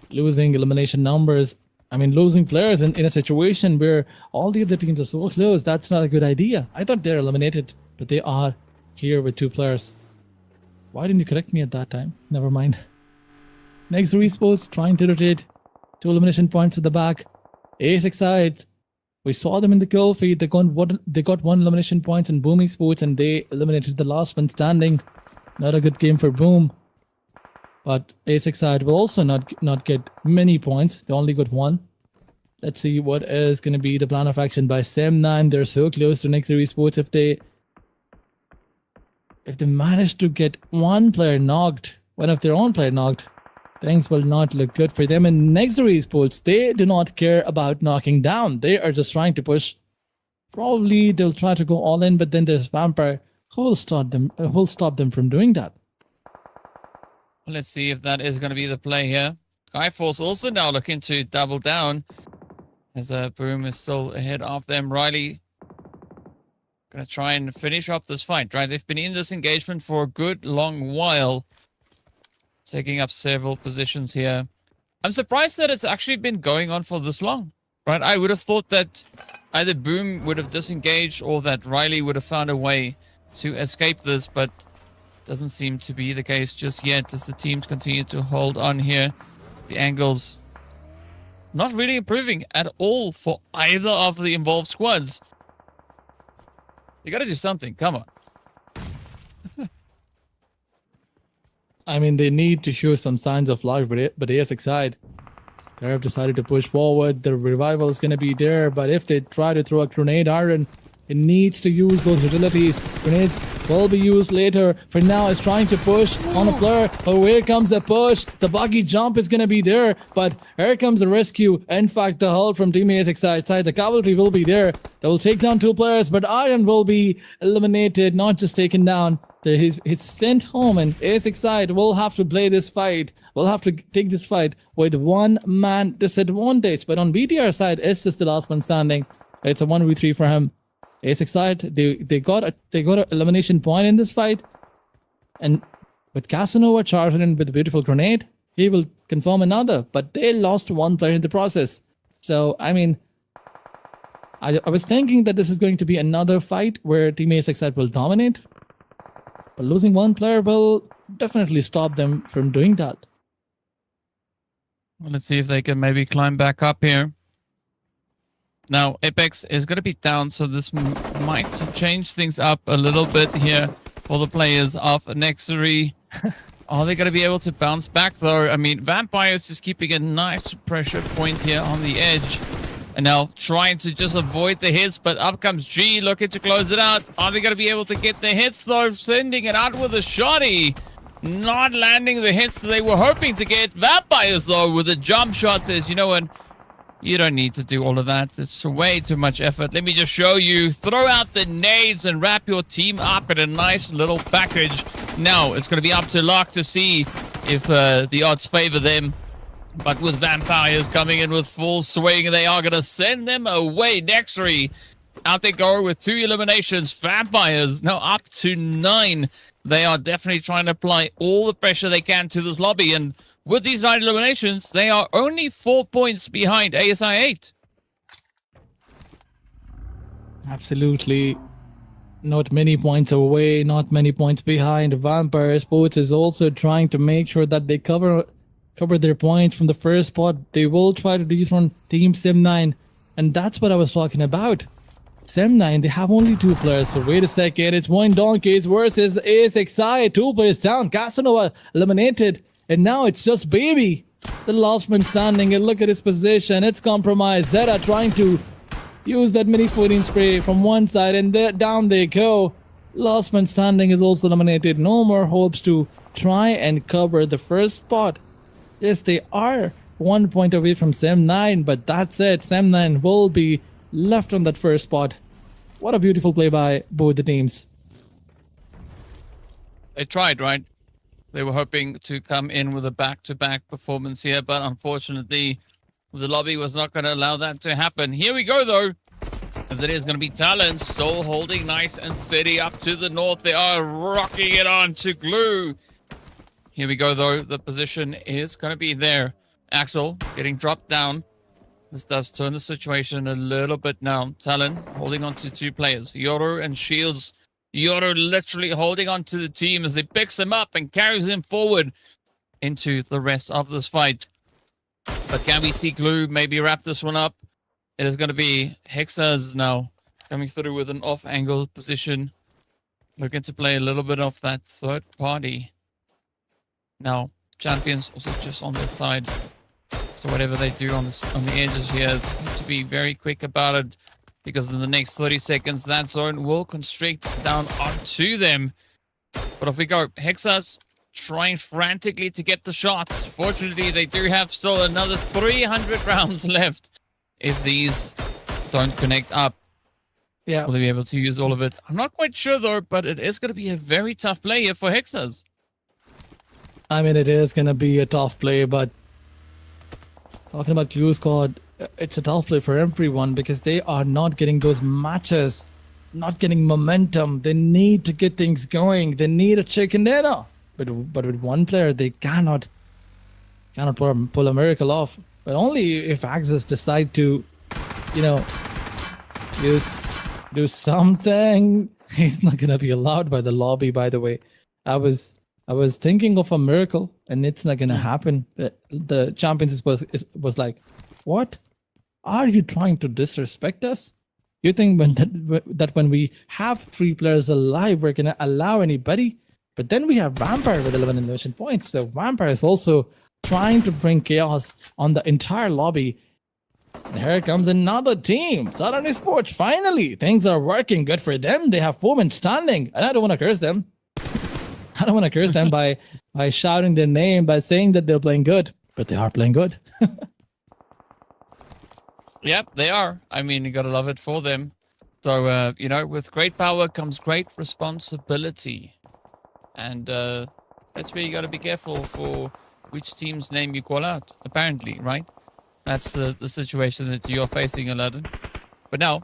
Losing elimination numbers. I mean, losing players in a situation where all the other teams are so close, that's not a good idea. I thought they're eliminated, but they are here with 2 players. Why didn't you correct me at that time? Never mind. Nextory Esports trying to rotate 2 elimination points at the back. A6 side, we saw them in the kill feed. They got 1 elimination points in Boom Esports and they eliminated the last one standing. Not a good game for Boom. But A6 side will also not get many points. They only got 1. Let's see what is going to be the plan of action by Sem9. They're so close to Nextory Esports. If they manage to get one of their own player knocked, things will not look good for them. And Nextory Esports, they do not care about knocking down. They are just trying to push. Probably they'll try to go all in, but then there's Vampire who will stop them from doing that. Let's see if that is going to be the play here. Skyforce also now looking to double down as Boom is still ahead of them. Riley going to try and finish up this fight, right? They've been in this engagement for a good long while, taking up several positions here. I'm surprised that it's actually been going on for this long, right? I would have thought that either Boom would have disengaged or that Riley would have found a way to escape this, but doesn't seem to be the case just yet as the teams continue to hold on here. The angles not really improving at all for either of the involved squads. You got to do something. Come on. I mean, they need to show some signs of life, but ASX side, they have decided to push forward. The revival is going to be there, but if they try to throw a grenade, Iron, it needs to use those utilities. Grenades will be used later. For now, it's trying to push on a player. Oh, here comes a push. The buggy jump is going to be there, but here comes the rescue. In fact, the help from Team ASX side. The cavalry will be there. They will take down 2 players, but Iron will be eliminated, not just taken down. He's sent home, and ASX side will have to play this fight. We'll have to take this fight with one man disadvantage. But on BTR side, it's just the last man standing. It's a 1v3 for him. ASX side, they got an elimination point in this fight, and with Casanova charging in with a beautiful grenade, he will confirm another. But they lost one player in the process. So I mean, I was thinking that this is going to be another fight where Team ASX side will dominate. But losing one player will definitely stop them from doing that. Well, let's see if they can maybe climb back up here. Now, Apex is going to be down, so this might change things up a little bit here for the players of Nexury. Are they going to be able to bounce back, though? I mean, Vampire's just keeping a nice pressure point here on the edge. And now trying to just avoid the hits, but up comes G looking to close it out. Are they going to be able to get the hits, though? Sending it out with a shotty. Not landing the hits that they were hoping to get. Vampires, though, with a jump shot says, you know what? You don't need to do all of that. It's way too much effort. Let me just show you. Throw out the nades and wrap your team up in a nice little package. Now it's going to be up to Locke to see if the odds favor them. But with Vampires coming in with full swing, they are going to send them away. Nexury, out they go with 2 eliminations. Vampires now up to 9. They are definitely trying to apply all the pressure they can to this lobby. And with these 9 eliminations, they are only 4 points behind ASI 8. Absolutely. Not many points away, not many points behind. Vampire Sports is also trying to make sure that they cover their points from the first spot. They will try to dethrone Team Sim9, and that's what I was talking about. Sim9, they have only 2 players, so wait a second, it's Wine Donkeys versus ASXI, 2 players down, Casanova eliminated, and now it's just Baby, the last man standing, and look at his position, it's compromised. Zeta trying to use that mini footing spray from one side, and down they go. Last man standing is also eliminated. No more hopes to try and cover the first spot. Yes, they are 1 point away from Sam9, but that's it. Sam9 will be left on that first spot. What a beautiful play by both the teams. They tried, right? They were hoping to come in with a back-to-back performance here, but unfortunately, the lobby was not going to allow that to happen. Here we go, though, as it is going to be Talon still holding nice and steady up to the north. They are rocking it on to Glue. Here we go, though. The position is going to be there. Axel getting dropped down. This does turn the situation a little bit now. Talon holding on to 2 players, Yoru and Shields. Yoru literally holding on to the team as he picks him up and carries him forward into the rest of this fight. But can we see Glue maybe wrap this one up? It is going to be Hexas now coming through with an off-angle position. Looking to play a little bit of that third party. Now, Champions also just on this side. So whatever they do on the edges here, need to be very quick about it. Because in the next 30 seconds, that zone will constrict down onto them. But off we go. Hexas trying frantically to get the shots. Fortunately, they do have still another 300 rounds left. If these don't connect up, Yeah, will they be able to use all of it? I'm not quite sure, though, but it is going to be a very tough play here for Hexas. I mean, it is going to be a tough play, but talking about Glue Squad, it's a tough play for everyone because they are not getting those matches, not getting momentum. They need to get things going. They need a chicken dinner. But with one player, they cannot pull a miracle off. But only if Axis decide to, do something. He's not gonna be allowed by the lobby. By the way, I was thinking of a miracle, and it's not gonna happen. The champions was like, what? Are you trying to disrespect us? You think that when we have 3 players alive, we're gonna allow anybody? But then we have Vampire with 11 elimination points. So Vampire is also trying to bring chaos on the entire lobby. And here comes another team. Talon Esports, finally. Things are working good for them. They have 4 men standing. And I don't want to curse them. I don't want to curse them by shouting their name, by saying that they're playing good. But they are playing good. Yep, they are. I mean, you got to love it for them. So, with great power comes great responsibility. And that's where you got to be careful for which team's name you call out, apparently, right? That's the situation that you're facing, Aladdin. But now,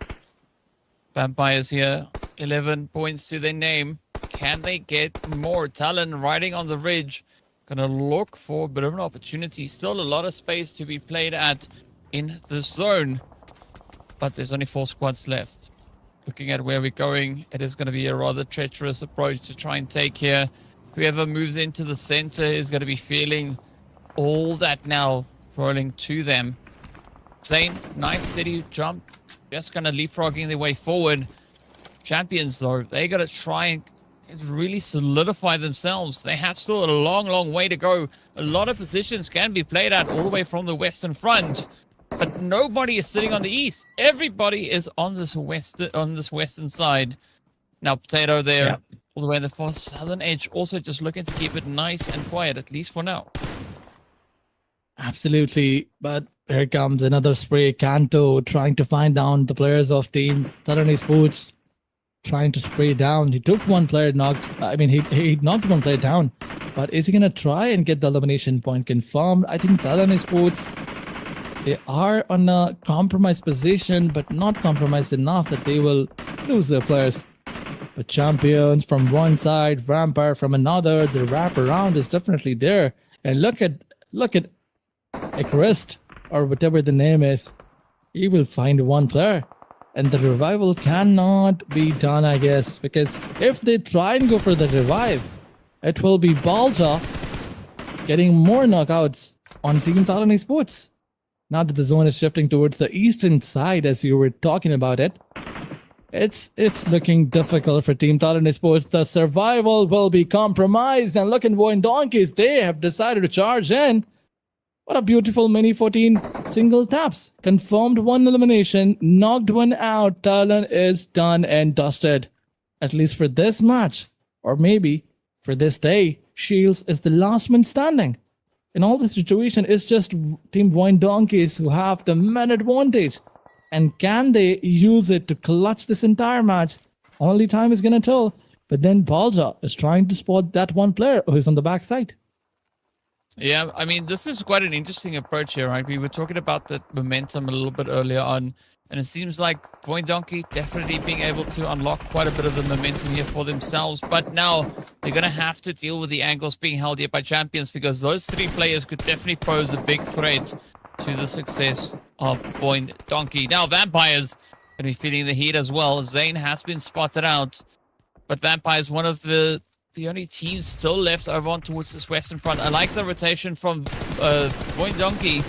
Vampires here, 11 points to their name. Can they get more? Talon riding on the ridge. Gonna look for a bit of an opportunity. Still a lot of space to be played at in the zone. But there's only 4 squads left. Looking at where we're going, it is going to be a rather treacherous approach to try and take here. Whoever moves into the center is going to be feeling all that now rolling to them. Zane, nice steady jump. Just kind of leapfrogging their way forward. Champions, though, they got to try and really solidify themselves. They have still a long, long way to go. A lot of positions can be played at all the way from the western front. But nobody is sitting on the east. Everybody is on this western side. Now, Potato there, Yep. all the way on the far southern edge, also just looking to keep it nice and quiet, at least for now. Absolutely, but here comes another spray. Kanto trying to find down the players of Team Tarani Sports, trying to spray down. He took one player he knocked one player down, but is he gonna try and get the elimination point confirmed? I think Tarani Sports, they are on a compromised position, but not compromised enough that they will lose their players. But Champions from one side, Vampire from another, the wraparound is definitely there. And look at Icarist, or whatever the name is. He will find one player. And the revival cannot be done, I guess, because if they try and go for the revive, it will be Balta getting more knockouts on Team Talon Sports. Now that the zone is shifting towards the eastern side, as you were talking about it, it's looking difficult for Team Talon Sports. The survival will be compromised. And look at Void Donkeys, they have decided to charge in. What a beautiful mini 14 single taps. Confirmed one elimination, knocked one out. Talon is done and dusted. At least for this match. Or maybe for this day, Shields is the last man standing. In all the situation, it's just Team Void Donkeys who have the man advantage. And can they use it to clutch this entire match? Only time is gonna tell. But then Balja is trying to spot that one player who's on the backside. Yeah, I mean, this is quite an interesting approach here, right? We were talking about the momentum a little bit earlier on, and it seems like Void Donkey definitely being able to unlock quite a bit of the momentum here for themselves. But now they're going to have to deal with the angles being held here by Champions, because those 3 players could definitely pose a big threat to the success of Void Donkey. Now, Vampires going to be feeling the heat as well. Zane has been spotted out, but Vampires, one of the only teams still left over on towards this western front. I like the rotation from Void Donkey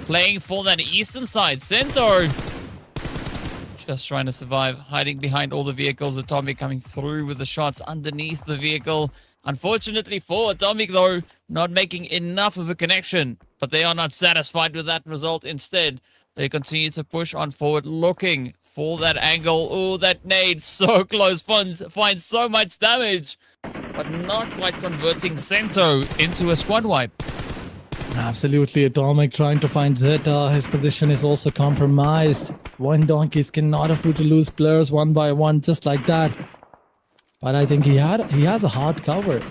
playing for that eastern side. Centaur just trying to survive, hiding behind all the vehicles. Atomic coming through with the shots underneath the vehicle. Unfortunately for Atomic, though, not making enough of a connection. But they are not satisfied with that result. Instead, they continue to push on forward, looking for that angle. Oh, that nade, so close. Finds so much damage, but not quite converting Cento into a squad wipe. Absolutely, Atomic trying to find Zeta. His position is also compromised. One Donkeys cannot afford to lose players one by one just like that. But I think he has a hard cover.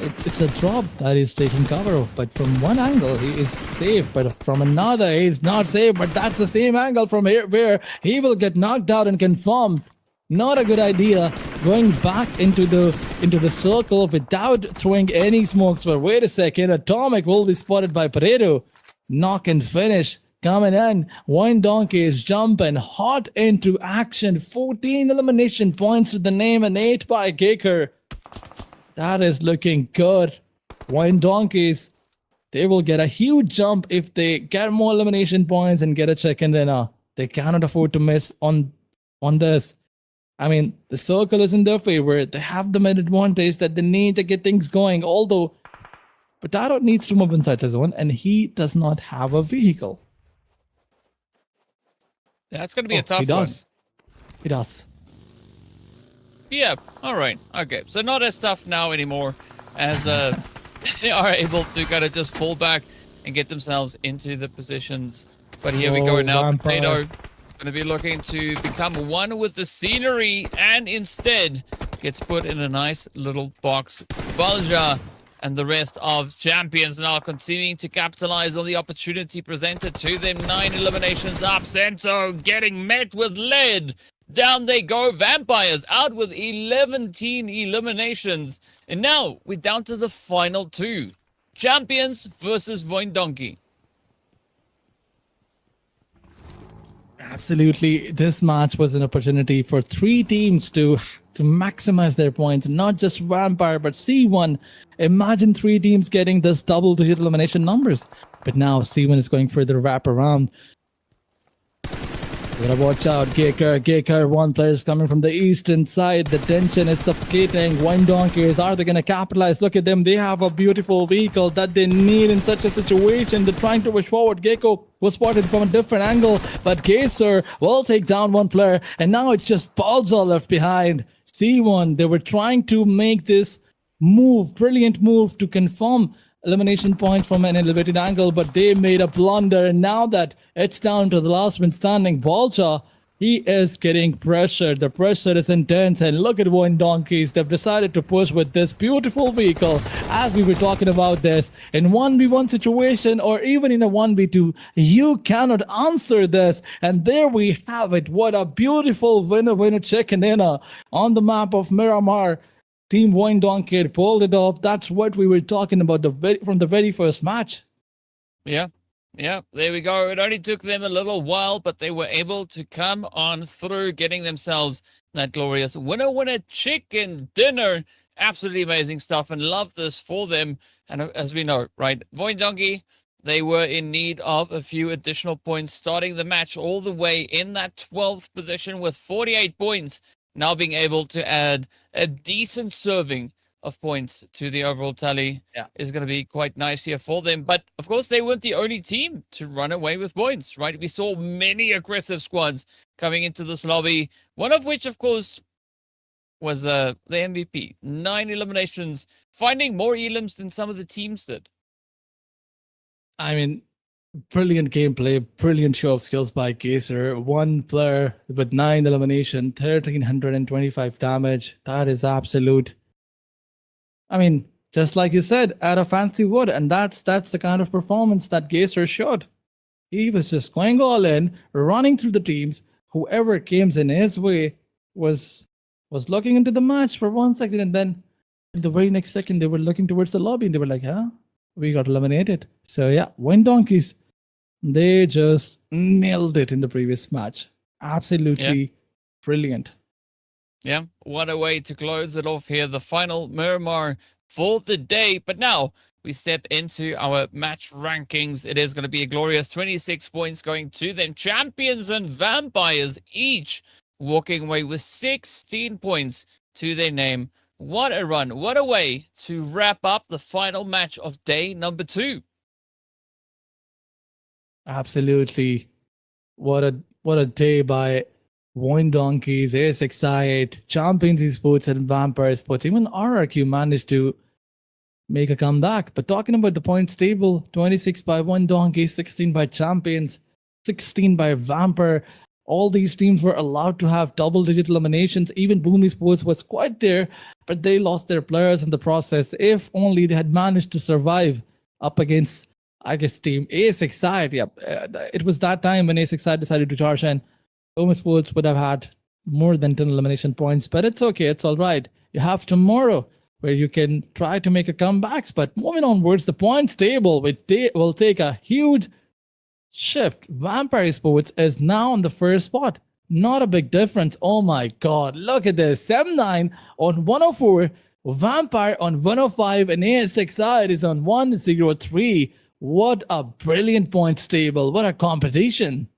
It's a drop that he's taking cover of. But from one angle, he is safe. But from another, he's not safe. But that's the same angle from here where he will get knocked out and confirmed. Not a good idea going back into the circle without throwing any smokes. But wait a second, Atomic will be spotted by Pareto. Knock and finish coming in. One Donkey is jumping hot into action. 14 elimination points to the name and 8 by Gaker. That is looking good. One Donkeys, they will get a huge jump if they get more elimination points and get a chicken dinner. They cannot afford to miss on this. I mean, the circle is in their favor. They have the mid advantage that they need to get things going. Although, Potato needs to move inside the zone and he does not have a vehicle. That's going to be a tough one. He does. Yeah, all right. Okay, so not as tough now anymore, as they are able to kind of just fall back and get themselves into the positions. But here we go now. Vampire. Potato going to be looking to become one with the scenery, and instead gets put in a nice little box Pubg and the rest of champions now continuing to capitalize on the opportunity presented to them. 9 eliminations up. Sento getting met with lead. Down they go. Vampires out with 11 eliminations. And now we're down to the final 2. Champions versus Voin Donkey. Absolutely. This match was an opportunity for 3 teams to maximize their points, not just Vampire, but C1. Imagine 3 teams getting this double-digit elimination numbers. But now C1 is going for the wrap around. You gotta watch out, Gaker, one player is coming from the eastern side. The tension is suffocating. Wine Donkeys, are they gonna capitalize? Look at them, they have a beautiful vehicle that they need in such a situation. They're trying to push forward. Gecko was spotted from a different angle, but Gazer will take down one player, and now it's just Balza left behind. C1, they were trying to make this move, brilliant move to confirm elimination point from an elevated angle, but they made a blunder. And now that it's down to the last man standing, Balcha, he is getting pressured. The pressure is intense, and look at Wine Donkeys. They've decided to push with this beautiful vehicle. As we were talking about this, in 1v1 situation or even in a 1v2, you cannot answer this. And there we have it. What a beautiful winner chicken dinner on the map of Miramar. Team Wine Donkey pulled it off. That's what we were talking about from the very first match. Yeah, there we go. It only took them a little while, but they were able to come on through, getting themselves that glorious winner chicken dinner. Absolutely amazing stuff, and love this for them. And as we know, right, Voin Donkey, they were in need of a few additional points, starting the match all the way in that 12th position with 48 points. Now being able to add a decent serving of points to the overall tally is going to be quite nice here for them. But, of course, they weren't the only team to run away with points, right? We saw many aggressive squads coming into this lobby, one of which, of course, was the MVP. 9 eliminations, finding more elims than some of the teams did. I mean, brilliant gameplay, brilliant show of skills by Gazer. One player with 9 elimination, 1325 damage. That is absolute. I mean, just like you said, at a fancy wood, and that's the kind of performance that Gazer showed. He was just going all in, running through the teams. Whoever came in his way was looking into the match for 1 second, and then in the very next second they were looking towards the lobby and they were like, huh? We got eliminated. So yeah, Wine Donkeys, they just nailed it in the previous match. Absolutely brilliant. Yeah, what a way to close it off here. The final Miramar for the day. But now we step into our match rankings. It is going to be a glorious 26 points going to them. Champions and Vampires each walking away with 16 points to their name. What a run. What a way to wrap up the final match of day number 2. Absolutely. What a day by Wine Donkeys, ASXI, Champions Esports, and Vampire Sports. Even RRQ managed to make a comeback. But talking about the points table, 26 by Wine Donkeys, 16 by Champions, 16 by Vampire. All these teams were allowed to have double-digit eliminations. Even Boom Esports was quite there, but they lost their players in the process. If only they had managed to survive up against, I guess, team ASXI. It was that time when ASXI decided to charge in. Boom Esports would have had more than 10 elimination points, but it's okay. It's all right. You have tomorrow where you can try to make a comeback. But moving onwards, the points table will take a huge shift. Vampire Sports is now on the first spot. Not a big difference. Oh my god, look at this. 7-9 on 104, Vampire on 105, and ASXI is on 103. What a brilliant points table. What a competition.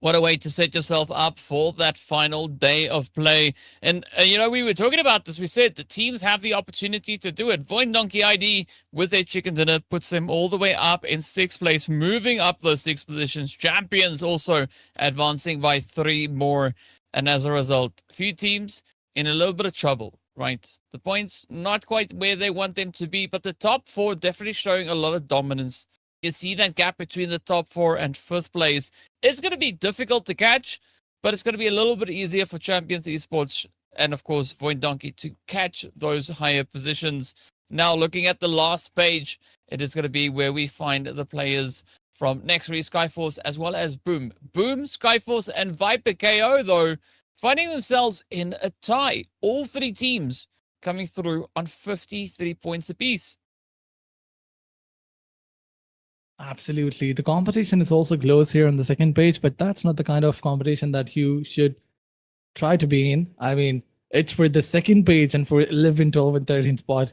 What a way to set yourself up for that final day of play. And, we were talking about this. We said the teams have the opportunity to do it. Voin Donkey ID with their chicken dinner puts them all the way up in 6th place, moving up those 6 positions. Champions also advancing by 3 more. And as a result, a few teams in a little bit of trouble, right? The points not quite where they want them to be, but the top 4 definitely showing a lot of dominance. You see that gap between the top 4 and 5th place. It's going to be difficult to catch, but it's going to be a little bit easier for Champions Esports and of course Void Donkey to catch those higher positions. Now looking at the last page, it is going to be where we find the players from Nextry, Skyforce, as well as Boom. Boom, Skyforce, and Viper KO, though, finding themselves in a tie. All three teams coming through on 53 points apiece. Absolutely. The competition is also close here on the second page, but that's not the kind of competition that you should try to be in. I mean, it's for the second page and for 11, 12, and 13 spot.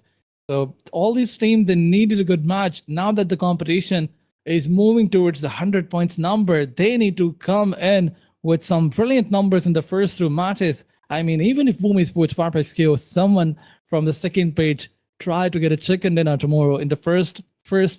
So all these teams, they needed a good match. Now that the competition is moving towards the 100 points number, they need to come in with some brilliant numbers in the first two matches. I mean, even if Boom Esports, FarpXQ, someone from the second page try to get a chicken dinner tomorrow in the first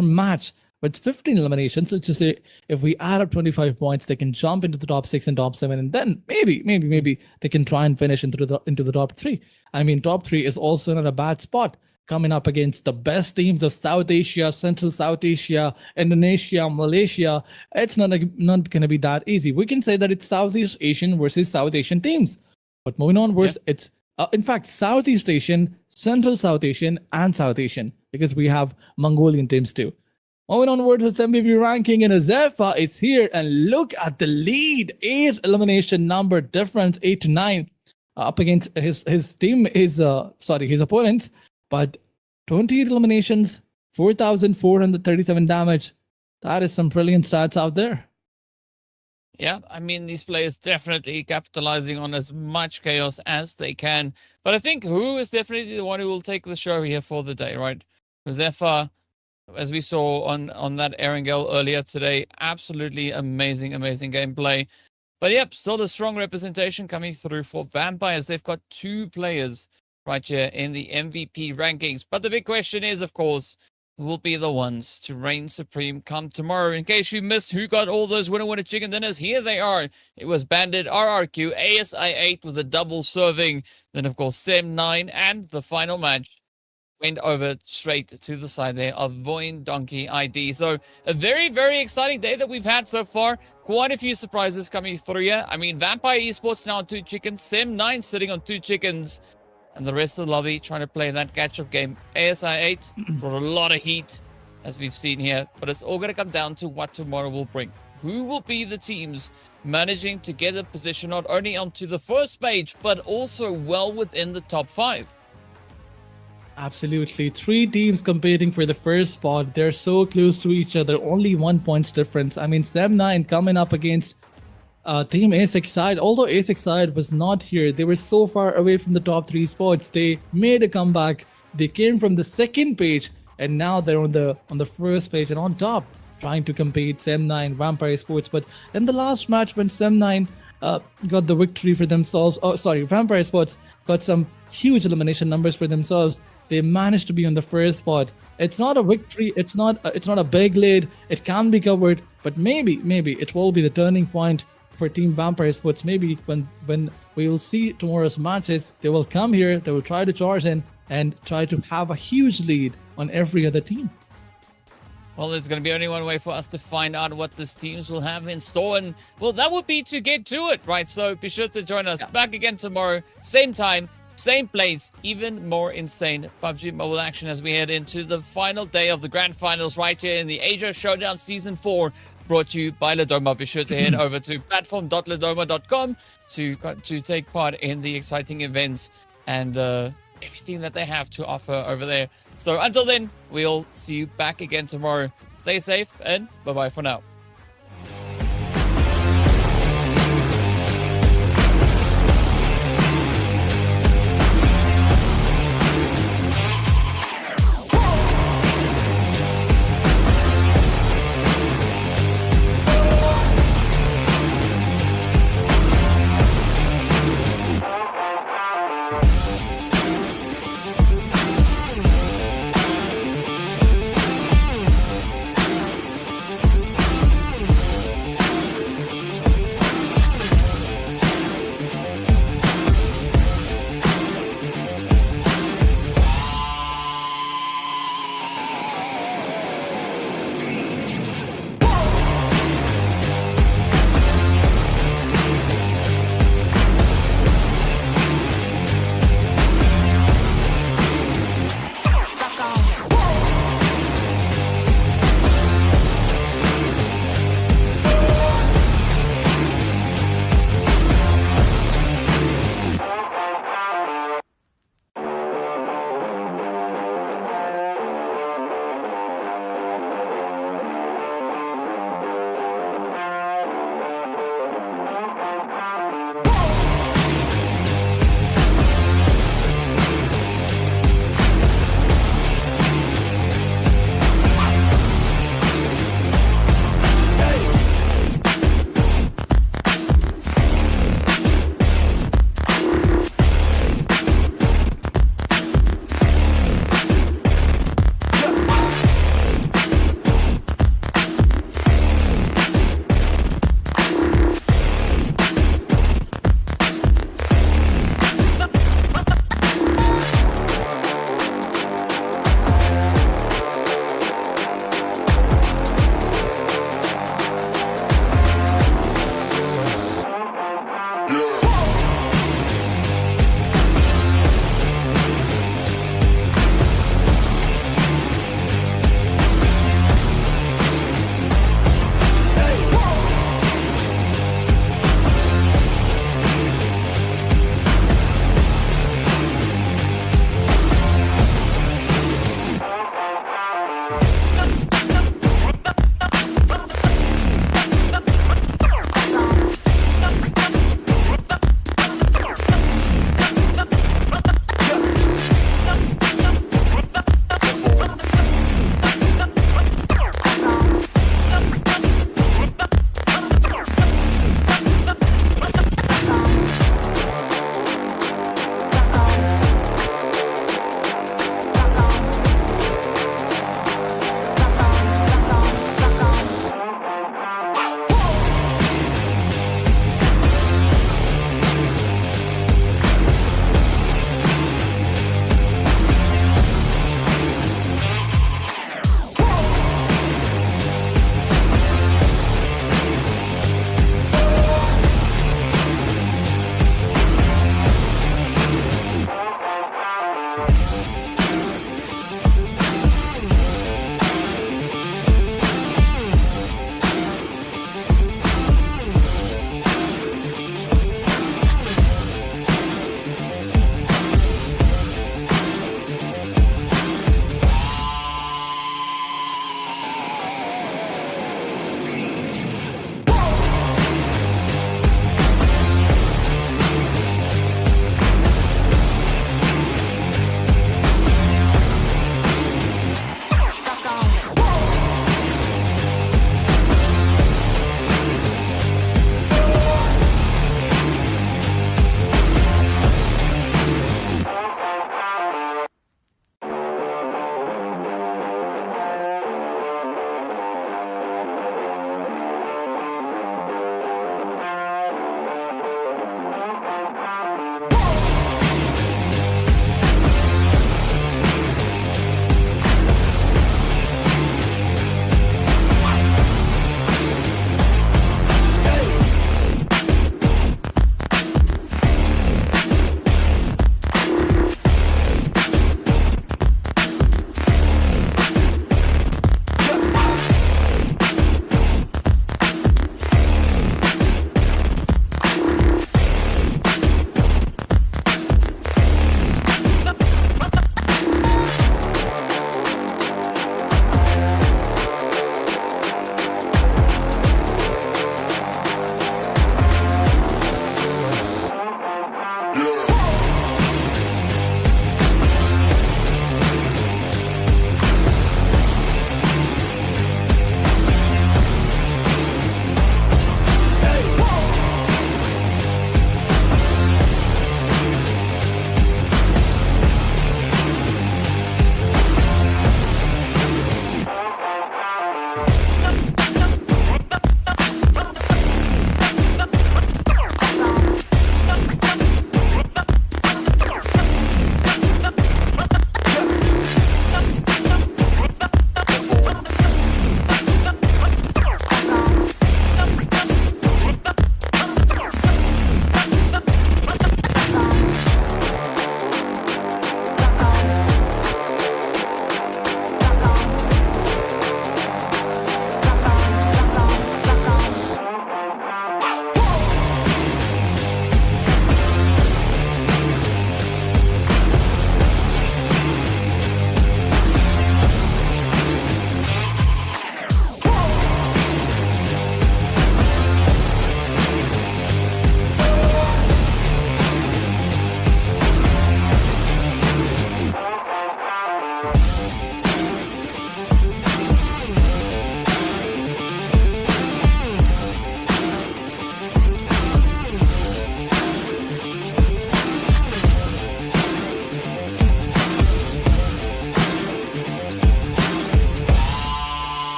match with 15 eliminations, let's just say if we add up 25 points, they can jump into the top 6 and top 7, and then maybe they can try and finish into the top 3. I mean, top 3 is also not a bad spot, coming up against the best teams of South Asia, Central South Asia, Indonesia, Malaysia. It's not going to be that easy. We can say that it's Southeast Asian versus South Asian teams. But moving onwards, it's in fact Southeast Asian, Central South Asian, and South Asian, because we have Mongolian teams too. Moving onwards, its MVP ranking, and Azefa is here, and look at the lead. 8 elimination number difference, 8 to 9, up against his team, his opponents. But 28 eliminations, 4,437 damage. That is some brilliant stats out there. Yeah, I mean, these players definitely capitalizing on as much chaos as they can. But I think Who is definitely the one who will take the show here for the day, right? Josefa, as we saw on that Erangel earlier today, absolutely amazing gameplay. But yep, still a strong representation coming through for Vampires. They've got 2 players right here in the MVP rankings. But the big question is, of course, who will be the ones to reign supreme come tomorrow? In case you missed who got all those winner chicken dinners, here they are. It was Bandit, RRQ, ASI8 with a double serving. Then, of course, Sem9, and the final match went over straight to the side there of Void Donkey ID. So a very, very exciting day that we've had so far. Quite a few surprises coming through here. I mean, Vampire Esports now on 2 chickens, Sem9 sitting on 2 chickens, and the rest of the lobby trying to play that catch-up game. ASI8 brought a lot of heat, as we've seen here, but it's all going to come down to what tomorrow will bring. Who will be the teams managing to get a position not only onto the first page, but also well within the top 5? Absolutely. 3 teams competing for the first spot. They're so close to each other, only 1 point difference. I mean, Sem9 coming up against Team ASIC side. Although ASIC side was not here, they were so far away from the top 3 spots. They made a comeback. They came from the second page, and now they're on the first page and on top, trying to compete. Sem9, Vampire Sports. But in the last match, when Sem9 got the victory for themselves, Vampire Sports got some huge elimination numbers for themselves. They managed to be on the first spot. It's not a victory. It's not a big lead. It can be covered, but maybe it will be the turning point for Team Vampire Sports. Maybe when we will see tomorrow's matches, they will come here, they will try to charge in and try to have a huge lead on every other team. Well, there's going to be only one way for us to find out what these teams will have in store, and well, that would be to get to it, right? So be sure to join us back again tomorrow, same time, same place, even more insane PUBG Mobile action as we head into the final day of the Grand Finals right here in the Asia Showdown Season 4, brought to you by Ladoma. Be sure to head over to platform.ladoma.com to take part in the exciting events and everything that they have to offer over there. So until then, we'll see you back again tomorrow. Stay safe and bye-bye for now.